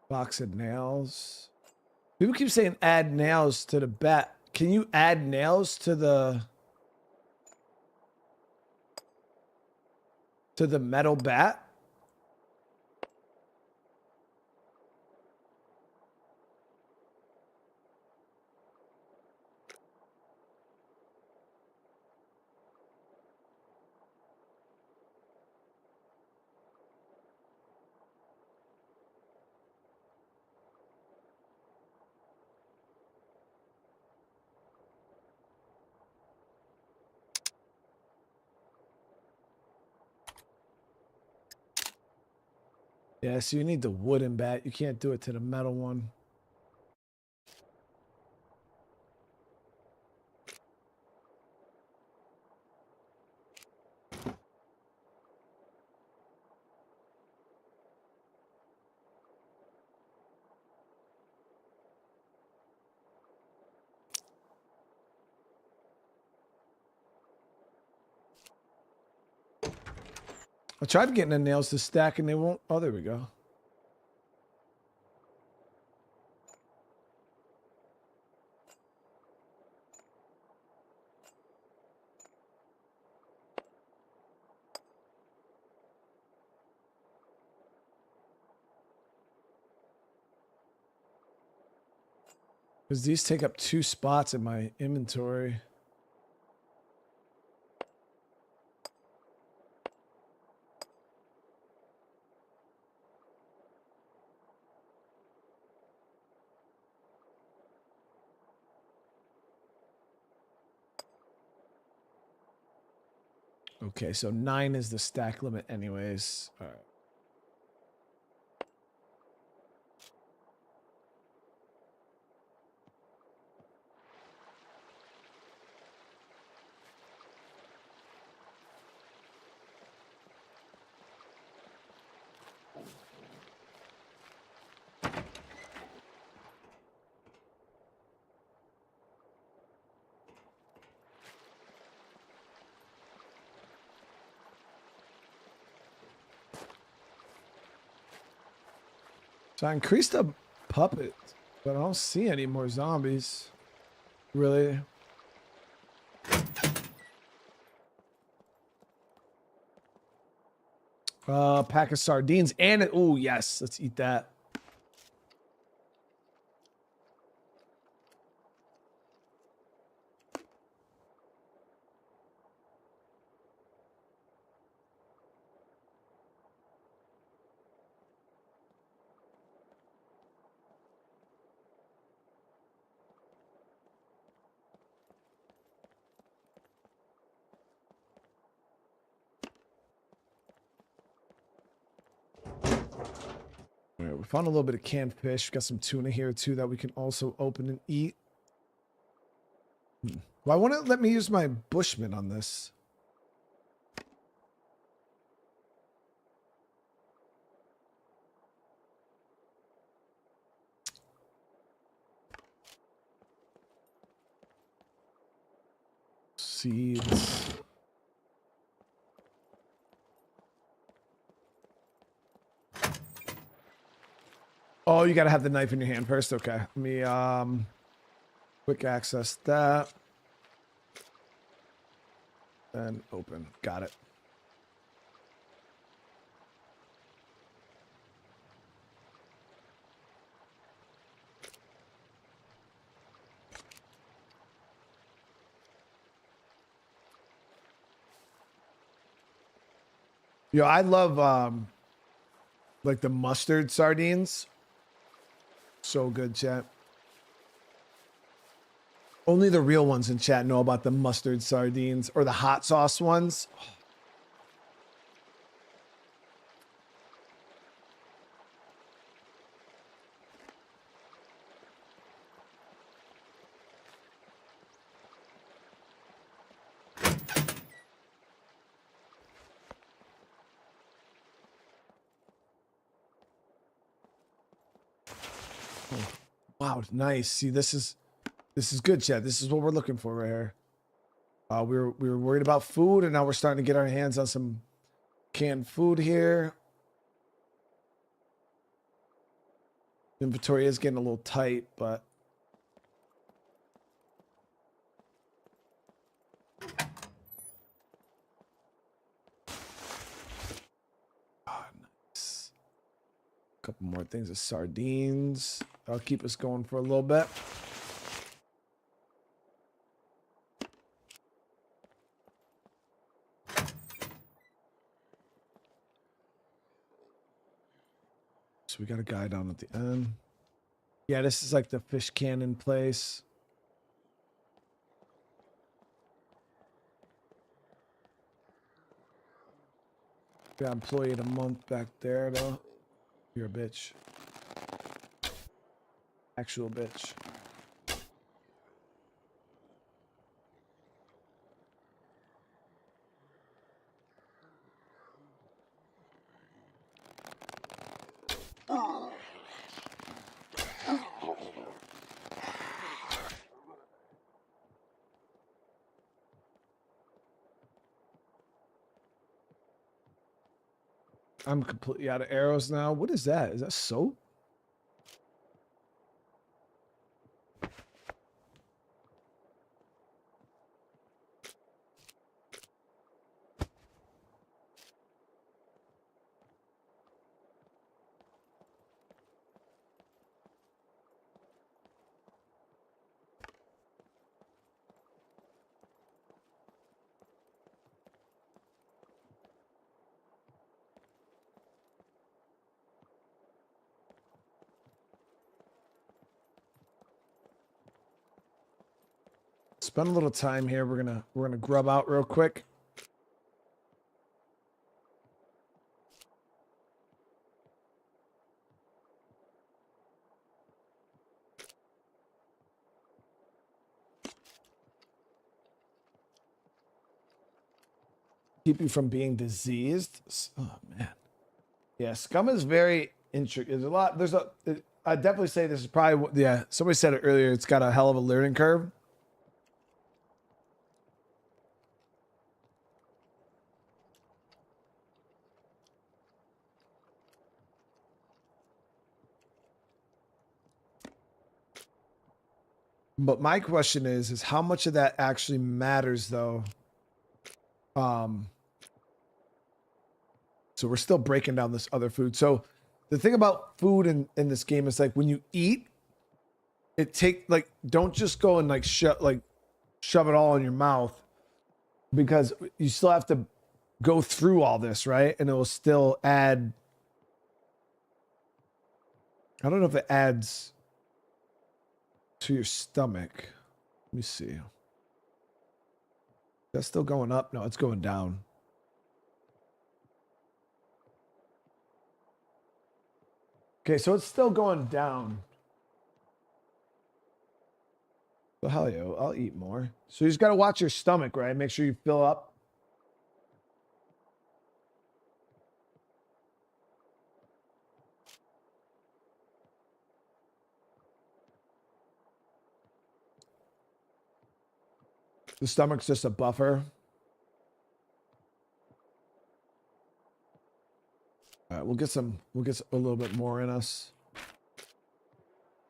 Box of nails. People keep saying add nails to the bat. Can you add nails to the metal bat? Yeah, so you need the wooden bat. You can't do it to the metal one. I tried getting the nails to stack and they won't. Oh, there we go. Because these take up 2 spots in my inventory. Okay, so 9 is the stack limit anyways. All right. So I increased the puppets, but I don't see any more zombies. Really? Pack of sardines and oh yes, let's eat that. All right, we found a little bit of canned fish. Got some tuna here too that we can also open and eat. Why won't it let me use my Bushman on this? Seeds. Oh, you gotta have the knife in your hand first. Okay. Let me quick access that. And open. Got it. Yo, I love like the mustard sardines. So good, chat. Only the real ones in chat know about the mustard sardines or the hot sauce ones. Wow, nice. See, this is good, chat. This is what we're looking for right here. We were worried about food, and now we're starting to get our hands on some canned food here. Inventory is getting a little tight, but nice. A couple more things of sardines. That'll keep us going for a little bit. So we got a guy down at the end. Yeah, this is like the fish cannon place. Got employee of the month back there though. You're a bitch. Actual bitch. I'm completely out of arrows now. What is that? Is that soap? Spend a little time here. We're gonna grub out real quick. Keep you from being diseased. Oh man. Yeah, scum is very intricate. There's a lot. I'd definitely say this is probably, yeah, somebody said it earlier. It's got a hell of a learning curve. But my question is how much of that actually matters though? So we're still breaking down this other food. So the thing about food in this game is like when you eat, don't just go and shove it all in your mouth, because you still have to go through all this, right? And it will still add. I don't know if it adds to your stomach. Let me see. That's still going up? No, it's going down. Okay, so it's still going down. So hell yeah, I'll eat more. So you just got to watch your stomach, right? Make sure you fill up. The stomach's just a buffer. All right, we'll get a little bit more in us.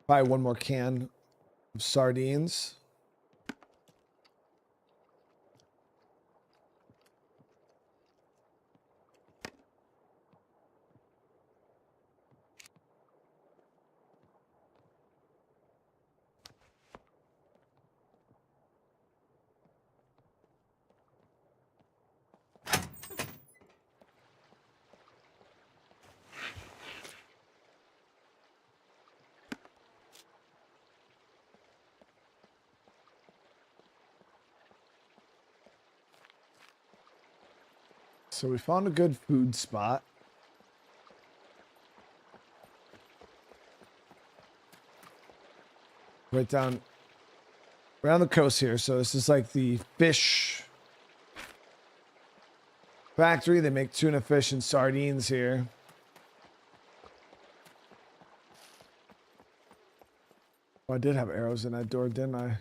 Probably one more can of sardines. So we found a good food spot. Right down around the coast here. So this is like the fish factory. They make tuna fish and sardines here. Oh, I did have arrows in that door, didn't I?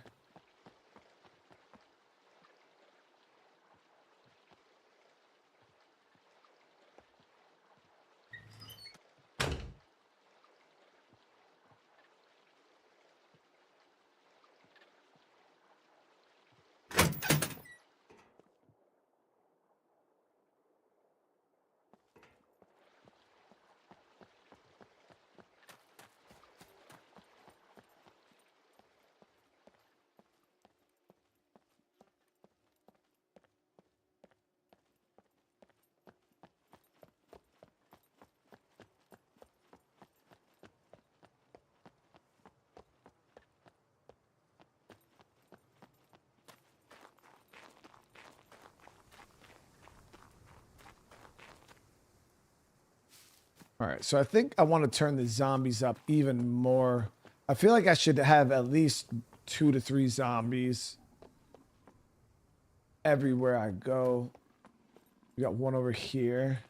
All right, so I think I want to turn the zombies up even more. I feel like I should have at least 2 to 3 zombies everywhere I go. We got one over here.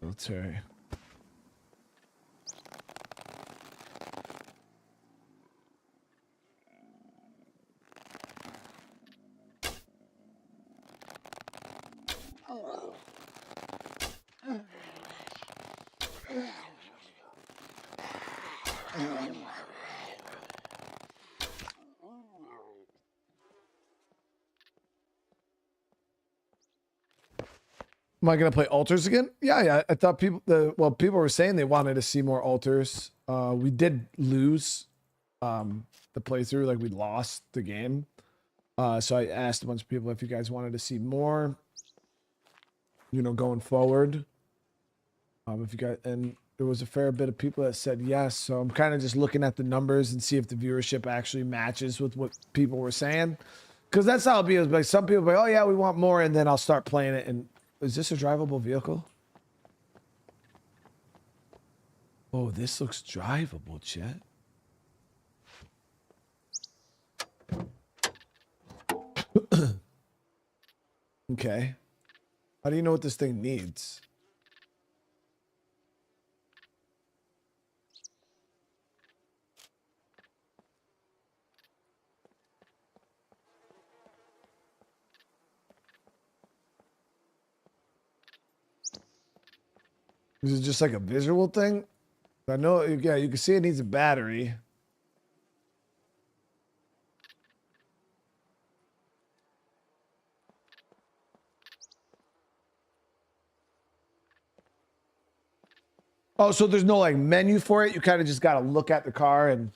Military. Am I gonna play altars again? Yeah. I thought people were saying they wanted to see more altars. We did lose the playthrough, like we lost the game. So I asked a bunch of people if you guys wanted to see more, you know, going forward. If you guys, and there was a fair bit of people that said yes. So I'm kind of just looking at the numbers and see if the viewership actually matches with what people were saying. Because that's how it'll be. Like some people be like, oh yeah, we want more, and then I'll start playing it. And is this a drivable vehicle? Oh, this looks drivable, Chet. Okay. How do you know what this thing needs? Is it just like a visual thing? I know, yeah, you can see it needs a battery. Oh, so there's no like menu for it? You kind of just got to look at the car and...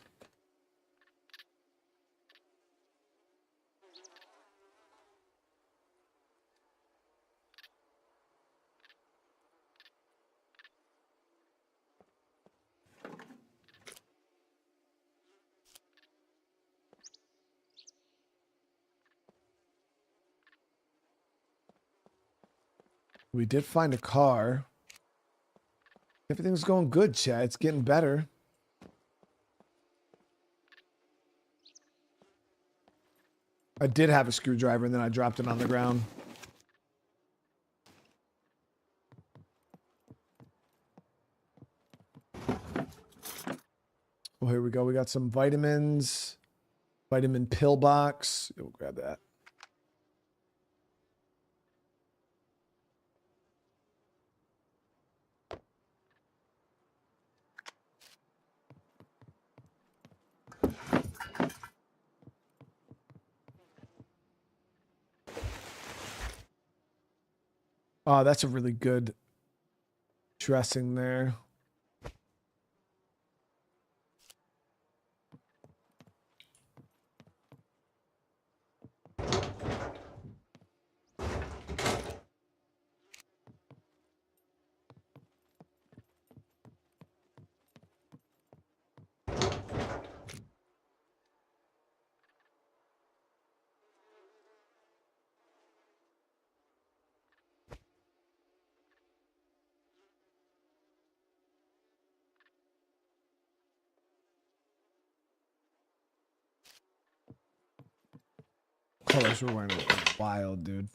We did find a car. Everything's going good, Chad. It's getting better. I did have a screwdriver and then I dropped it on the ground. Oh, here we go. We got some vitamins. Vitamin pill box. We'll grab that. Oh, that's a really good dressing there. Colors we're wearing are wild, dude.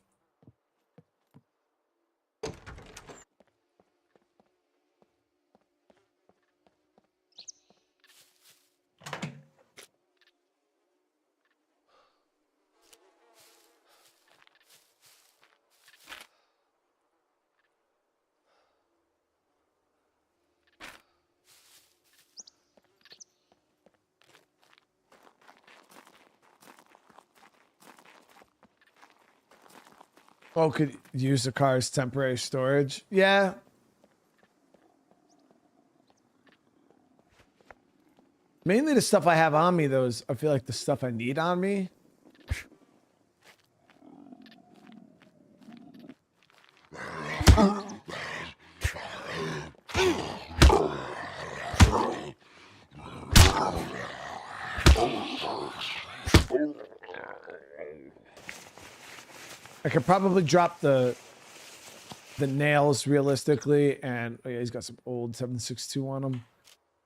Oh, could use the car's temporary storage. Yeah. Mainly the stuff I have on me, though, is I feel like the stuff I need on me. I could probably drop the nails realistically, and oh yeah, he's got some old 762 on him.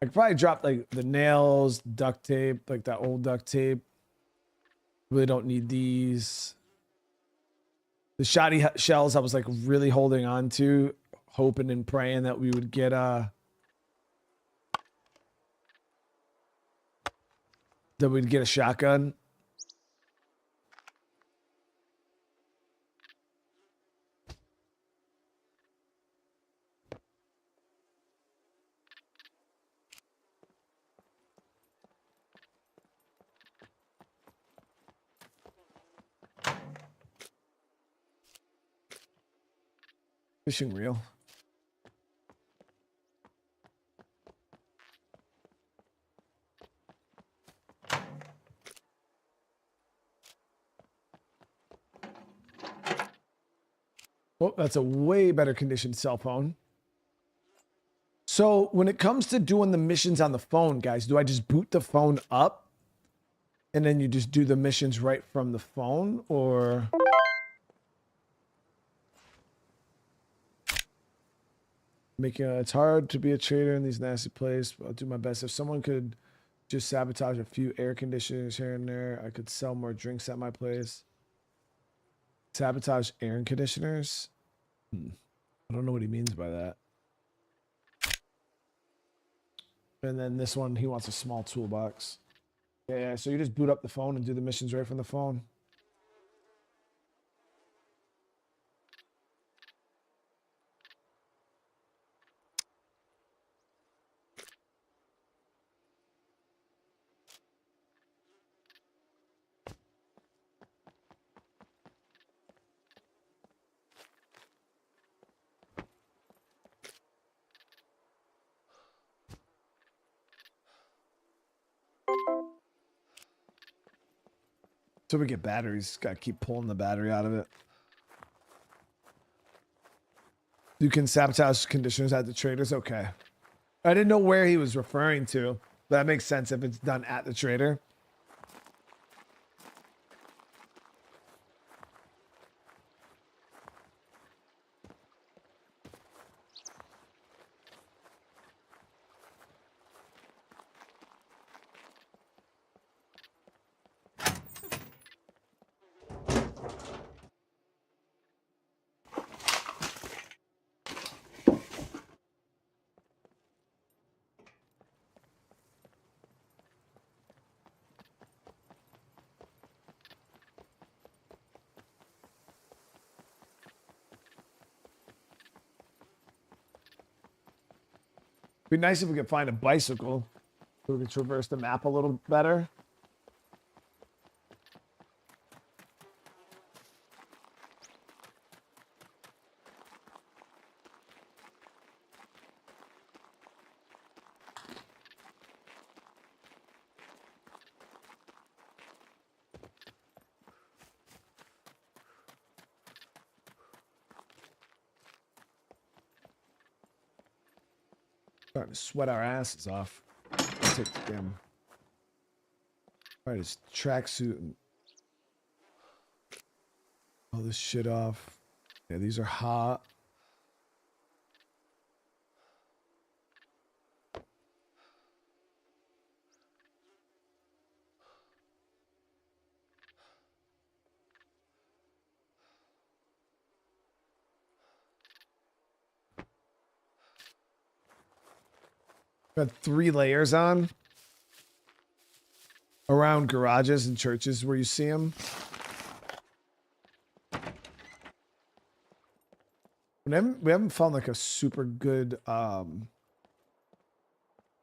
I could probably drop like the nails, duct tape, like that old duct tape. Really don't need these. The shoddy shells I was like really holding on to, hoping and praying that we would get that we'd get a shotgun. Fishing reel. Oh, that's a way better conditioned cell phone. So when it comes to doing the missions on the phone, guys, do I just boot the phone up and then you just do the missions right from the phone, or? It's hard to be a trader in these nasty places, but I'll do my best. If someone could just sabotage a few air conditioners here and there, I could sell more drinks at my place. Sabotage air conditioners? I don't know what he means by that. And then this one, he wants a small toolbox. Yeah, so you just boot up the phone and do the missions right from the phone. So we get batteries. Got to keep pulling the battery out of it. You can sabotage conditioners at the traders. Okay. I didn't know where he was referring to. But that makes sense if it's done at the trader. Be nice if we could find a bicycle so we could traverse the map a little better. Starting to sweat our asses off. Take the damn. All right, his tracksuit and all this shit off. Yeah, these are hot. Got 3 layers on around garages and churches where you see them. We haven't found like a super good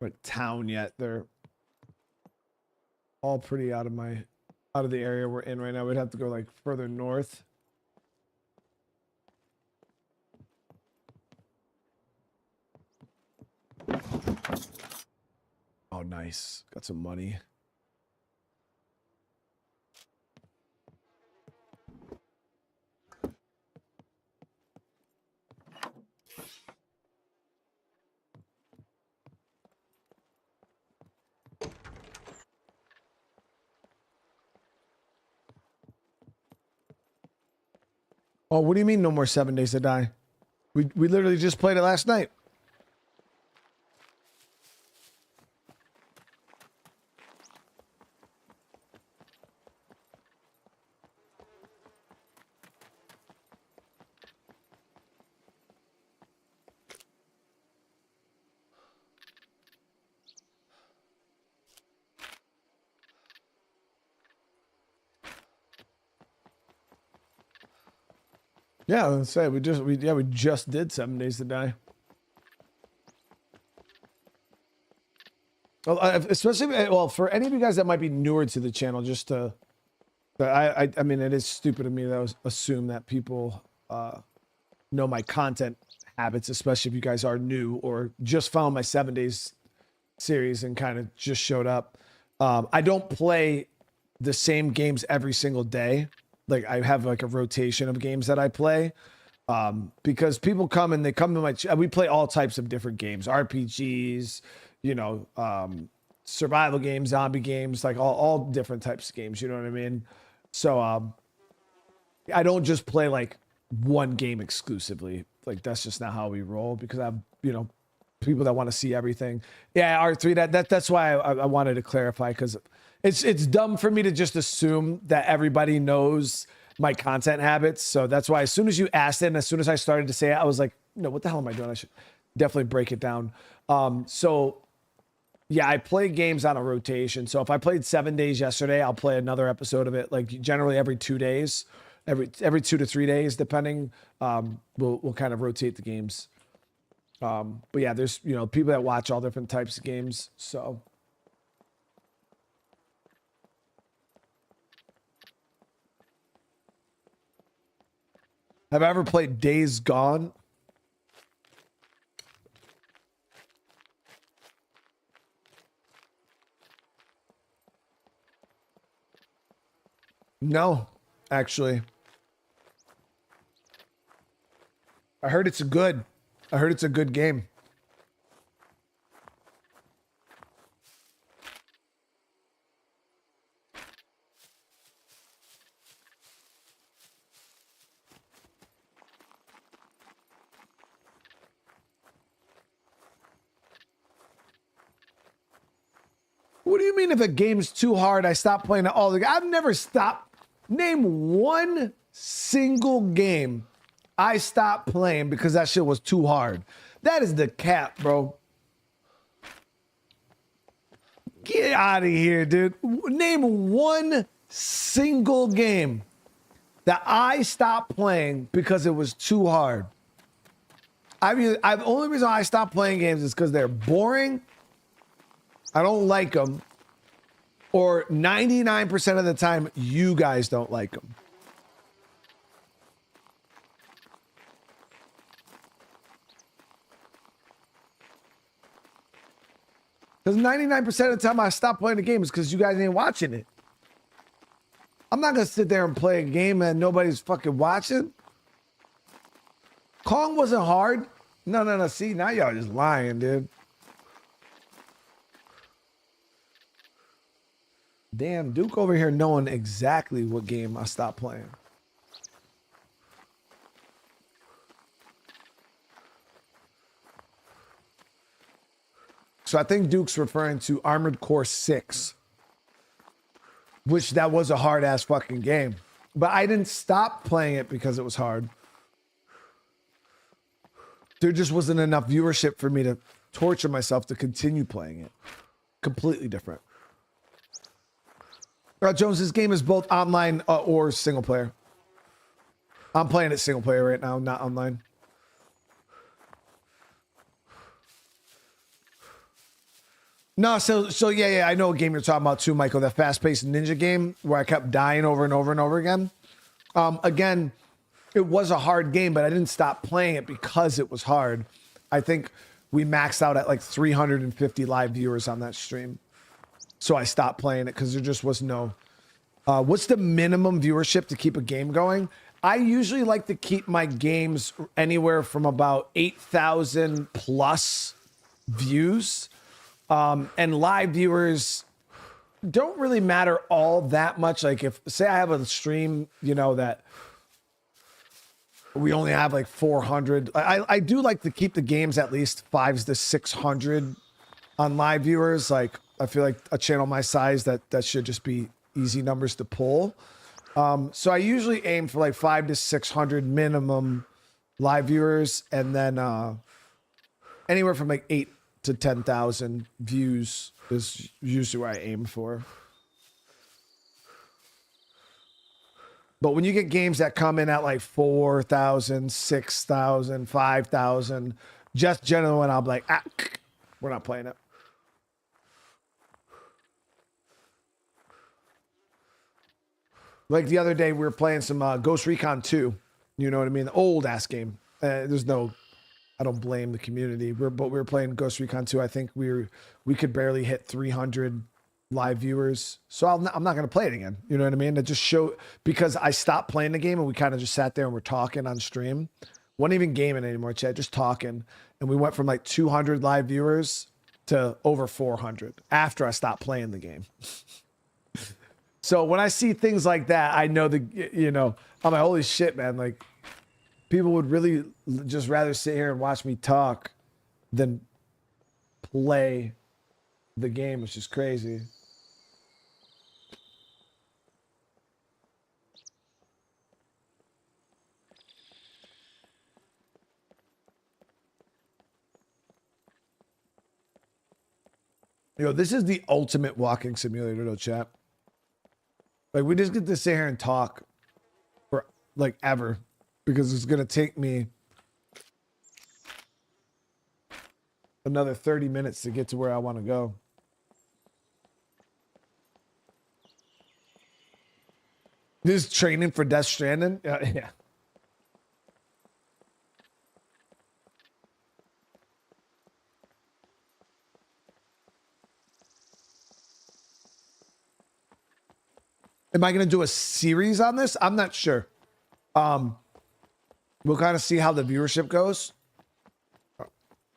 like town yet. They're all pretty out of the area we're in right now. We'd have to go like further north. Oh, nice. Got some money. Oh, what do you mean no more 7 Days to Die? We literally just played it last night. Yeah, let's say we just did 7 Days to Die. Well, especially well for any of you guys that might be newer to the channel, just to, I mean, it is stupid of me to assume that people know my content habits, especially if you guys are new or just found my 7 Days series and kind of just showed up. I don't play the same games every single day. Like I have like a rotation of games that I play because people come and they come to my we play all types of different games, RPGs, you know, survival games, zombie games, like all different types of games, you know what I mean? So I don't just play like one game exclusively. Like that's just not how we roll because I have, you know, people that want to see everything. Yeah, R3, that's why I wanted to clarify because it's dumb for me to just assume that everybody knows my content habits. So that's why as soon as you asked it and as soon as I started to say it, I was like, no, what the hell am I doing? I should definitely break it down. So yeah, I play games on a rotation. So if I played 7 Days yesterday, I'll play another episode of it, like generally every 2 days, every 2 to 3 days, depending. We'll kind of rotate the games. But yeah, there's, you know, people that watch all different types of games. So have I ever played Days Gone? No, actually. I heard it's good. I heard it's a good game. What do you mean if a game's too hard, I stop playing it all? I've never stopped. Name one single game I stopped playing because that shit was too hard. That is the cap, bro. Get out of here, dude. Name one single game that I stopped playing because it was too hard. The only reason I stopped playing games is because they're boring. I don't like them. Or 99% of the time, you guys don't like them. Because 99% of the time I stop playing the game is because you guys ain't watching it. I'm not going to sit there and play a game that nobody's fucking watching. Kong wasn't hard. No. See, now y'all just lying, dude. Damn, Duke over here knowing exactly what game I stopped playing. So I think Duke's referring to Armored Core 6, which that was a hard ass fucking game. But I didn't stop playing it because it was hard. There just wasn't enough viewership for me to torture myself to continue playing it. Completely different. Jones, this game is both online or single player. I'm playing it single player right now, not online. No, so yeah, I know what game you're talking about too, Michael. That fast-paced ninja game where I kept dying over and over and over again. Again, it was a hard game, but I didn't stop playing it because it was hard. I think we maxed out at like 350 live viewers on that stream. So I stopped playing it because there just was no... what's the minimum viewership to keep a game going? I usually like to keep my games anywhere from about 8,000 plus views. And live viewers don't really matter all that much. Like if, say I have a stream, you know, that we only have like 400. I do like to keep the games at least 500 to 600 on live viewers. Like I feel like a channel my size, that should just be easy numbers to pull. So I usually aim for like 500 to 600 minimum live viewers. And then anywhere from like 8 to 10,000 views is usually where I aim for. But when you get games that come in at like 4,000, 6,000, 5,000, just generally when I'll be like, we're not playing it. Like the other day, we were playing some Ghost Recon 2. You know what I mean? The old ass game. There's no... I don't blame the community. But we were playing Ghost Recon 2. I think we could barely hit 300 live viewers. So I'm not going to play it again. You know what I mean? It just show because I stopped playing the game and we kind of just sat there and we're talking on stream. Wasn't even gaming anymore, Chad, just talking. And we went from like 200 live viewers to over 400 after I stopped playing the game. So when I see things like that, I know I'm like, holy shit, man. Like, people would really just rather sit here and watch me talk than play the game, which is crazy. This is the ultimate walking simulator, though, chat. Like, we just get to sit here and talk for, like, ever. Because it's going to take me another 30 minutes to get to where I want to go. This is training for Death Stranding? Yeah. Am I going to do a series on this? I'm not sure. We'll kind of see how the viewership goes.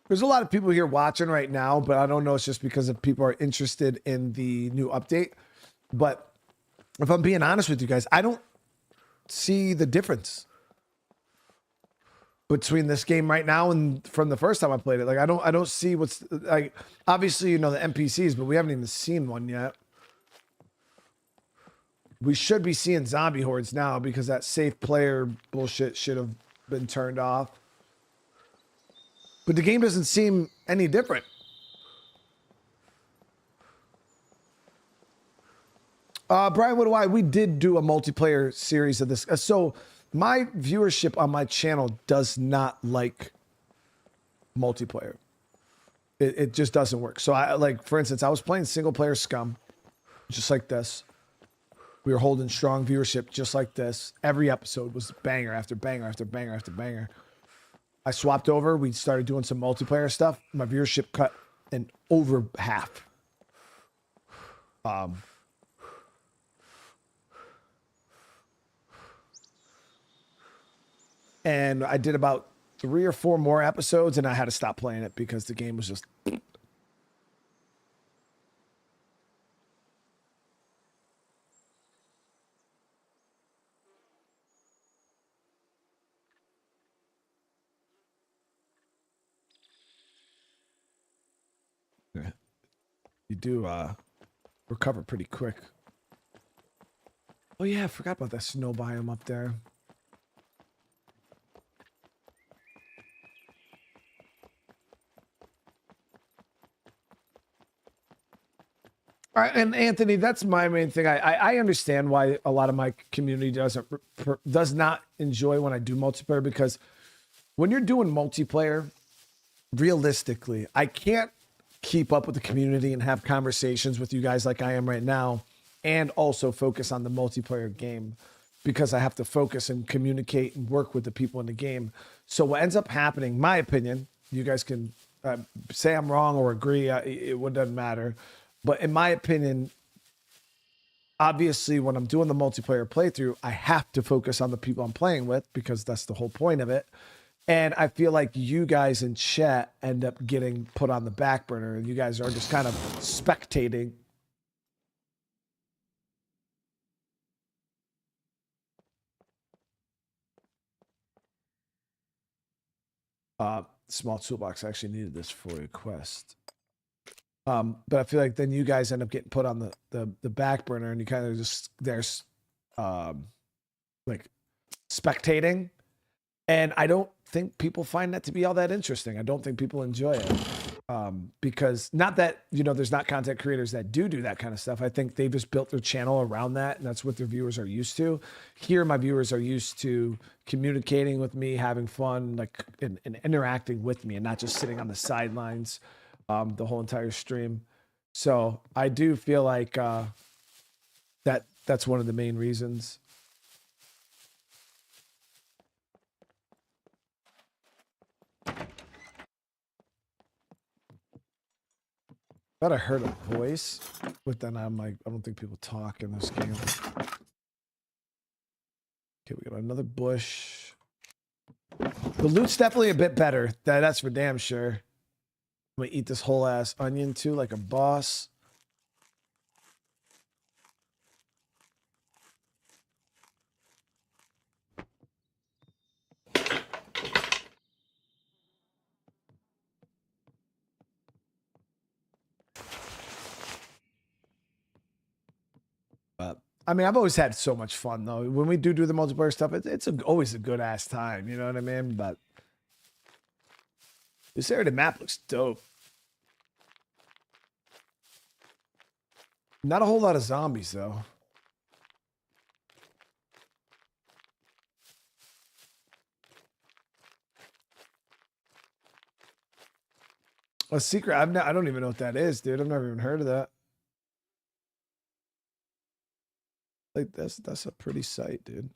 There's a lot of people here watching right now, but I don't know. It's just because of people are interested in the new update. But if I'm being honest with you guys, I don't see the difference between this game right now and from the first time I played it. Like, I don't see what's like, obviously, the NPCs, but we haven't even seen one yet. We should be seeing zombie hordes now because that safe player bullshit should have been turned off. But the game doesn't seem any different. Brian, what do I? We did do a multiplayer series of this. So my viewership on my channel does not like multiplayer. It just doesn't work. So I like, for instance, I was playing single player SCUM, just like this. We were holding strong viewership just like this. Every episode was banger after banger after banger after banger. I swapped over. We started doing some multiplayer stuff. My viewership cut in over half. And I did about 3 or 4 more episodes, and I had to stop playing it because the game was just. You do recover pretty quick. Oh yeah, I forgot about that snow biome up there. All right, and Anthony, that's my main thing. I understand why a lot of my community does not enjoy when I do multiplayer, because when you're doing multiplayer, realistically, I can't keep up with the community and have conversations with you guys like I am right now, and also focus on the multiplayer game, because I have to focus and communicate and work with the people in the game. So what ends up happening, my opinion, you guys can say I'm wrong or agree, it doesn't matter. But in my opinion, obviously, when I'm doing the multiplayer playthrough, I have to focus on the people I'm playing with, because that's the whole point of it. And I feel like you guys in chat end up getting put on the back burner, and you guys are just kind of spectating. Small toolbox. I actually needed this for a quest. But I feel like then you guys end up getting put on the back burner, and you kind of just there's like spectating. And I don't think people find that to be all that interesting. I don't think people enjoy it. Because not that, there's not content creators that do that kind of stuff. I think they've just built their channel around that, and that's what their viewers are used to. Here, my viewers are used to communicating with me, having fun, like and interacting with me, and not just sitting on the sidelines the whole entire stream. So I do feel like that's one of the main reasons. Thought I heard a voice, but then I'm like, I don't think people talk in this game. Okay, we got another bush. The loot's definitely a bit better. That's for damn sure. I'm gonna eat this whole ass onion too, like a boss. I mean, I've always had so much fun though. When we do the multiplayer stuff, it's always a good ass time. You know what I mean? But this area of the map looks dope. Not a whole lot of zombies though. A secret? I don't even know what that is, dude. I've never even heard of that. Like that's a pretty sight, dude.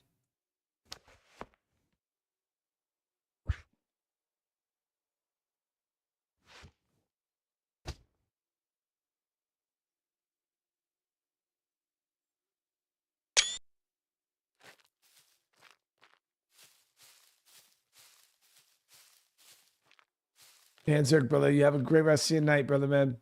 Zerk, brother, you have a great rest of your night, brother, man.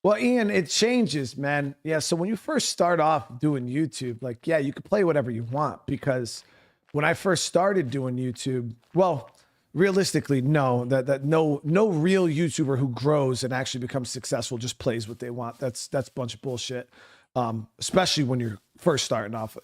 Well, Ian, it changes, man. Yeah, so when you first start off doing YouTube, like, yeah, you can play whatever you want, because when I first started doing YouTube, well, realistically, no, that no real YouTuber who grows and actually becomes successful just plays what they want. That's a bunch of bullshit. Especially when you're first starting off.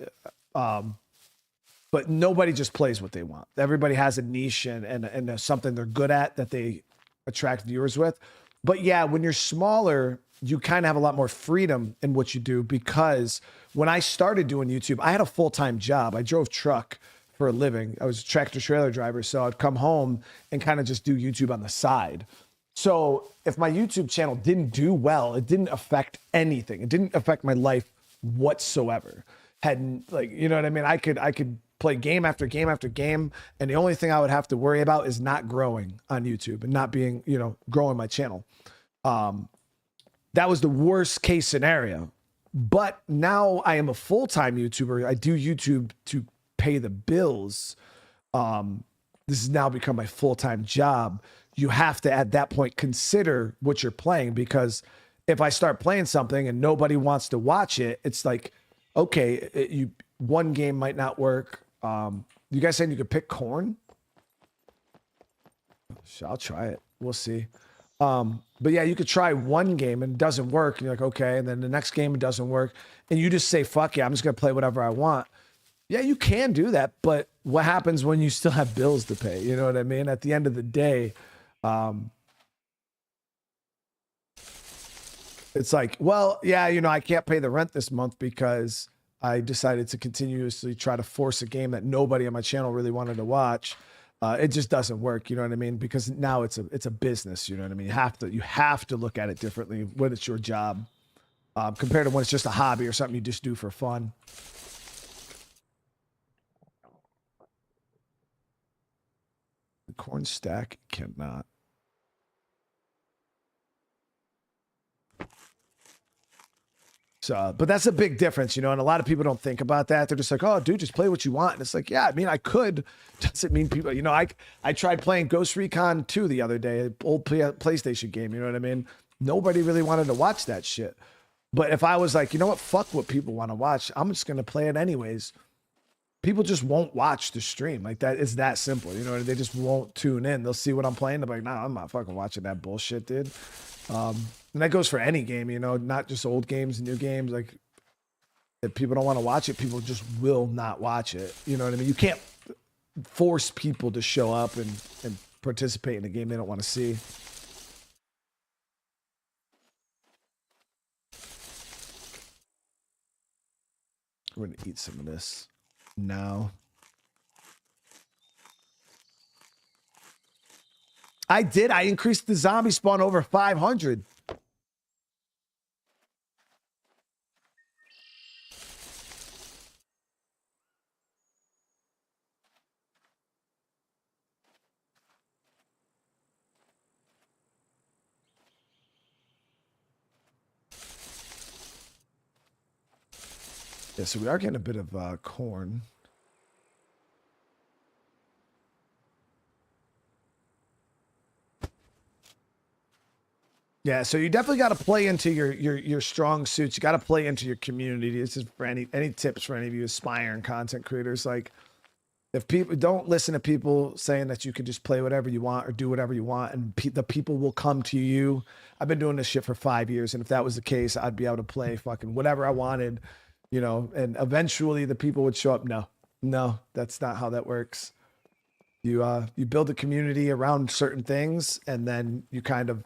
But nobody just plays what they want. Everybody has a niche and something they're good at that they attract viewers with. But yeah, when you're smaller, you kind of have a lot more freedom in what you do, because when I started doing YouTube, I had a full-time job. I drove truck for a living. I was a tractor trailer driver. So I'd come home and kind of just do YouTube on the side. So if my YouTube channel didn't do well, it didn't affect anything. It didn't affect my life whatsoever. Hadn't, like, you know what I mean? I could play game after game after game, and the only thing I would have to worry about is not growing on YouTube and not being, you know, growing my channel. That was the worst case scenario. But now I am a full-time YouTuber. I do YouTube to pay the bills. This has now become my full-time job. You have to, at that point, consider what you're playing, because if I start playing something and nobody wants to watch it, it's like, okay, one game might not work. You guys saying you could pick corn? I'll try it. We'll see. But yeah, you could try one game and it doesn't work. And you're like, okay. And then the next game, it doesn't work. And you just say, fuck yeah, I'm just going to play whatever I want. Yeah, you can do that. But what happens when you still have bills to pay? You know what I mean? At the end of the day, it's like, well, yeah, you know, I can't pay the rent this month because I decided to continuously try to force a game that nobody on my channel really wanted to watch. It just doesn't work, you know what I mean? Because now it's a business, you know what I mean? You have to look at it differently when it's your job, compared to when it's just a hobby or something you just do for fun. The corn stack cannot. So, but that's a big difference, you know, and a lot of people don't think about that. They're just like, oh, dude, just play what you want. And it's like, yeah, I mean, I could. Doesn't mean people, you know, I tried playing Ghost Recon 2 the other day, an old PlayStation game, you know what I mean? Nobody really wanted to watch that shit. But if I was like, you know what, fuck what people want to watch, I'm just going to play it anyways. People just won't watch the stream. Like, that is that simple, you know, they just won't tune in. They'll see what I'm playing. They're like, nah, I'm not fucking watching that bullshit, dude. And that goes for any game, you know, not just old games, new games. Like, if people don't want to watch it, people just will not watch it. You know what I mean? You can't force people to show up and participate in a game they don't want to see. We're going to eat some of this now. I did. I increased the zombie spawn over 500. Yeah, so we are getting a bit of corn. Yeah, so you definitely got to play into your strong suits. You got to play into your community. This is for any tips for any of you aspiring content creators. Like, if people don't listen to people saying that you can just play whatever you want or do whatever you want, and the people will come to you. I've been doing this shit for 5 years, and if that was the case, I'd be able to play fucking whatever I wanted, you know. And eventually, the people would show up. No, that's not how that works. You build a community around certain things, and then you kind of.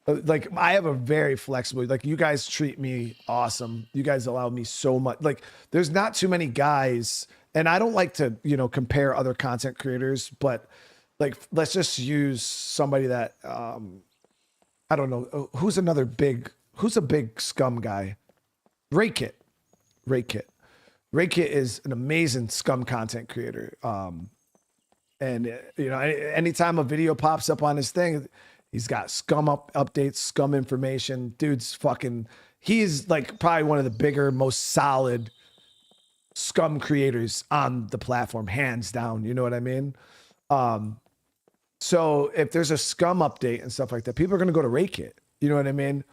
Like, I have a very flexible, like, you guys treat me awesome. You guys allow me so much. Like, there's not too many guys, and I don't like to, you know, compare other content creators, but like, let's just use somebody that, I don't know, who's a big scum guy? Raykit. Raykit is an amazing scum content creator. And you know, anytime a video pops up on his thing, he's got scum updates, scum information. Dude's fucking, he's like probably one of the bigger, most solid scum creators on the platform, hands down. You know what I mean? So if there's a scum update and stuff like that, people are going to go to Raykit. You know what I mean?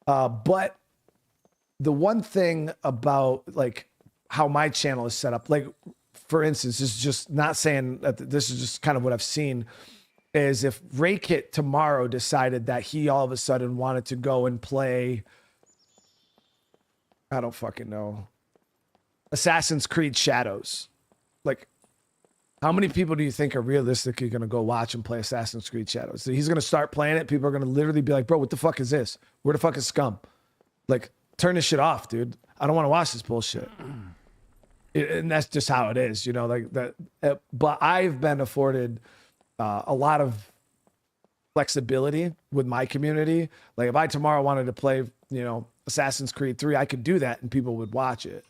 But the one thing about like how my channel is set up, like, for instance, is just not saying that this is just kind of what I've seen, is if Raykit tomorrow decided that he all of a sudden wanted to go and play, I don't fucking know, Assassin's Creed Shadows. Like, How many people do you think are realistically going to go watch and play Assassin's Creed Shadows? So he's going to start playing it. People are going to literally be like, bro, what the fuck is this? Where the fuck is Scum? Like, turn this shit off, dude. I don't want to watch this bullshit. And that's just how it is, you know, like that. But I've been afforded a lot of flexibility with my community. Like if I tomorrow wanted to play, you know, Assassin's Creed 3, I could do that and people would watch it.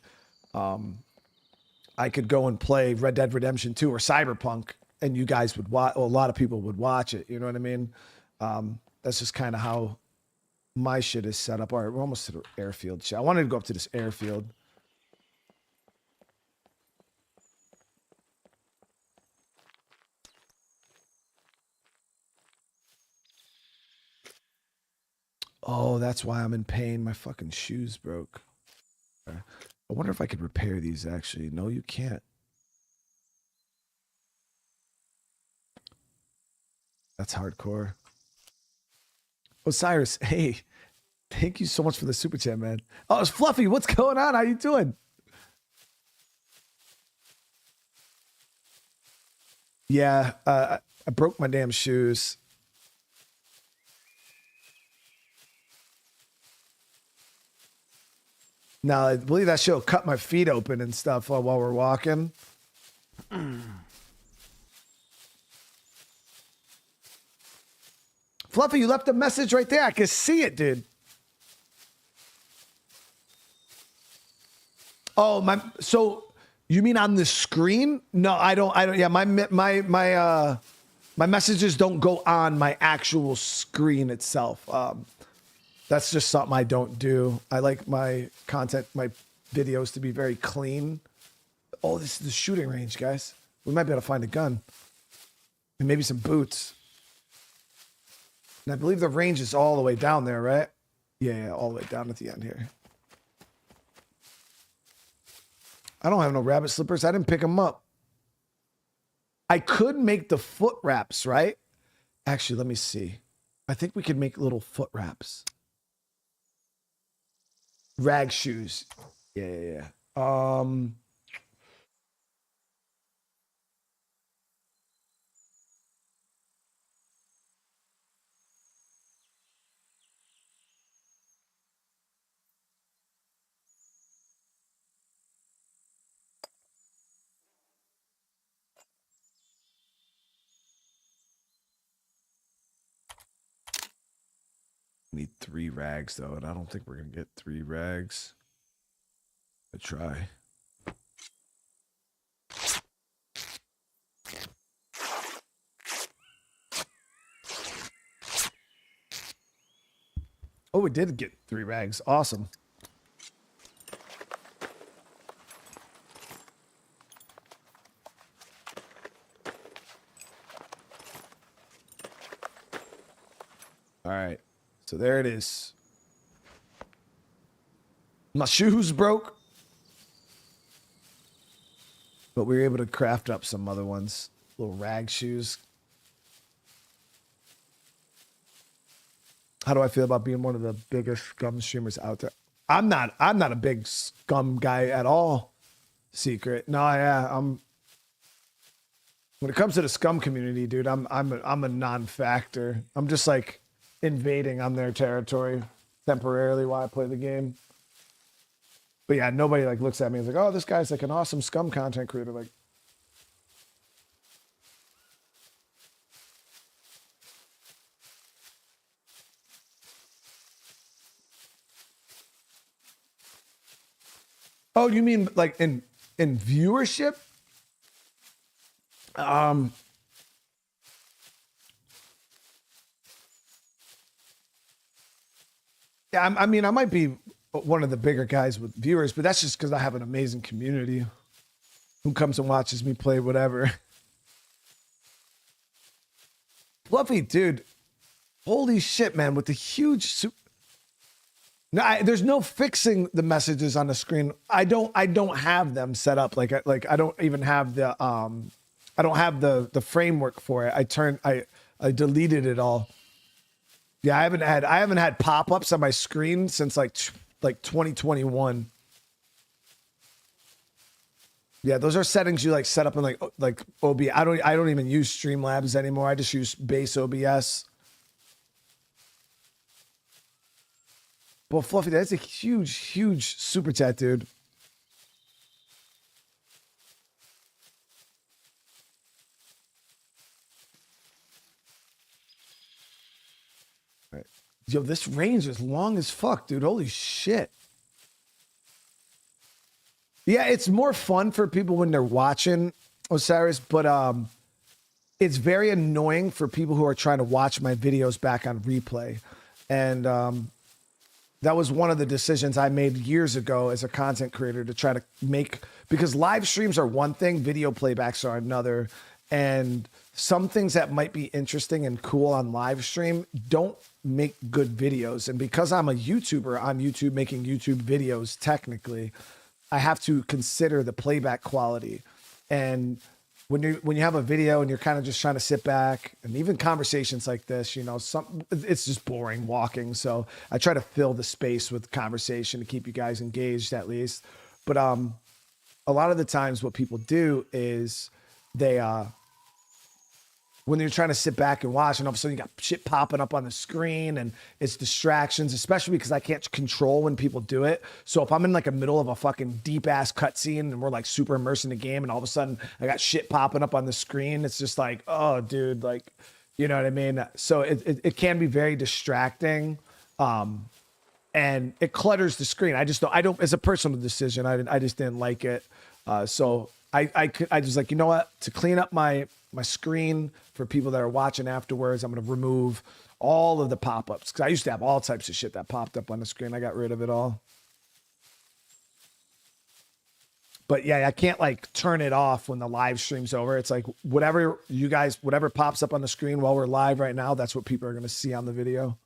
I could go and play Red Dead Redemption 2 or Cyberpunk and you guys would watch, a lot of people would watch it. You know what I mean? That's just kind of how my shit is set up. All right, we're almost to the airfield. I wanted to go up to this airfield. Oh, that's why I'm in pain. My fucking shoes broke. I wonder if I could repair these actually. No, you can't. That's hardcore. Osiris, hey, thank you so much for the super chat, man. Oh, it's Fluffy. What's going on? How you doing? Yeah, I broke my damn shoes. Now, I believe that shit'll cut my feet open and stuff while we're walking. Fluffy, you left a message right there. I can see it, dude. Oh, so you mean on the screen? No, I don't. Yeah, my messages don't go on my actual screen itself. That's just something I don't do. I like my content, my videos to be very clean. Oh, this is the shooting range, guys. We might be able to find a gun. And maybe some boots. And I believe the range is all the way down there, right? Yeah, all the way down at the end here. I don't have no rabbit slippers. I didn't pick them up. I could make the foot wraps, right? Actually, let me see. I think we could make little foot wraps. Rag shoes. Yeah. Need 3 rags though, and I don't think we're gonna get 3 rags. I try. Oh, we did get 3 rags. Awesome. All right. So there it is. My shoes broke. But we were able to craft up some other ones. Little rag shoes. How do I feel about being one of the biggest Scum streamers out there? I'm not a big Scum guy at all. Secret. No, yeah, when it comes to the Scum community, dude, I'm a non-factor. I'm just like invading on their territory temporarily while I play the game. But yeah, nobody like looks at me and is like, oh, this guy's like an awesome Scum content creator. Like, oh, you mean like in viewership? Yeah, I mean, I might be one of the bigger guys with viewers, but that's just because I have an amazing community who comes and watches me play whatever. Fluffy, dude. Holy shit, man, with the huge no, there's no fixing the messages on the screen. I don't have them set up. Like I don't even have the I don't have the framework for it. I deleted it all. Yeah, I haven't had pop-ups on my screen since like 2021. Yeah, those are settings you like set up in like OBS. I don't even use Streamlabs anymore. I just use base OBS. Well, Fluffy, that's a huge super chat, dude. All right. Yo, this range is long as fuck, dude. Holy shit. Yeah, it's more fun for people when they're watching Osiris, but it's very annoying for people who are trying to watch my videos back on replay. And that was one of the decisions I made years ago as a content creator to try to make, because live streams are one thing, video playbacks are another. And some things that might be interesting and cool on live stream don't make good videos. And because I'm a YouTuber on YouTube making YouTube videos, technically, I have to consider the playback quality. And when you have a video and you're kind of just trying to sit back, and even conversations like this, you know, it's just boring walking. So I try to fill the space with conversation to keep you guys engaged at least. But a lot of the times what people do is they when you're trying to sit back and watch, and all of a sudden you got shit popping up on the screen and it's distractions, especially because I can't control when people do it. So if I'm in like a middle of a fucking deep ass cutscene and we're like super immersed in the game and all of a sudden I got shit popping up on the screen, it's just like, oh dude, like, you know what I mean? So it can be very distracting. And it clutters the screen. I don't, as a personal decision, I just didn't like it. So I just like, you know what, to clean up my screen for people that are watching afterwards, I'm going to remove all of the pop-ups, because I used to have all types of shit that popped up on the screen. I got rid of it all. But yeah, I can't like turn it off when the live stream's over. It's like whatever pops up on the screen while we're live right now, that's what people are going to see on the video.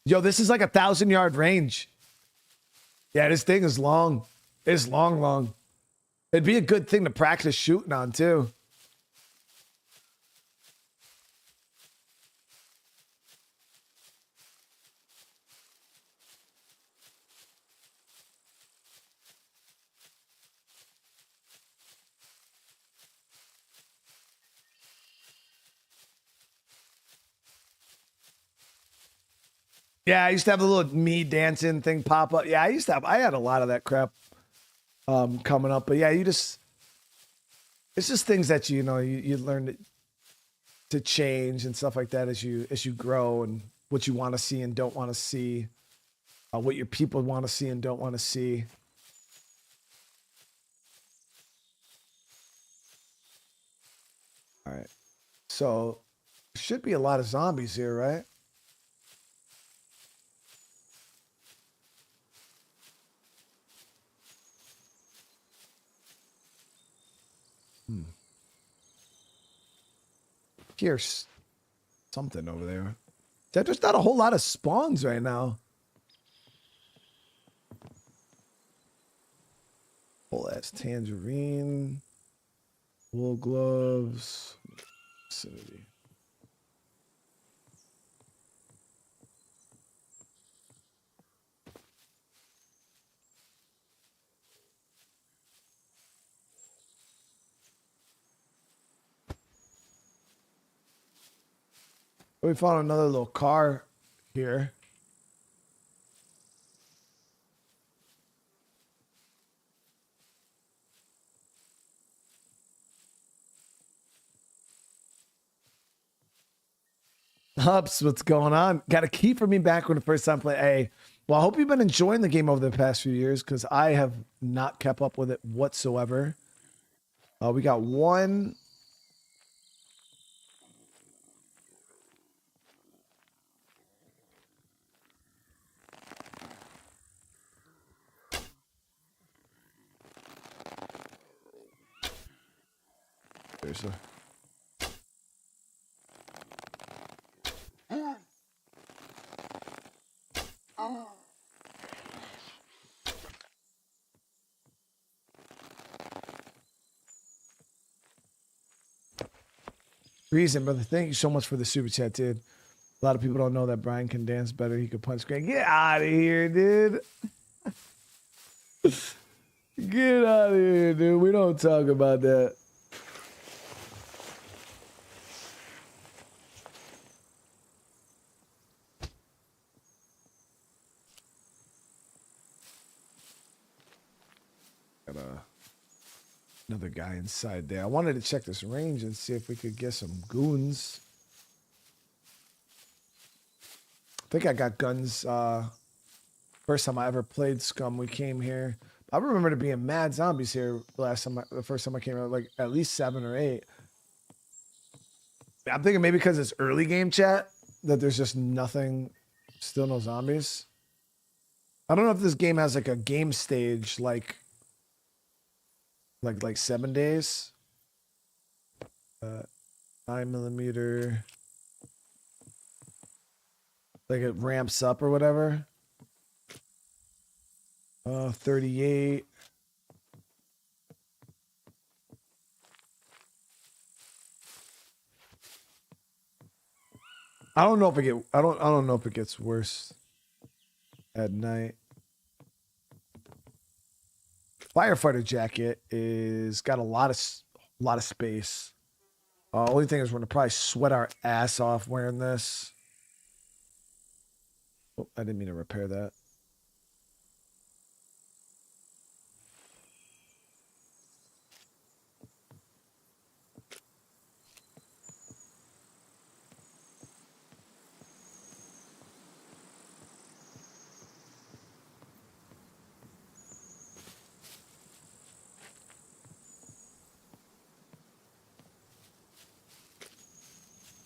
Yo, this is like 1,000-yard range. Yeah, this thing is long. It's long. It'd be a good thing to practice shooting on too. Yeah, I used to have a little me dancing thing pop up. Yeah, I had a lot of that crap coming up. But yeah, it's just things that you learn to change and stuff like that as you grow, and what you want to see and don't want to see, what your people want to see and don't want to see. All right. So should be a lot of zombies here, right? Here's something over there. There's not a whole lot of spawns right now. Whole ass tangerine, wool gloves, vicinity. We found another little car here. Hups, what's going on? Got a key for me back when the first time playing. Hey, well, I hope you've been enjoying the game over the past few years, because I have not kept up with it whatsoever. We got one. There's a... Reason, brother. Thank you so much for the super chat, dude. A lot of people don't know that Brian can dance better. He could punch great. Get out of here, dude. Get out of here, dude. We don't talk about that. Got another guy inside there. I wanted to check this range and see if we could get some goons. I think I got guns. First time I ever played Scum, we came here. I remember there being mad zombies here the first time I came out, like at least 7 or 8. I'm thinking maybe because it's early game chat that there's just nothing, still no zombies. I don't know if this game has like a game stage like 7 days. 9mm. Like it ramps up or whatever. 38. I don't know if I don't know if it gets worse at night. Firefighter jacket is got a lot of space. Only thing is we're gonna probably sweat our ass off wearing this. Oh, I didn't mean to repair that.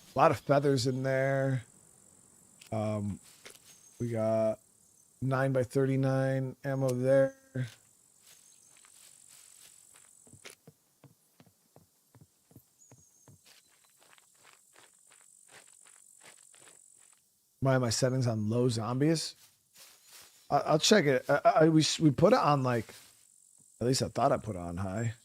A lot of feathers in there. We got 9x39 ammo there. Why are my settings on low zombies? I'll check it. We put it on like, at least I thought I put it on high.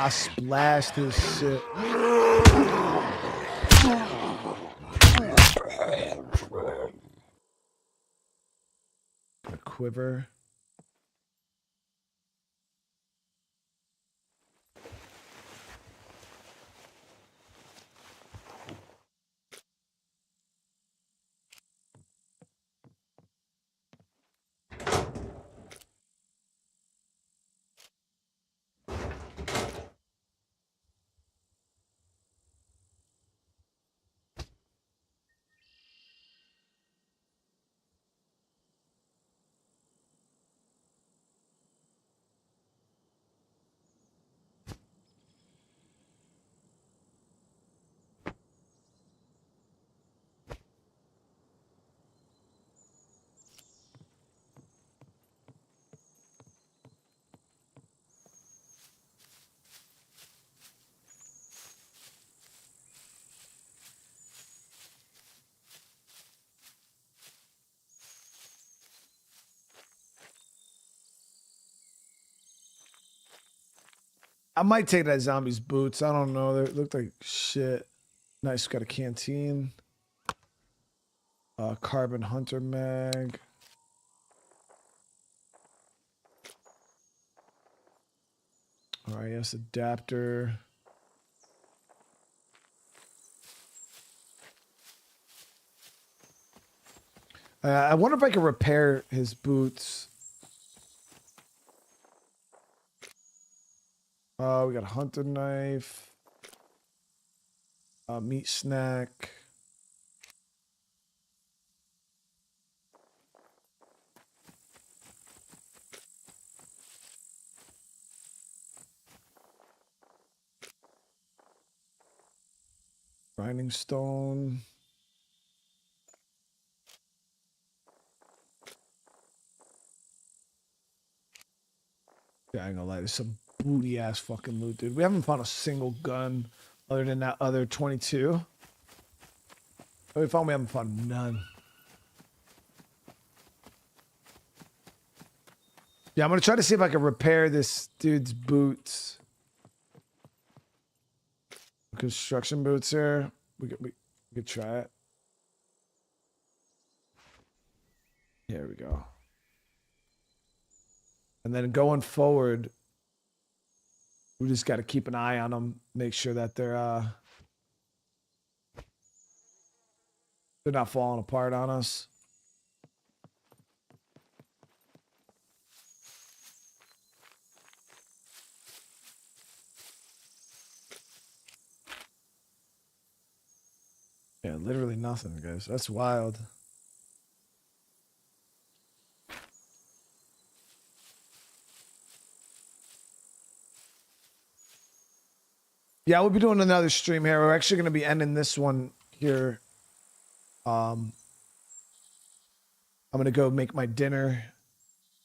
I splashed this shit. A quiver. I might take that zombie's boots. I don't know. They look like shit. Nice. Got a canteen. Carbon hunter mag. RIS adapter. I wonder if I can repair his boots. We got a hunter knife. Meat snack. Grinding stone. Yeah, I ain't gonna lie, there's some booty ass fucking loot, dude. We haven't found a single gun other than that other 22. We haven't found none. Yeah, I'm gonna try to see if I can repair this dude's boots. construction boots here. We could try it. Here we go. And then going forward, we just got to keep an eye on them, make sure that they're not falling apart on us. Yeah, literally nothing, guys. That's wild. Yeah, we'll be doing another stream here. We're actually going to be ending this one here. I'm going to go make my dinner,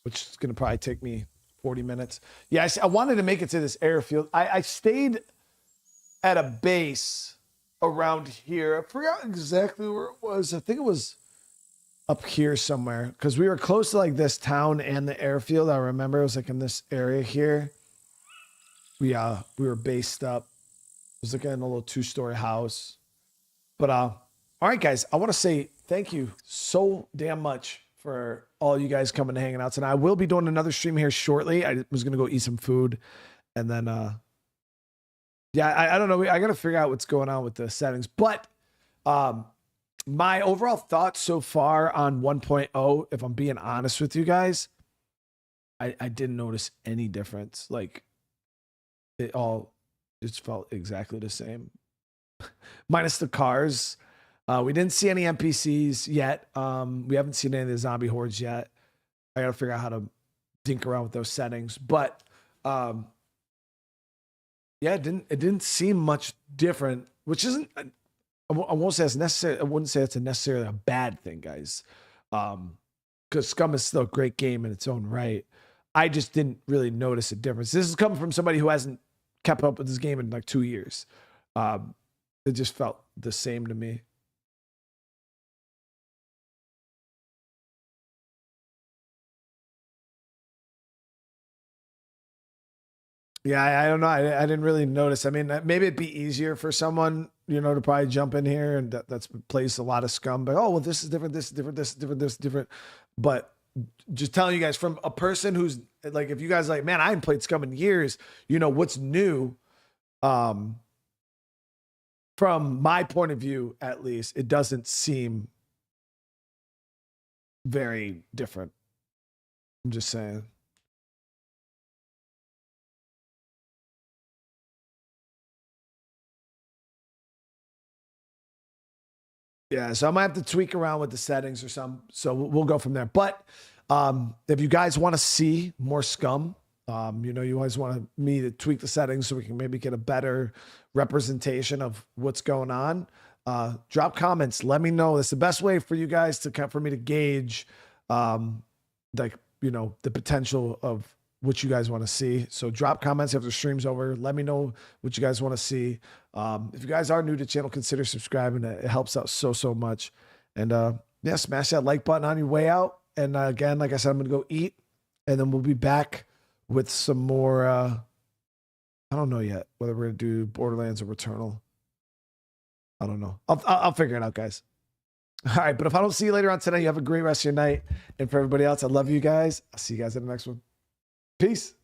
which is going to probably take me 40 minutes. Yeah, I wanted to make it to this airfield. I stayed at a base around here. I forgot exactly where it was. I think it was up here somewhere because we were close to like this town and the airfield. I remember it was like in this area here. We were based up. It was like in a little 2-story house. But all right, guys, I want to say thank you so damn much for all you guys coming and hanging out tonight. I will be doing another stream here shortly. I was gonna go eat some food, and then yeah, I don't know. I gotta figure out what's going on with the settings. But my overall thoughts so far on 1.0, if I'm being honest with you guys, I didn't notice any difference. Like it all just felt exactly the same. Minus the cars. We didn't see any NPCs yet. We haven't seen any of the zombie hordes yet. I gotta figure out how to dink around with those settings. But yeah, it didn't seem much different, which isn't. I won't say it's necessary. I wouldn't say it's necessarily a bad thing, guys. Because Scum is still a great game in its own right. I just didn't really notice a difference. This is coming from somebody who hasn't kept up with this game in like 2 years. It just felt the same to me. Yeah, I don't know. I didn't really notice. I mean, maybe it'd be easier for someone, you know, to probably jump in here and that's plays a lot of Scum. But oh, well, this is different. This is different. This is different. This is different. But just telling you guys from a person who's like, if you guys are like, man, I haven't played Scum in years. You know what's new. From my point of view, at least, it doesn't seem very different. I'm just saying. Yeah, so I might have to tweak around with the settings or something. So we'll go from there. But if you guys want to see more Scum, you know, you always want me to tweak the settings so we can maybe get a better representation of what's going on. Drop comments. Let me know. It's the best way for you guys for me to gauge, like, you know, the potential of what you guys want to see. So drop comments after the stream's over. Let me know what you guys want to see. If you guys are new to the channel, consider subscribing. It helps out so much. And yeah, smash that like button on your way out. And again, like I said, I'm going to go eat. And then we'll be back with some more, I don't know yet whether we're going to do Borderlands or Returnal. I don't know. I'll figure it out, guys. All right, but if I don't see you later on tonight, you have a great rest of your night. And for everybody else, I love you guys. I'll see you guys in the next one. Peace.